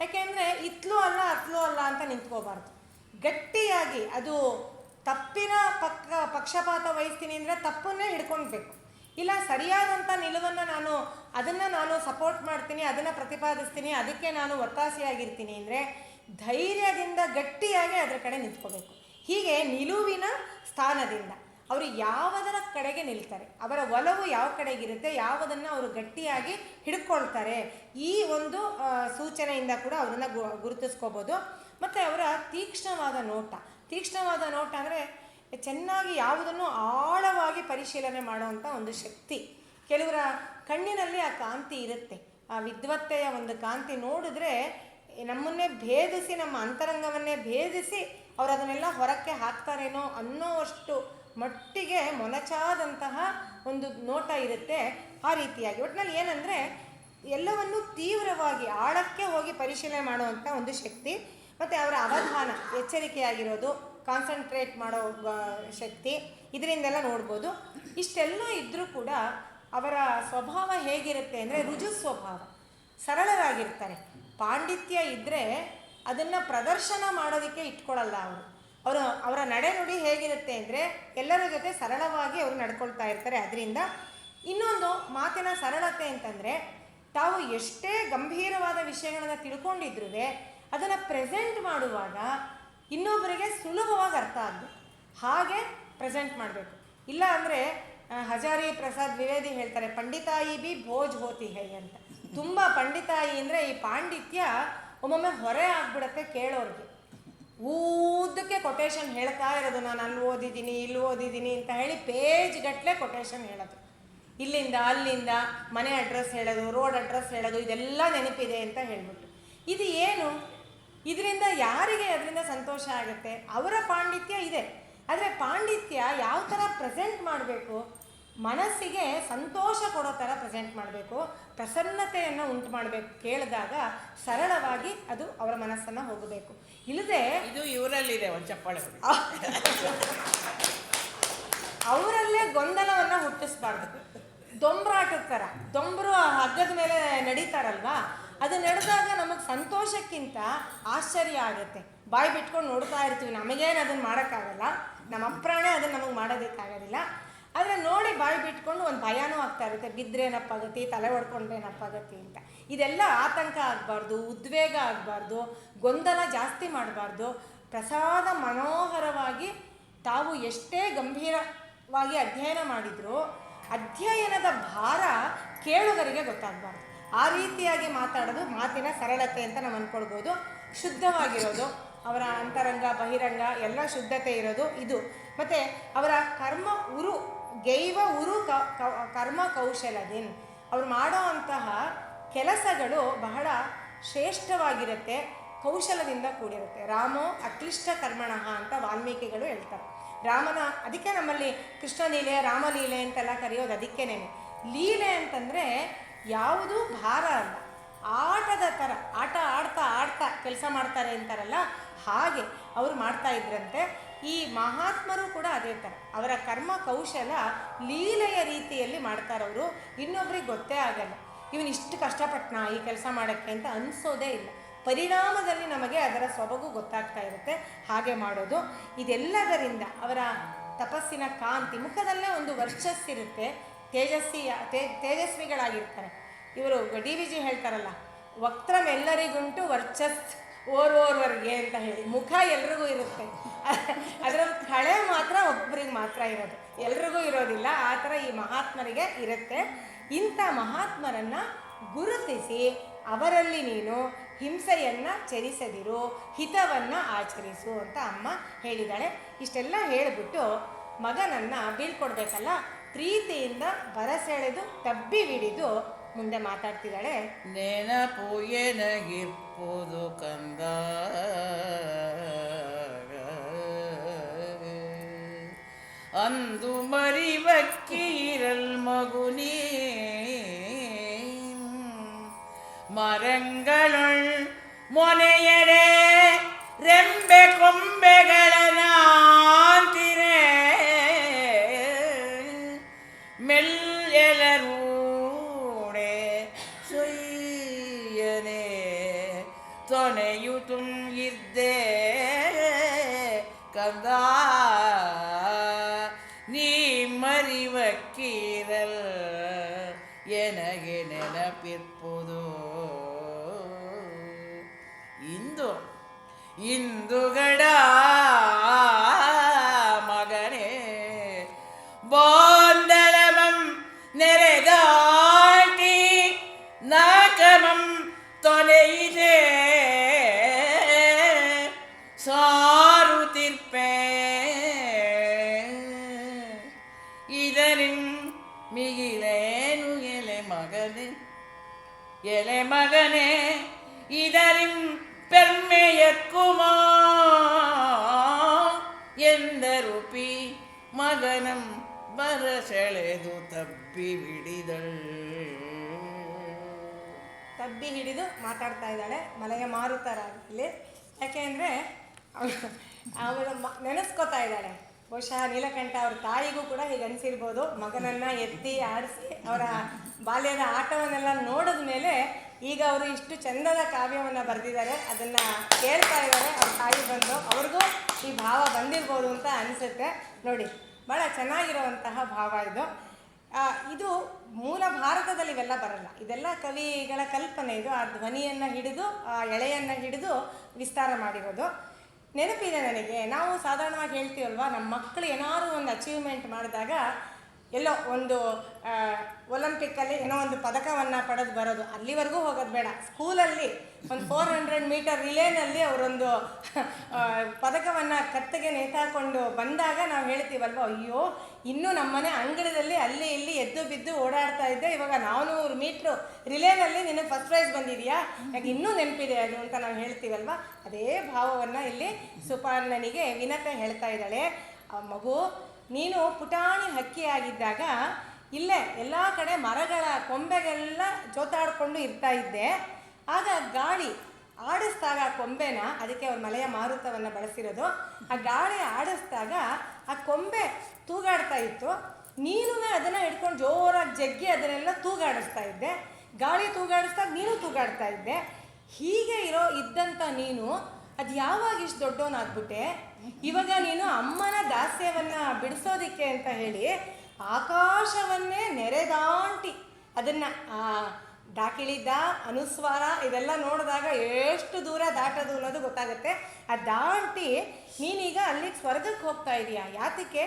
Speaker 2: ಯಾಕೆಂದರೆ ಇತ್ಲೂ ಅಲ್ಲ ಅತ್ಲೂ ಅಲ್ಲ ಅಂತ ನಿಂತ್ಕೋಬಾರ್ದು. ಗಟ್ಟಿಯಾಗಿ ಅದು ತಪ್ಪಿನ ಪಕ್ಷಪಾತ ವಹಿಸ್ತೀನಿ ಅಂದರೆ ತಪ್ಪನ್ನೇ ಹಿಡ್ಕೊಳ್ಬೇಕು. ಇಲ್ಲ ಸರಿಯಾದಂಥ ನಿಲುವನ್ನು ನಾನು ಸಪೋರ್ಟ್ ಮಾಡ್ತೀನಿ, ಅದನ್ನು ಪ್ರತಿಪಾದಿಸ್ತೀನಿ, ಅದಕ್ಕೆ ನಾನು ಒತ್ತಾಸೆಯಾಗಿರ್ತೀನಿ ಅಂದರೆ ಧೈರ್ಯದಿಂದ ಗಟ್ಟಿಯಾಗಿ ಅದರ ಕಡೆ ನಿಂತ್ಕೋಬೇಕು. ಹೀಗೆ ನಿಲುವಿನ ಸ್ಥಾನದಿಂದ ಅವರು ಯಾವುದರ ಕಡೆಗೆ ನಿಲ್ತಾರೆ, ಅವರ ಒಲವು ಯಾವ ಕಡೆಗಿರುತ್ತೆ, ಯಾವುದನ್ನು ಅವರು ಗಟ್ಟಿಯಾಗಿ ಹಿಡ್ಕೊಳ್ತಾರೆ, ಈ ಒಂದು ಸೂಚನೆಯಿಂದ ಕೂಡ ಅವರನ್ನು ಗುರುತಿಸ್ಕೋಬೋದು. ಮತ್ತು ಅವರ ತೀಕ್ಷ್ಣವಾದ ನೋಟ ಅಂದರೆ ಚೆನ್ನಾಗಿ ಯಾವುದನ್ನು ಆಳವಾಗಿ ಪರಿಶೀಲನೆ ಮಾಡುವಂಥ ಒಂದು ಶಕ್ತಿ. ಕೆಲವರ ಕಣ್ಣಿನಲ್ಲಿ ಆ ಕಾಂತಿ ಇರುತ್ತೆ, ಆ ವಿದ್ವತ್ತೆಯ ಒಂದು ಕಾಂತಿ ನೋಡಿದ್ರೆ ನಮ್ಮನ್ನೇ ಭೇದಿಸಿ, ನಮ್ಮ ಅಂತರಂಗವನ್ನೇ ಭೇದಿಸಿ ಅವರು ಅದನ್ನೆಲ್ಲ ಹೊರಕ್ಕೆ ಹಾಕ್ತಾರೇನೋ ಅನ್ನೋವಷ್ಟು ಮಟ್ಟಿಗೆ ಮೊನಚಾದಂತಹ ಒಂದು ನೋಟ ಇರುತ್ತೆ. ಆ ರೀತಿಯಾಗಿ ಒಟ್ಟಿನಲ್ಲಿ ಏನಂದರೆ ಎಲ್ಲವನ್ನು ತೀವ್ರವಾಗಿ ಆಳಕ್ಕೆ ಹೋಗಿ ಪರಿಶೀಲನೆ ಮಾಡುವಂಥ ಒಂದು ಶಕ್ತಿ. ಮತ್ತು ಅವರ ಅವಧಾನ, ಎಚ್ಚರಿಕೆಯಾಗಿರೋದು, ಕಾನ್ಸಂಟ್ರೇಟ್ ಮಾಡೋ ಶಕ್ತಿ, ಇದರಿಂದೆಲ್ಲ ನೋಡ್ಬೋದು. ಇಷ್ಟೆಲ್ಲ ಇದ್ದರೂ ಕೂಡ ಅವರ ಸ್ವಭಾವ ಹೇಗಿರುತ್ತೆ ಅಂದರೆ ರುಜು ಸ್ವಭಾವ, ಸರಳರಾಗಿರ್ತಾರೆ. ಪಾಂಡಿತ್ಯ ಇದ್ದರೆ ಅದನ್ನು ಪ್ರದರ್ಶನ ಮಾಡೋದಕ್ಕೆ ಇಟ್ಕೊಳ್ಳಲ್ಲ ಅವರ ನಡೆನುಡಿ ಹೇಗಿರುತ್ತೆ ಅಂದರೆ ಎಲ್ಲರ ಜೊತೆ ಸರಳವಾಗಿ ಅವರು ನಡ್ಕೊಳ್ತಾ ಇರ್ತಾರೆ. ಅದರಿಂದ ಇನ್ನೊಂದು ಮಾತಿನ ಸರಳತೆ ಅಂತಂದರೆ ತಾವು ಎಷ್ಟೇ ಗಂಭೀರವಾದ ವಿಷಯಗಳನ್ನು ತಿಳ್ಕೊಂಡಿದ್ರೂ ಅದನ್ನು ಪ್ರೆಸೆಂಟ್ ಮಾಡುವಾಗ ಇನ್ನೊಬ್ಬರಿಗೆ ಸುಲಭವಾಗಿ ಅರ್ಥ ಆಗಬೇಕು, ಹಾಗೆ ಪ್ರೆಸೆಂಟ್ ಮಾಡಬೇಕು. ಇಲ್ಲ ಅಂದರೆ ಹಜಾರಿ ಪ್ರಸಾದ್ ದ್ವಿವೇದಿ ಹೇಳ್ತಾರೆ, ಪಂಡಿತಾಯಿ ಬಿ ಭೋಜ್ ಹೋತಿ ಹೈ ಅಂತ. ತುಂಬ ಪಂಡಿತಾಯಿ ಅಂದರೆ ಈ ಪಾಂಡಿತ್ಯ ಒಮ್ಮೊಮ್ಮೆ ಹೊರೆ ಆಗಿಬಿಡತ್ತೆ ಕೇಳೋರಿಗೆ. ಊದಕ್ಕೆ ಕೊಟೇಶನ್ ಹೇಳ್ತಾ ಇರೋದು, ನಾನು ಅಲ್ಲಿ ಓದಿದ್ದೀನಿ ಇಲ್ಲಿ ಓದಿದ್ದೀನಿ ಅಂತ ಹೇಳಿ ಪೇಜ್ ಗಟ್ಟಲೆ ಕೊಟೇಶನ್ ಹೇಳೋದು, ಇಲ್ಲಿಂದ ಅಲ್ಲಿಂದ ಮನೆ ಅಡ್ರೆಸ್ ಹೇಳೋದು, ರೋಡ್ ಅಡ್ರೆಸ್ ಹೇಳೋದು, ಇದೆಲ್ಲ ನೆನಪಿದೆ ಅಂತ ಹೇಳ್ಬಿಟ್ಟು. ಇದು ಏನು? ಇದರಿಂದ ಯಾರಿಗೆ ಅದರಿಂದ ಸಂತೋಷ ಆಗುತ್ತೆ? ಅವರ ಪಾಂಡಿತ್ಯ ಇದೆ. ಆದರೆ ಪಾಂಡಿತ್ಯ ಯಾವ ಥರ ಪ್ರೆಸೆಂಟ್ ಮಾಡಬೇಕು, ಮನಸ್ಸಿಗೆ ಸಂತೋಷ ಕೊಡೋ ಥರ ಪ್ರೆಸೆಂಟ್ ಮಾಡಬೇಕು, ಪ್ರಸನ್ನತೆಯನ್ನು ಉಂಟು ಮಾಡಬೇಕು. ಕೇಳಿದಾಗ ಸರಳವಾಗಿ ಅದು ಅವರ ಮನಸ್ಸನ್ನು ಹೋಗಬೇಕು. ಇಲ್ಲದೆ
Speaker 1: ಇದು ಇವರಲ್ಲಿದೆ ಒಂದು ಚಪ್ಪಾಳೆ
Speaker 2: ಅವರಲ್ಲೇ ಗೊಂದಲವನ್ನು ಹುಟ್ಟಿಸ್ಬಾರ್ದು. ದೊಂಬರಾಟದ ಥರ, ದೊಂಬರು ಹಗ್ಗದ ಮೇಲೆ ನಡೀತಾರಲ್ವಾ, ಅದು ನಡೆದಾಗ ನಮಗೆ ಸಂತೋಷಕ್ಕಿಂತ ಆಶ್ಚರ್ಯ ಆಗುತ್ತೆ. ಬಾಯಿ ಬಿಟ್ಕೊಂಡು ನೋಡ್ತಾ ಇರ್ತೀವಿ, ನಮಗೇನು ಅದನ್ನು ಮಾಡೋಕ್ಕಾಗಲ್ಲ, ನಮ್ಮ ಅಪ್ರಾಣೆ ಅದನ್ನು ನಮಗೆ ಮಾಡೋದಕ್ಕಾಗೋದಿಲ್ಲ. ಆದರೆ ನೋಡಿ ಬಾಯಿ ಬಿಟ್ಕೊಂಡು ಒಂದು ಭಯನೂ ಆಗ್ತಾ ಇರುತ್ತೆ, ಬಿದ್ದರೇನಪ್ಪಾಗತ್ತೆ, ತಲೆ ಹೊಡ್ಕೊಂಡ್ರೇನಪ್ಪಾಗತ್ತೆ ಅಂತ. ಇದೆಲ್ಲ ಆತಂಕ ಆಗಬಾರ್ದು, ಉದ್ವೇಗ ಆಗಬಾರ್ದು, ಗೊಂದಲ ಜಾಸ್ತಿ ಮಾಡಬಾರ್ದು. ಪ್ರಸಾದ ಮನೋಹರವಾಗಿ ತಾವು ಎಷ್ಟೇ ಗಂಭೀರವಾಗಿ ಅಧ್ಯಯನ ಮಾಡಿದರೂ ಅಧ್ಯಯನದ ಭಾರ ಕೇಳುಗರಿಗೆ ಗೊತ್ತಾಗಬಾರ್ದು. ಆ ರೀತಿಯಾಗಿ ಮಾತಾಡೋದು ಮಾತಿನ ಸರಳತೆ ಅಂತ ನಾವು ಅಂದ್ಕೊಳ್ಬೋದು. ಶುದ್ಧವಾಗಿರೋದು, ಅವರ ಅಂತರಂಗ ಬಹಿರಂಗ ಎಲ್ಲ ಶುದ್ಧತೆ ಇರೋದು ಇದು. ಮತ್ತು ಅವರ ಕರ್ಮ ಉರು ಗೈವ ಉರು ಕರ್ಮ ಕೌಶಲದಿನ್, ಅವ್ರು ಮಾಡೋ ಅಂತಹ ಕೆಲಸಗಳು ಬಹಳ ಶ್ರೇಷ್ಠವಾಗಿರುತ್ತೆ, ಕೌಶಲದಿಂದ ಕೂಡಿರುತ್ತೆ. ರಾಮೋ ಅಕ್ಲಿಷ್ಟ ಕರ್ಮಣಃ ಅಂತ ವಾಲ್ಮೀಕಿಗಳು ಹೇಳ್ತಾರೆ. ರಾಮನ ಅದಕ್ಕೆ ನಮ್ಮಲ್ಲಿ ಕೃಷ್ಣ ಲೀಲೆ ರಾಮಲೀಲೆ ಅಂತೆಲ್ಲ ಕರೆಯೋದು ಅದಕ್ಕೇನೆ. ಲೀಲೆ ಅಂತಂದರೆ ಯಾವುದೂ ಭಾರ ಅಲ್ಲ, ಆಟದ ಥರ, ಆಟ ಆಡ್ತಾ ಆಡ್ತಾ ಕೆಲಸ ಮಾಡ್ತಾರೆ ಅಂತಾರಲ್ಲ ಹಾಗೆ ಅವರು ಮಾಡ್ತಾ ಇದ್ರಂತೆ. ಈ ಮಹಾತ್ಮರು ಕೂಡ ಅದೇ ಥರ, ಅವರ ಕರ್ಮ ಕೌಶಲ ಲೀಲೆಯ ರೀತಿಯಲ್ಲಿ ಮಾಡ್ತಾರವರು. ಇನ್ನೊಬ್ರಿಗೆ ಗೊತ್ತೇ ಆಗಲ್ಲ ಇವನು ಇಷ್ಟು ಕಷ್ಟಪಟ್ಟನ ಈ ಕೆಲಸ ಮಾಡೋಕ್ಕೆ ಅಂತ ಅನಿಸೋದೇ ಇಲ್ಲ. ಪರಿಣಾಮದಲ್ಲಿ ನಮಗೆ ಅದರ ಸೊಬಗು ಗೊತ್ತಾಗ್ತಾ ಇರುತ್ತೆ ಹಾಗೆ ಮಾಡೋದು. ಇದೆಲ್ಲದರಿಂದ ಅವರ ತಪಸ್ಸಿನ ಕಾಂತಿ, ಮುಖದಲ್ಲೇ ಒಂದು ವರ್ಚಸ್ಸಿರುತ್ತೆ, ತೇಜಸ್ವಿಗಳಾಗಿರ್ತಾರೆ. ಇವರು DVG ಹೇಳ್ತಾರಲ್ಲ, ವಕ್ರಮೆಲ್ಲರಿಗುಂಟು ವರ್ಚಸ್ ಓರ್ವರ್ಗೆ ಅಂತ ಹೇಳಿ. ಮುಖ ಎಲ್ರಿಗೂ ಇರುತ್ತೆ, ಅದರ ಕಳೆ ಮಾತ್ರ ಒಬ್ಬರಿಗೆ ಮಾತ್ರ ಇರೋದು, ಎಲ್ರಿಗೂ ಇರೋದಿಲ್ಲ. ಆ ಥರ ಈ ಮಹಾತ್ಮರಿಗೆ ಇರುತ್ತೆ. ಇಂಥ ಮಹಾತ್ಮರನ್ನು ಗುರುತಿಸಿ ಅವರಲ್ಲಿ ನೀನು ಹಿಂಸೆಯನ್ನು ಚರಿಸದಿರು, ಹಿತವನ್ನು ಆಚರಿಸು ಅಂತ ಅಮ್ಮ ಹೇಳಿದ್ದಾಳೆ. ಇಷ್ಟೆಲ್ಲ ಹೇಳಿಬಿಟ್ಟು ಮಗನನ್ನು ಬೀಳ್ಕೊಡ್ಬೇಕಲ್ಲ, ಪ್ರೀತಿಯಿಂದ ಬರಸೆಳೆದು ತಬ್ಬಿ ಹಿಡಿದು ಮುಂದೆ ಮಾತಾಡ್ತಿದ್ದಾಳೆ.
Speaker 1: ನೆನಪು ಎನಗಿಪ್ಪುದು ಕಂದ, ಅಂದು ಮರಿವಕ್ಕಿರಲ್ ಮಗುನೀ, ಮರಂಗಳೊಳ್ ಮೊನೆಯಡೆ ರೆಂಬೆ ಕೊಂಬೆಗಳ ನಾಂತಿರೆ, ಮೆಲ್ಲೆಲರೂಡೆ ಸೊಯ್ಯನೆ ತೊನೆಯುತುಂ ಇದ್ದೆ ಕಂದ, ನೀ ಮರಿವಕ್ಕೀರಲ್ ಎನಗೆ ನೆನಪಿರ್ಪುದು. ಇಂದುಗಡ ಮಗನೇ ಬೋಂದಲಮಂ ನೆರೆದಾಟಿ ನಾಕಮಂ ತೊನೆಯಿದೆ, ಸಾರುತ್ತಿರ್ಪೆ ಇದರಿಂ ಮಿಗಿಲೇನು ಎಲೆ ಮಗನೇ ಇದರಿಂ ಪೆರ್ಮೆಯಕ್ಕುಮಾ ಎಂದರುಪಿ ಮಗನಂ ಬರಸೆಳೆದು ತಬ್ಬಿ
Speaker 2: ಹಿಡಿದು ಮಾತಾಡ್ತಾ ಇದ್ದಾಳೆ ಮಲೆಯ ಮಾರುತರಾಗಲಿ. ಯಾಕೆಂದರೆ ಅವಳು ನೆನೆಸ್ಕೋತಾ ಇದ್ದಾಳೆ. ಬಹುಶಃ ನೀಲಕಂಠ ಅವ್ರ ತಾಯಿಗೂ ಕೂಡ ಹೀಗೆ ಅನಿಸಿರ್ಬೋದು. ಮಗನನ್ನು ಎತ್ತಿ ಆಡಿಸಿ ಅವರ ಬಾಲ್ಯದ ಆಟವನ್ನೆಲ್ಲ ನೋಡಿದ ಮೇಲೆ ಈಗ ಅವರು ಇಷ್ಟು ಚಂದದ ಕಾವ್ಯವನ್ನು ಬರೆದಿದ್ದಾರೆ, ಅದನ್ನು ಕೇಳ್ತಾ ಇದ್ದಾರೆ. ಅವ್ರ ತಾಯಿ ಬಂದು ಅವ್ರಿಗೂ ಈ ಭಾವ ಬಂದಿರ್ಬೋದು ಅಂತ ಅನಿಸುತ್ತೆ. ನೋಡಿ, ಭಾಳ ಚೆನ್ನಾಗಿರುವಂತಹ ಭಾವ ಇದು. ಇದು ಮೂಲ ಭಾರತದಲ್ಲಿ ಇವೆಲ್ಲ ಬರಲ್ಲ, ಇದೆಲ್ಲ ಕವಿಗಳ ಕಲ್ಪನೆ. ಇದು ಆ ಧ್ವನಿಯನ್ನು ಹಿಡಿದು ಆ ಎಳೆಯನ್ನು ಹಿಡಿದು ವಿಸ್ತಾರ ಮಾಡಿರೋದು. ನೆನಪಿದೆ ನನಗೆ, ನಾವು ಸಾಧಾರಣವಾಗಿ ಹೇಳ್ತೀವಲ್ವ, ನಮ್ಮ ಮಕ್ಕಳು ಏನಾದ್ರು ಒಂದು ಅಚೀವ್ಮೆಂಟ್ ಮಾಡಿದಾಗ ಎಲ್ಲೋ ಒಂದು ಒಲಿಂಪಿಕ್ಕಲ್ಲಿ ಏನೋ ಒಂದು ಪದಕವನ್ನು ಪಡೆದು ಬರೋದು, ಅಲ್ಲಿವರೆಗೂ ಹೋಗೋದು ಬೇಡ, ಸ್ಕೂಲಲ್ಲಿ ಒಂದು 400 ಮೀಟರ್ ರಿಲೇನಲ್ಲಿ ಅವರೊಂದು ಪದಕವನ್ನು ಕತ್ತಿಗೆ ನೇತಾಕೊಂಡು ಬಂದಾಗ ನಾವು ಹೇಳ್ತೀವಲ್ವ, ಅಯ್ಯೋ ಇನ್ನೂ ನಮ್ಮನೆ ಅಂಗಡದಲ್ಲಿ ಅಲ್ಲಿ ಇಲ್ಲಿ ಎದ್ದು ಬಿದ್ದು ಓಡಾಡ್ತಾ ಇದ್ದೆ, ಇವಾಗ 400 ಮೀಟ್ರು ರಿಲೇನಲ್ಲಿ ನಿನಗೆ ಫಸ್ಟ್ ಪ್ರೈಸ್ ಬಂದಿದೆಯಾ, ಯಾಕೆ ಇನ್ನೂ ನೆನಪಿದೆ ಅದು ಅಂತ ನಾವು ಹೇಳ್ತೀವಲ್ವ. ಅದೇ ಭಾವವನ್ನು ಇಲ್ಲಿ ಸುಪರ್ಣನಿಗೆ ವಿನತೆ ಹೇಳ್ತಾ ಇದ್ದಾಳೆ. ಆ ಮಗು, ನೀನು ಪುಟಾಣಿ ಹಕ್ಕಿಯಾಗಿದ್ದಾಗ ಇಲ್ಲೇ ಎಲ್ಲ ಕಡೆ ಮರಗಳ ಕೊಂಬೆಗೆಲ್ಲ ಜೋತಾಡಿಕೊಂಡು ಇರ್ತಾ ಇದ್ದೆ. ಆಗ ಗಾಳಿ ಆಡಿಸಿದಾಗ ಆ ಕೊಂಬೆನ, ಅದಕ್ಕೆ ಅವ್ರ ಮಲೆಯ ಮಾರುತವನ್ನು ಬಳಸಿರೋದು, ಆ ಗಾಳಿ ಆಡಿಸಿದಾಗ ಆ ಕೊಂಬೆ ತೂಗಾಡ್ತಾ ಇತ್ತು, ನೀನು ಅದನ್ನು ಹಿಡ್ಕೊಂಡು ಜೋರಾಗಿ ಜಗ್ಗಿ ಅದನ್ನೆಲ್ಲ ತೂಗಾಡಿಸ್ತಾ ಇದ್ದೆ. ಗಾಳಿ ತೂಗಾಡಿಸ್ದಾಗ ನೀನು ತೂಗಾಡ್ತಾ ಇದ್ದೆ. ಹೀಗೆ ಇದ್ದಂಥ ನೀನು ಅದು ಯಾವಾಗ ಇಷ್ಟು ದೊಡ್ಡವನಾಗ್ಬಿಟ್ಟೆ? ಇವಾಗ ನೀನು ಅಮ್ಮನ ದಾಸ್ಯವನ್ನು ಬಿಡಿಸೋದಿಕ್ಕೆ ಅಂತ ಹೇಳಿ ಆಕಾಶವನ್ನೇ ನೆರೆದಾಂಟಿ ಅದನ್ನು ದಾಕಿಳಿದ್ದ ಅನುಸ್ವಾರ ಇದೆಲ್ಲ ನೋಡಿದಾಗ ಎಷ್ಟು ದೂರ ದಾಟದು ಅನ್ನೋದು ಗೊತ್ತಾಗುತ್ತೆ. ಆ ದಾಟಿ ನೀನೀಗ ಅಲ್ಲಿಗೆ ಸ್ವರ್ಗಕ್ಕೆ ಹೋಗ್ತಾ ಇದೀಯಾ. ಯಾತಕ್ಕೆ?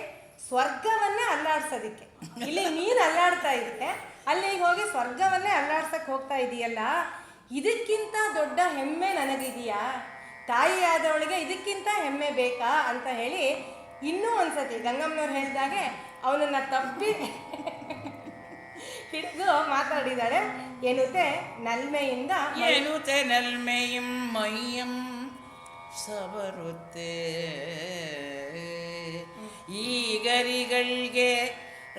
Speaker 2: ಸ್ವರ್ಗವನ್ನೇ ಅಲ್ಲಾಡ್ಸೋದಿಕ್ಕೆ. ಇಲ್ಲಿ ನೀನು ಅಲ್ಲಾಡ್ತಾ ಇದ್ದೆ, ಅಲ್ಲಿಗೆ ಹೋಗಿ ಸ್ವರ್ಗವನ್ನೇ ಅಲ್ಲಾಡ್ಸಕ್ಕೆ ಹೋಗ್ತಾ ಇದೀಯಲ್ಲ. ಇದಕ್ಕಿಂತ ದೊಡ್ಡ ಹೆಮ್ಮೆ ನನಗಿದೆಯಾ? ತಾಯಿಯಾದವಳಿಗೆ ಇದಕ್ಕಿಂತ ಹೆಮ್ಮೆ ಬೇಕಾ ಅಂತ ಹೇಳಿ ಇನ್ನೂ ಒಂದ್ಸತಿ ಗಂಗಮ್ಮನವ್ರು ಹೇಳಿದಾಗೆ ಅವನನ್ನು ತಪ್ಪಿ ಹಿಡಿದು ಮಾತಾಡಿದ್ದಾಳೆ. ಏನುತೆ ನಲ್ಮೆಯಿಂದ
Speaker 1: ಏನುತೆ ನಲ್ಮೆಯಂ ಮೈಯಂ ಸಬರುತ್ತೆ ಈ ಗರಿಗಳಿಗೆ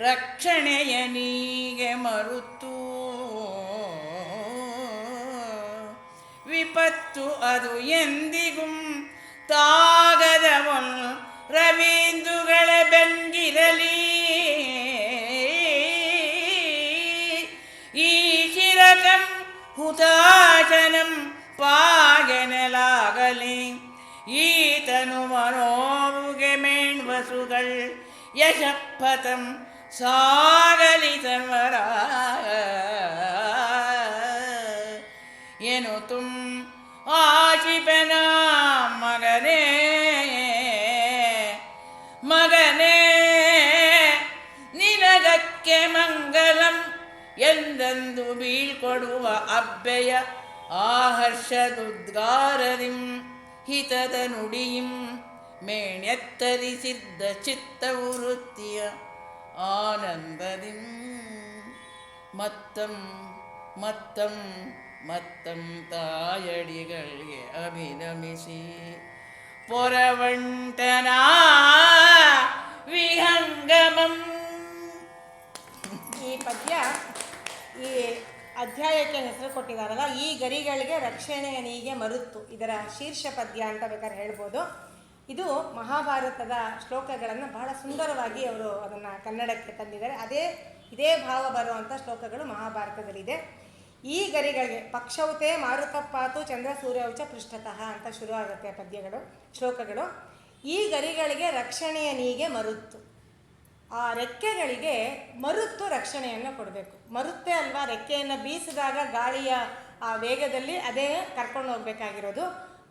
Speaker 1: ರಕ್ಷಣೆಯ ನೀಗೆ ಮರುತ್ತು ವಿಪತ್ತು ಅದು ಎಂದಿಗೂ ತಾಗದವನ್ ರವೀಂದುಗಳ ಬೆಂಗಿರಲಿ ಈ ಶಿರಕಂ ಹುತಾಶನಂ ಪಾಗೆನಲಾಗಲಿ ಈತನು ಮನೋವುಗೆ ಮೇಣ್ವಸುಗಳು ಯಶಪಥಂ ಸಾಗಲಿ ಸರ್ವರ ಏನು ತುಂ ಆಶಿಪನ ಮಗನೇ ಮಗನೇ ನಿನಗಕ್ಕೆ ಮಂಗಲಂ ಎಂದೆಂದು ಬೀಳ್ಕೊಡುವ ಅಬ್ಬೆಯ ಆಹರ್ಷದುದ್ಗಾರದಿಂ ಹಿತದ ನುಡಿಯಿಂ ಮೇಣೆತ್ತರಿಸಿದ್ದ ಚಿತ್ತವು ವೃತ್ತಿಯ ಆನಂದದಿಂ ಮತ್ತಂ ಮತ್ತಂ ಮತ್ತಂ ತಾಯಡಿಗಳಿಗೆ ಅಭಿನಮಿಸಿ ಪೊರವಂಟನ ವಿಹಂಗಮಂ.
Speaker 2: ಈ ಪದ್ಯ ಈ ಅಧ್ಯಾಯಕ್ಕೆ ಹೆಸರು ಕೊಟ್ಟಿದ್ದಾರಲ್ಲ, ಈ ಗರಿಗಳಿಗೆ ರಕ್ಷಣೆಯ ನೀಗೆ ಮರುತ್ತು, ಇದರ ಶೀರ್ಷ ಪದ್ಯ ಅಂತ ಬೇಕಾದ್ರೆ ಹೇಳ್ಬೋದು. ಇದು ಮಹಾಭಾರತದ ಶ್ಲೋಕಗಳನ್ನು ಬಹಳ ಸುಂದರವಾಗಿ ಅವರು ಅದನ್ನು ಕನ್ನಡಕ್ಕೆ ತಂದಿದ್ದಾರೆ. ಇದೇ ಭಾವ ಬರುವಂಥ ಶ್ಲೋಕಗಳು ಮಹಾಭಾರತದಲ್ಲಿದೆ. ಈ ಗರಿಗಳಿಗೆ ಪಕ್ಷೌತೆ ಮಾರುತಪ್ಪಾತು ಚಂದ್ರ ಸೂರ್ಯೌಚ ಪೃಷ್ಠತಃ ಅಂತ ಶುರು ಆಗುತ್ತೆ ಶ್ಲೋಕಗಳು. ಈ ಗರಿಗಳಿಗೆ ರಕ್ಷಣೆಯ ನೀಗೆ ಮರುತ್ತು, ಆ ರೆಕ್ಕೆಗಳಿಗೆ ಮರುತ್ತು ರಕ್ಷಣೆಯನ್ನು ಕೊಡಬೇಕು. ಮರುತ್ತೆ ಅಲ್ವಾ, ರೆಕ್ಕೆಯನ್ನು ಬೀಸಿದಾಗ ಗಾಳಿಯ ಆ ವೇಗದಲ್ಲಿ ಅದೇ ಕರ್ಕೊಂಡು ಹೋಗ್ಬೇಕಾಗಿರೋದು.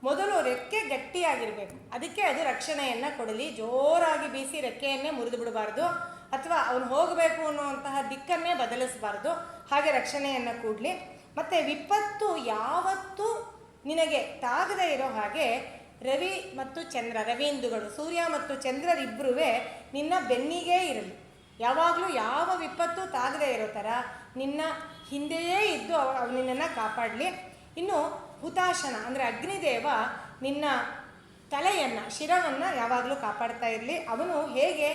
Speaker 2: ಮೊದಲು ರೆಕ್ಕೆ ಗಟ್ಟಿಯಾಗಿರಬೇಕು, ಅದಕ್ಕೆ ಅದು ರಕ್ಷಣೆಯನ್ನು ಕೊಡಲಿ. ಜೋರಾಗಿ ಬೀಸಿ ರೆಕ್ಕೆಯನ್ನೇ ಮುರಿದು ಬಿಡಬಾರ್ದು, ಅಥವಾ ಅವನು ಹೋಗಬೇಕು ಅನ್ನುವಂತಹ ದಿಕ್ಕನ್ನೇ ಬದಲಿಸಬಾರ್ದು. ಹಾಗೆ ರಕ್ಷಣೆಯನ್ನು ಕೂಡಲಿ. ಮತ್ತು ವಿಪತ್ತು ಯಾವತ್ತೂ ನಿನಗೆ ತಾಗದೇ ಇರೋ ಹಾಗೆ ರವಿ ಮತ್ತು ಚಂದ್ರ, ರವೀಂದುಗಳು ಸೂರ್ಯ ಮತ್ತು ಚಂದ್ರರಿಬ್ಬರೂ ನಿನ್ನ ಬೆನ್ನಿಗೇ ಇರಲಿ. ಯಾವಾಗಲೂ ಯಾವ ವಿಪತ್ತು ತಾಗದೇ ಇರೋ ಥರ ನಿನ್ನ ಹಿಂದೆಯೇ ಇದ್ದು ಅವು ನಿನ್ನನ್ನು ಕಾಪಾಡಲಿ. ಇನ್ನು ಹುತಾಶನ ಅಂದರೆ ಅಗ್ನಿದೇವ ನಿನ್ನ ತಲೆಯನ್ನು, ಶಿರವನ್ನು ಯಾವಾಗಲೂ ಕಾಪಾಡ್ತಾ ಇರಲಿ. ಅವನು ಹೇಗೆ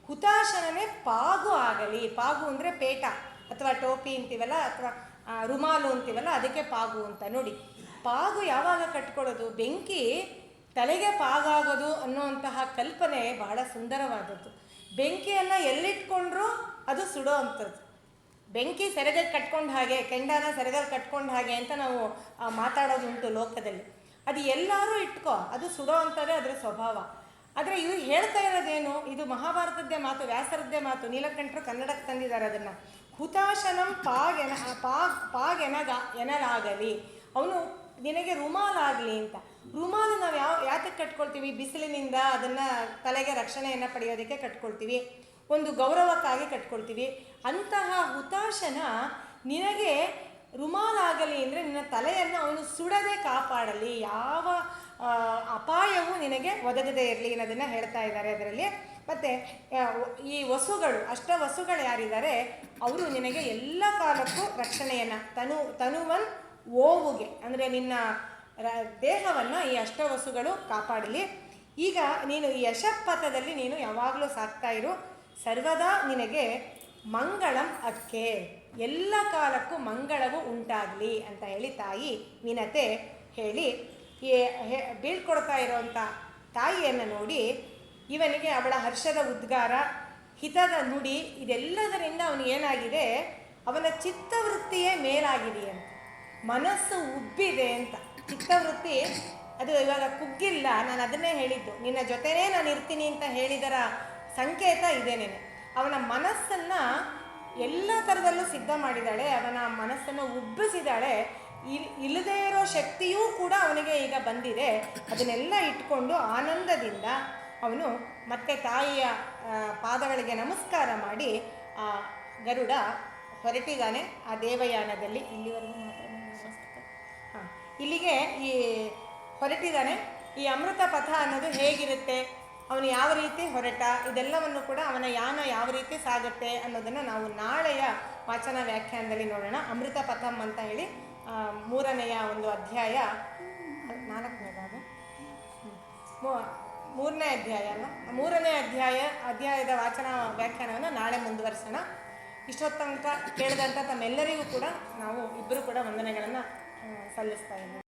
Speaker 2: ಹುತಾಶನನೇ ಪಾಗು ಆಗಲಿ. ಪಾಗು ಅಂದರೆ ಪೇಟ ಅಥವಾ ಟೋಪಿ ಅಂತೀವಲ್ಲ, ಅಥವಾ ರುಮಾಲು ಅಂತೀವಲ್ಲ, ಅದಕ್ಕೆ ಪಾಗು ಅಂತ. ನೋಡಿ, ಪಾಗು ಯಾವಾಗ ಕಟ್ಕೊಳ್ಳೋದು? ಬೆಂಕಿ ತಲೆಗೆ ಪಾಗಾಗೋದು ಅನ್ನೋಂತಹ ಕಲ್ಪನೆ ಬಹಳ ಸುಂದರವಾದದ್ದು. ಬೆಂಕಿಯನ್ನು ಎಲ್ಲಿಟ್ಕೊಂಡ್ರೂ ಅದು ಸುಡೋ ಅಂಥದ್ದು. ಬೆಂಕಿ ಸೆರಗಲ್ಲಿ ಕಟ್ಕೊಂಡು ಹಾಗೆ, ಕೆಂಡನ ಸೆರಗಲ್ಲಿ ಕಟ್ಕೊಂಡು ಹಾಗೆ ಅಂತ ನಾವು ಮಾತಾಡೋದುಂಟು ಲೋಕದಲ್ಲಿ. ಅದು ಎಲ್ಲರೂ ಇಟ್ಕೋ, ಅದು ಸುಡೋ ಅಂಥದ್ದೇ ಅದರ ಸ್ವಭಾವ. ಆದರೆ ಇವ್ರು ಹೇಳ್ತಾ ಇರೋದೇನು? ಇದು ಮಹಾಭಾರತದ್ದೇ ಮಾತು, ವ್ಯಾಸರದ್ದೇ ಮಾತು. ನೀಲಕಂಠರು ಕನ್ನಡಕ್ಕೆ ತಂದಿದ್ದಾರೆ ಅದನ್ನು. ಹುತಾಶನಂ ಎನಲಾಗಲಿ, ಅವನು ನಿನಗೆ ರುಮಾಲಾಗಲಿ ಅಂತ. ರುಮಾಲು ನಾವು ಯಾತಕ್ಕೆ ಕಟ್ಕೊಳ್ತೀವಿ? ಬಿಸಿಲಿನಿಂದ ಅದನ್ನು ತಲೆಗೆ ರಕ್ಷಣೆಯನ್ನು ಪಡೆಯೋದಕ್ಕೆ ಕಟ್ಕೊಳ್ತೀವಿ, ಒಂದು ಗೌರವಕ್ಕಾಗಿ ಕಟ್ಕೊಳ್ತೀವಿ. ಅಂತಹ ಹುತಾಶನ ನಿನಗೆ ರುಮಾಲಾಗಲಿ ಅಂದರೆ ನಿನ್ನ ತಲೆಯನ್ನು ಅವನು ಸುಡದೆ ಕಾಪಾಡಲಿ, ಯಾವ ಅಪಾಯವೂ ನಿನಗೆ ಒದಗದೇ ಇರಲಿ ಅನ್ನೋದನ್ನು ಹೇಳ್ತಾ ಇದ್ದಾರೆ ಅದರಲ್ಲಿ. ಮತ್ತು ಈ ವಸುಗಳು, ಅಷ್ಟವಸುಗಳು ಯಾರಿದ್ದಾರೆ ಅವರು ನಿನಗೆ ಎಲ್ಲ ಕಾಲಕ್ಕೂ ರಕ್ಷಣೆಯನ್ನು ತನುವನ್ ಓವುಗೆ ಅಂದರೆ ನಿನ್ನ ದೇಹವನ್ನು ಈ ಅಷ್ಟವಸುಗಳು ಕಾಪಾಡಲಿ. ಈಗ ನೀನು ಈ ಯಶಪಥದಲ್ಲಿ ನೀನು ಯಾವಾಗಲೂ ಸಾಕ್ತಾ ಇರು. ಸರ್ವದಾ ನಿನಗೆ ಮಂಗಳಂ ಅಕ್ಕೆ, ಎಲ್ಲ ಕಾಲಕ್ಕೂ ಮಂಗಳವು ಉಂಟಾಗಲಿ ಅಂತ ಹೇಳಿ ತಾಯಿ ವಿನತೆ ಹೇಳಿ ಬೀಳ್ಕೊಡ್ತಾ ಇರೋವಂಥ ತಾಯಿಯನ್ನು ನೋಡಿ ಇವನಿಗೆ ಅವಳ ಹರ್ಷದ ಉದ್ಗಾರ, ಹಿತದ ನುಡಿ, ಇದೆಲ್ಲದರಿಂದ ಅವನಿಗೇನಾಗಿದೆ, ಅವನ ಚಿತ್ತವೃತ್ತಿಯೇ ಮೇಲಾಗಿದೆಯಂತೆ, ಮನಸ್ಸು ಉಬ್ಬಿದೆ ಅಂತ. ಚಿತ್ತವೃತ್ತಿ ಅದು ಇವಾಗ ಕುಗ್ಗಿಲ್ಲ, ನಾನು ಅದನ್ನೇ ಹೇಳಿದ್ದು, ನಿನ್ನ ಜೊತೆನೇ ನಾನು ಇರ್ತೀನಿ ಅಂತ ಹೇಳಿದರ ಸಂಕೇತ ಇದೇನೇನೆ. ಅವನ ಮನಸ್ಸನ್ನು ಎಲ್ಲ ಥರದಲ್ಲೂ ಸಿದ್ಧ ಮಾಡಿದ್ದಾಳೆ, ಅವನ ಮನಸ್ಸನ್ನು ಉಬ್ಬಿಸಿದ್ದಾಳೆ. ಇಲ್ಲದೇ ಇರೋ ಶಕ್ತಿಯೂ ಕೂಡ ಅವನಿಗೆ ಈಗ ಬಂದಿದೆ. ಅದನ್ನೆಲ್ಲ ಇಟ್ಕೊಂಡು ಆನಂದದಿಂದ ಅವನು ಮತ್ತೆ ತಾಯಿಯ ಪಾದಗಳಿಗೆ ನಮಸ್ಕಾರ ಮಾಡಿ ಆ ಗರುಡ ಹೊರಟಿದ್ದಾನೆ ಆ ದೇವಯಾನದಲ್ಲಿ. ಇಲ್ಲಿವರೆಗೂ ಹಾಂ, ಇಲ್ಲಿಗೆ ಈ ಹೊರಟಿದ್ದಾನೆ. ಈ ಅಮೃತ ಪಥ ಅನ್ನೋದು ಹೇಗಿರುತ್ತೆ, ಅವನು ಯಾವ ರೀತಿ ಹೊರಟ, ಇದೆಲ್ಲವನ್ನು ಕೂಡ ಅವನ ಯಾನ ಯಾವ ರೀತಿ ಸಾಗುತ್ತೆ ಅನ್ನೋದನ್ನು ನಾವು ನಾಳೆಯ ವಾಚನ ವ್ಯಾಖ್ಯಾನದಲ್ಲಿ ನೋಡೋಣ. ಅಮೃತ ಪಥಂ ಅಂತ ಹೇಳಿ 3ನೆಯ ಒಂದು ಅಧ್ಯಾಯ, 4ನೇ ಭಾಗ, 3ನೇ ಅಧ್ಯಾಯ ಅಲ್ಲ, 3ನೇ ಅಧ್ಯಾಯದ ವಾಚನ ವ್ಯಾಖ್ಯಾನವನ್ನು ನಾಳೆ ಮುಂದುವರಿಸೋಣ. ಇಷ್ಟೊತ್ತಂಕ ಕೇಳಿದಂಥ ತಮ್ಮೆಲ್ಲರಿಗೂ ಕೂಡ ನಾವು ಇಬ್ಬರು ಕೂಡ ವಂದನೆಗಳನ್ನು ಸಲ್ಲಿಸ್ತಾ ಇದ್ದೀವಿ.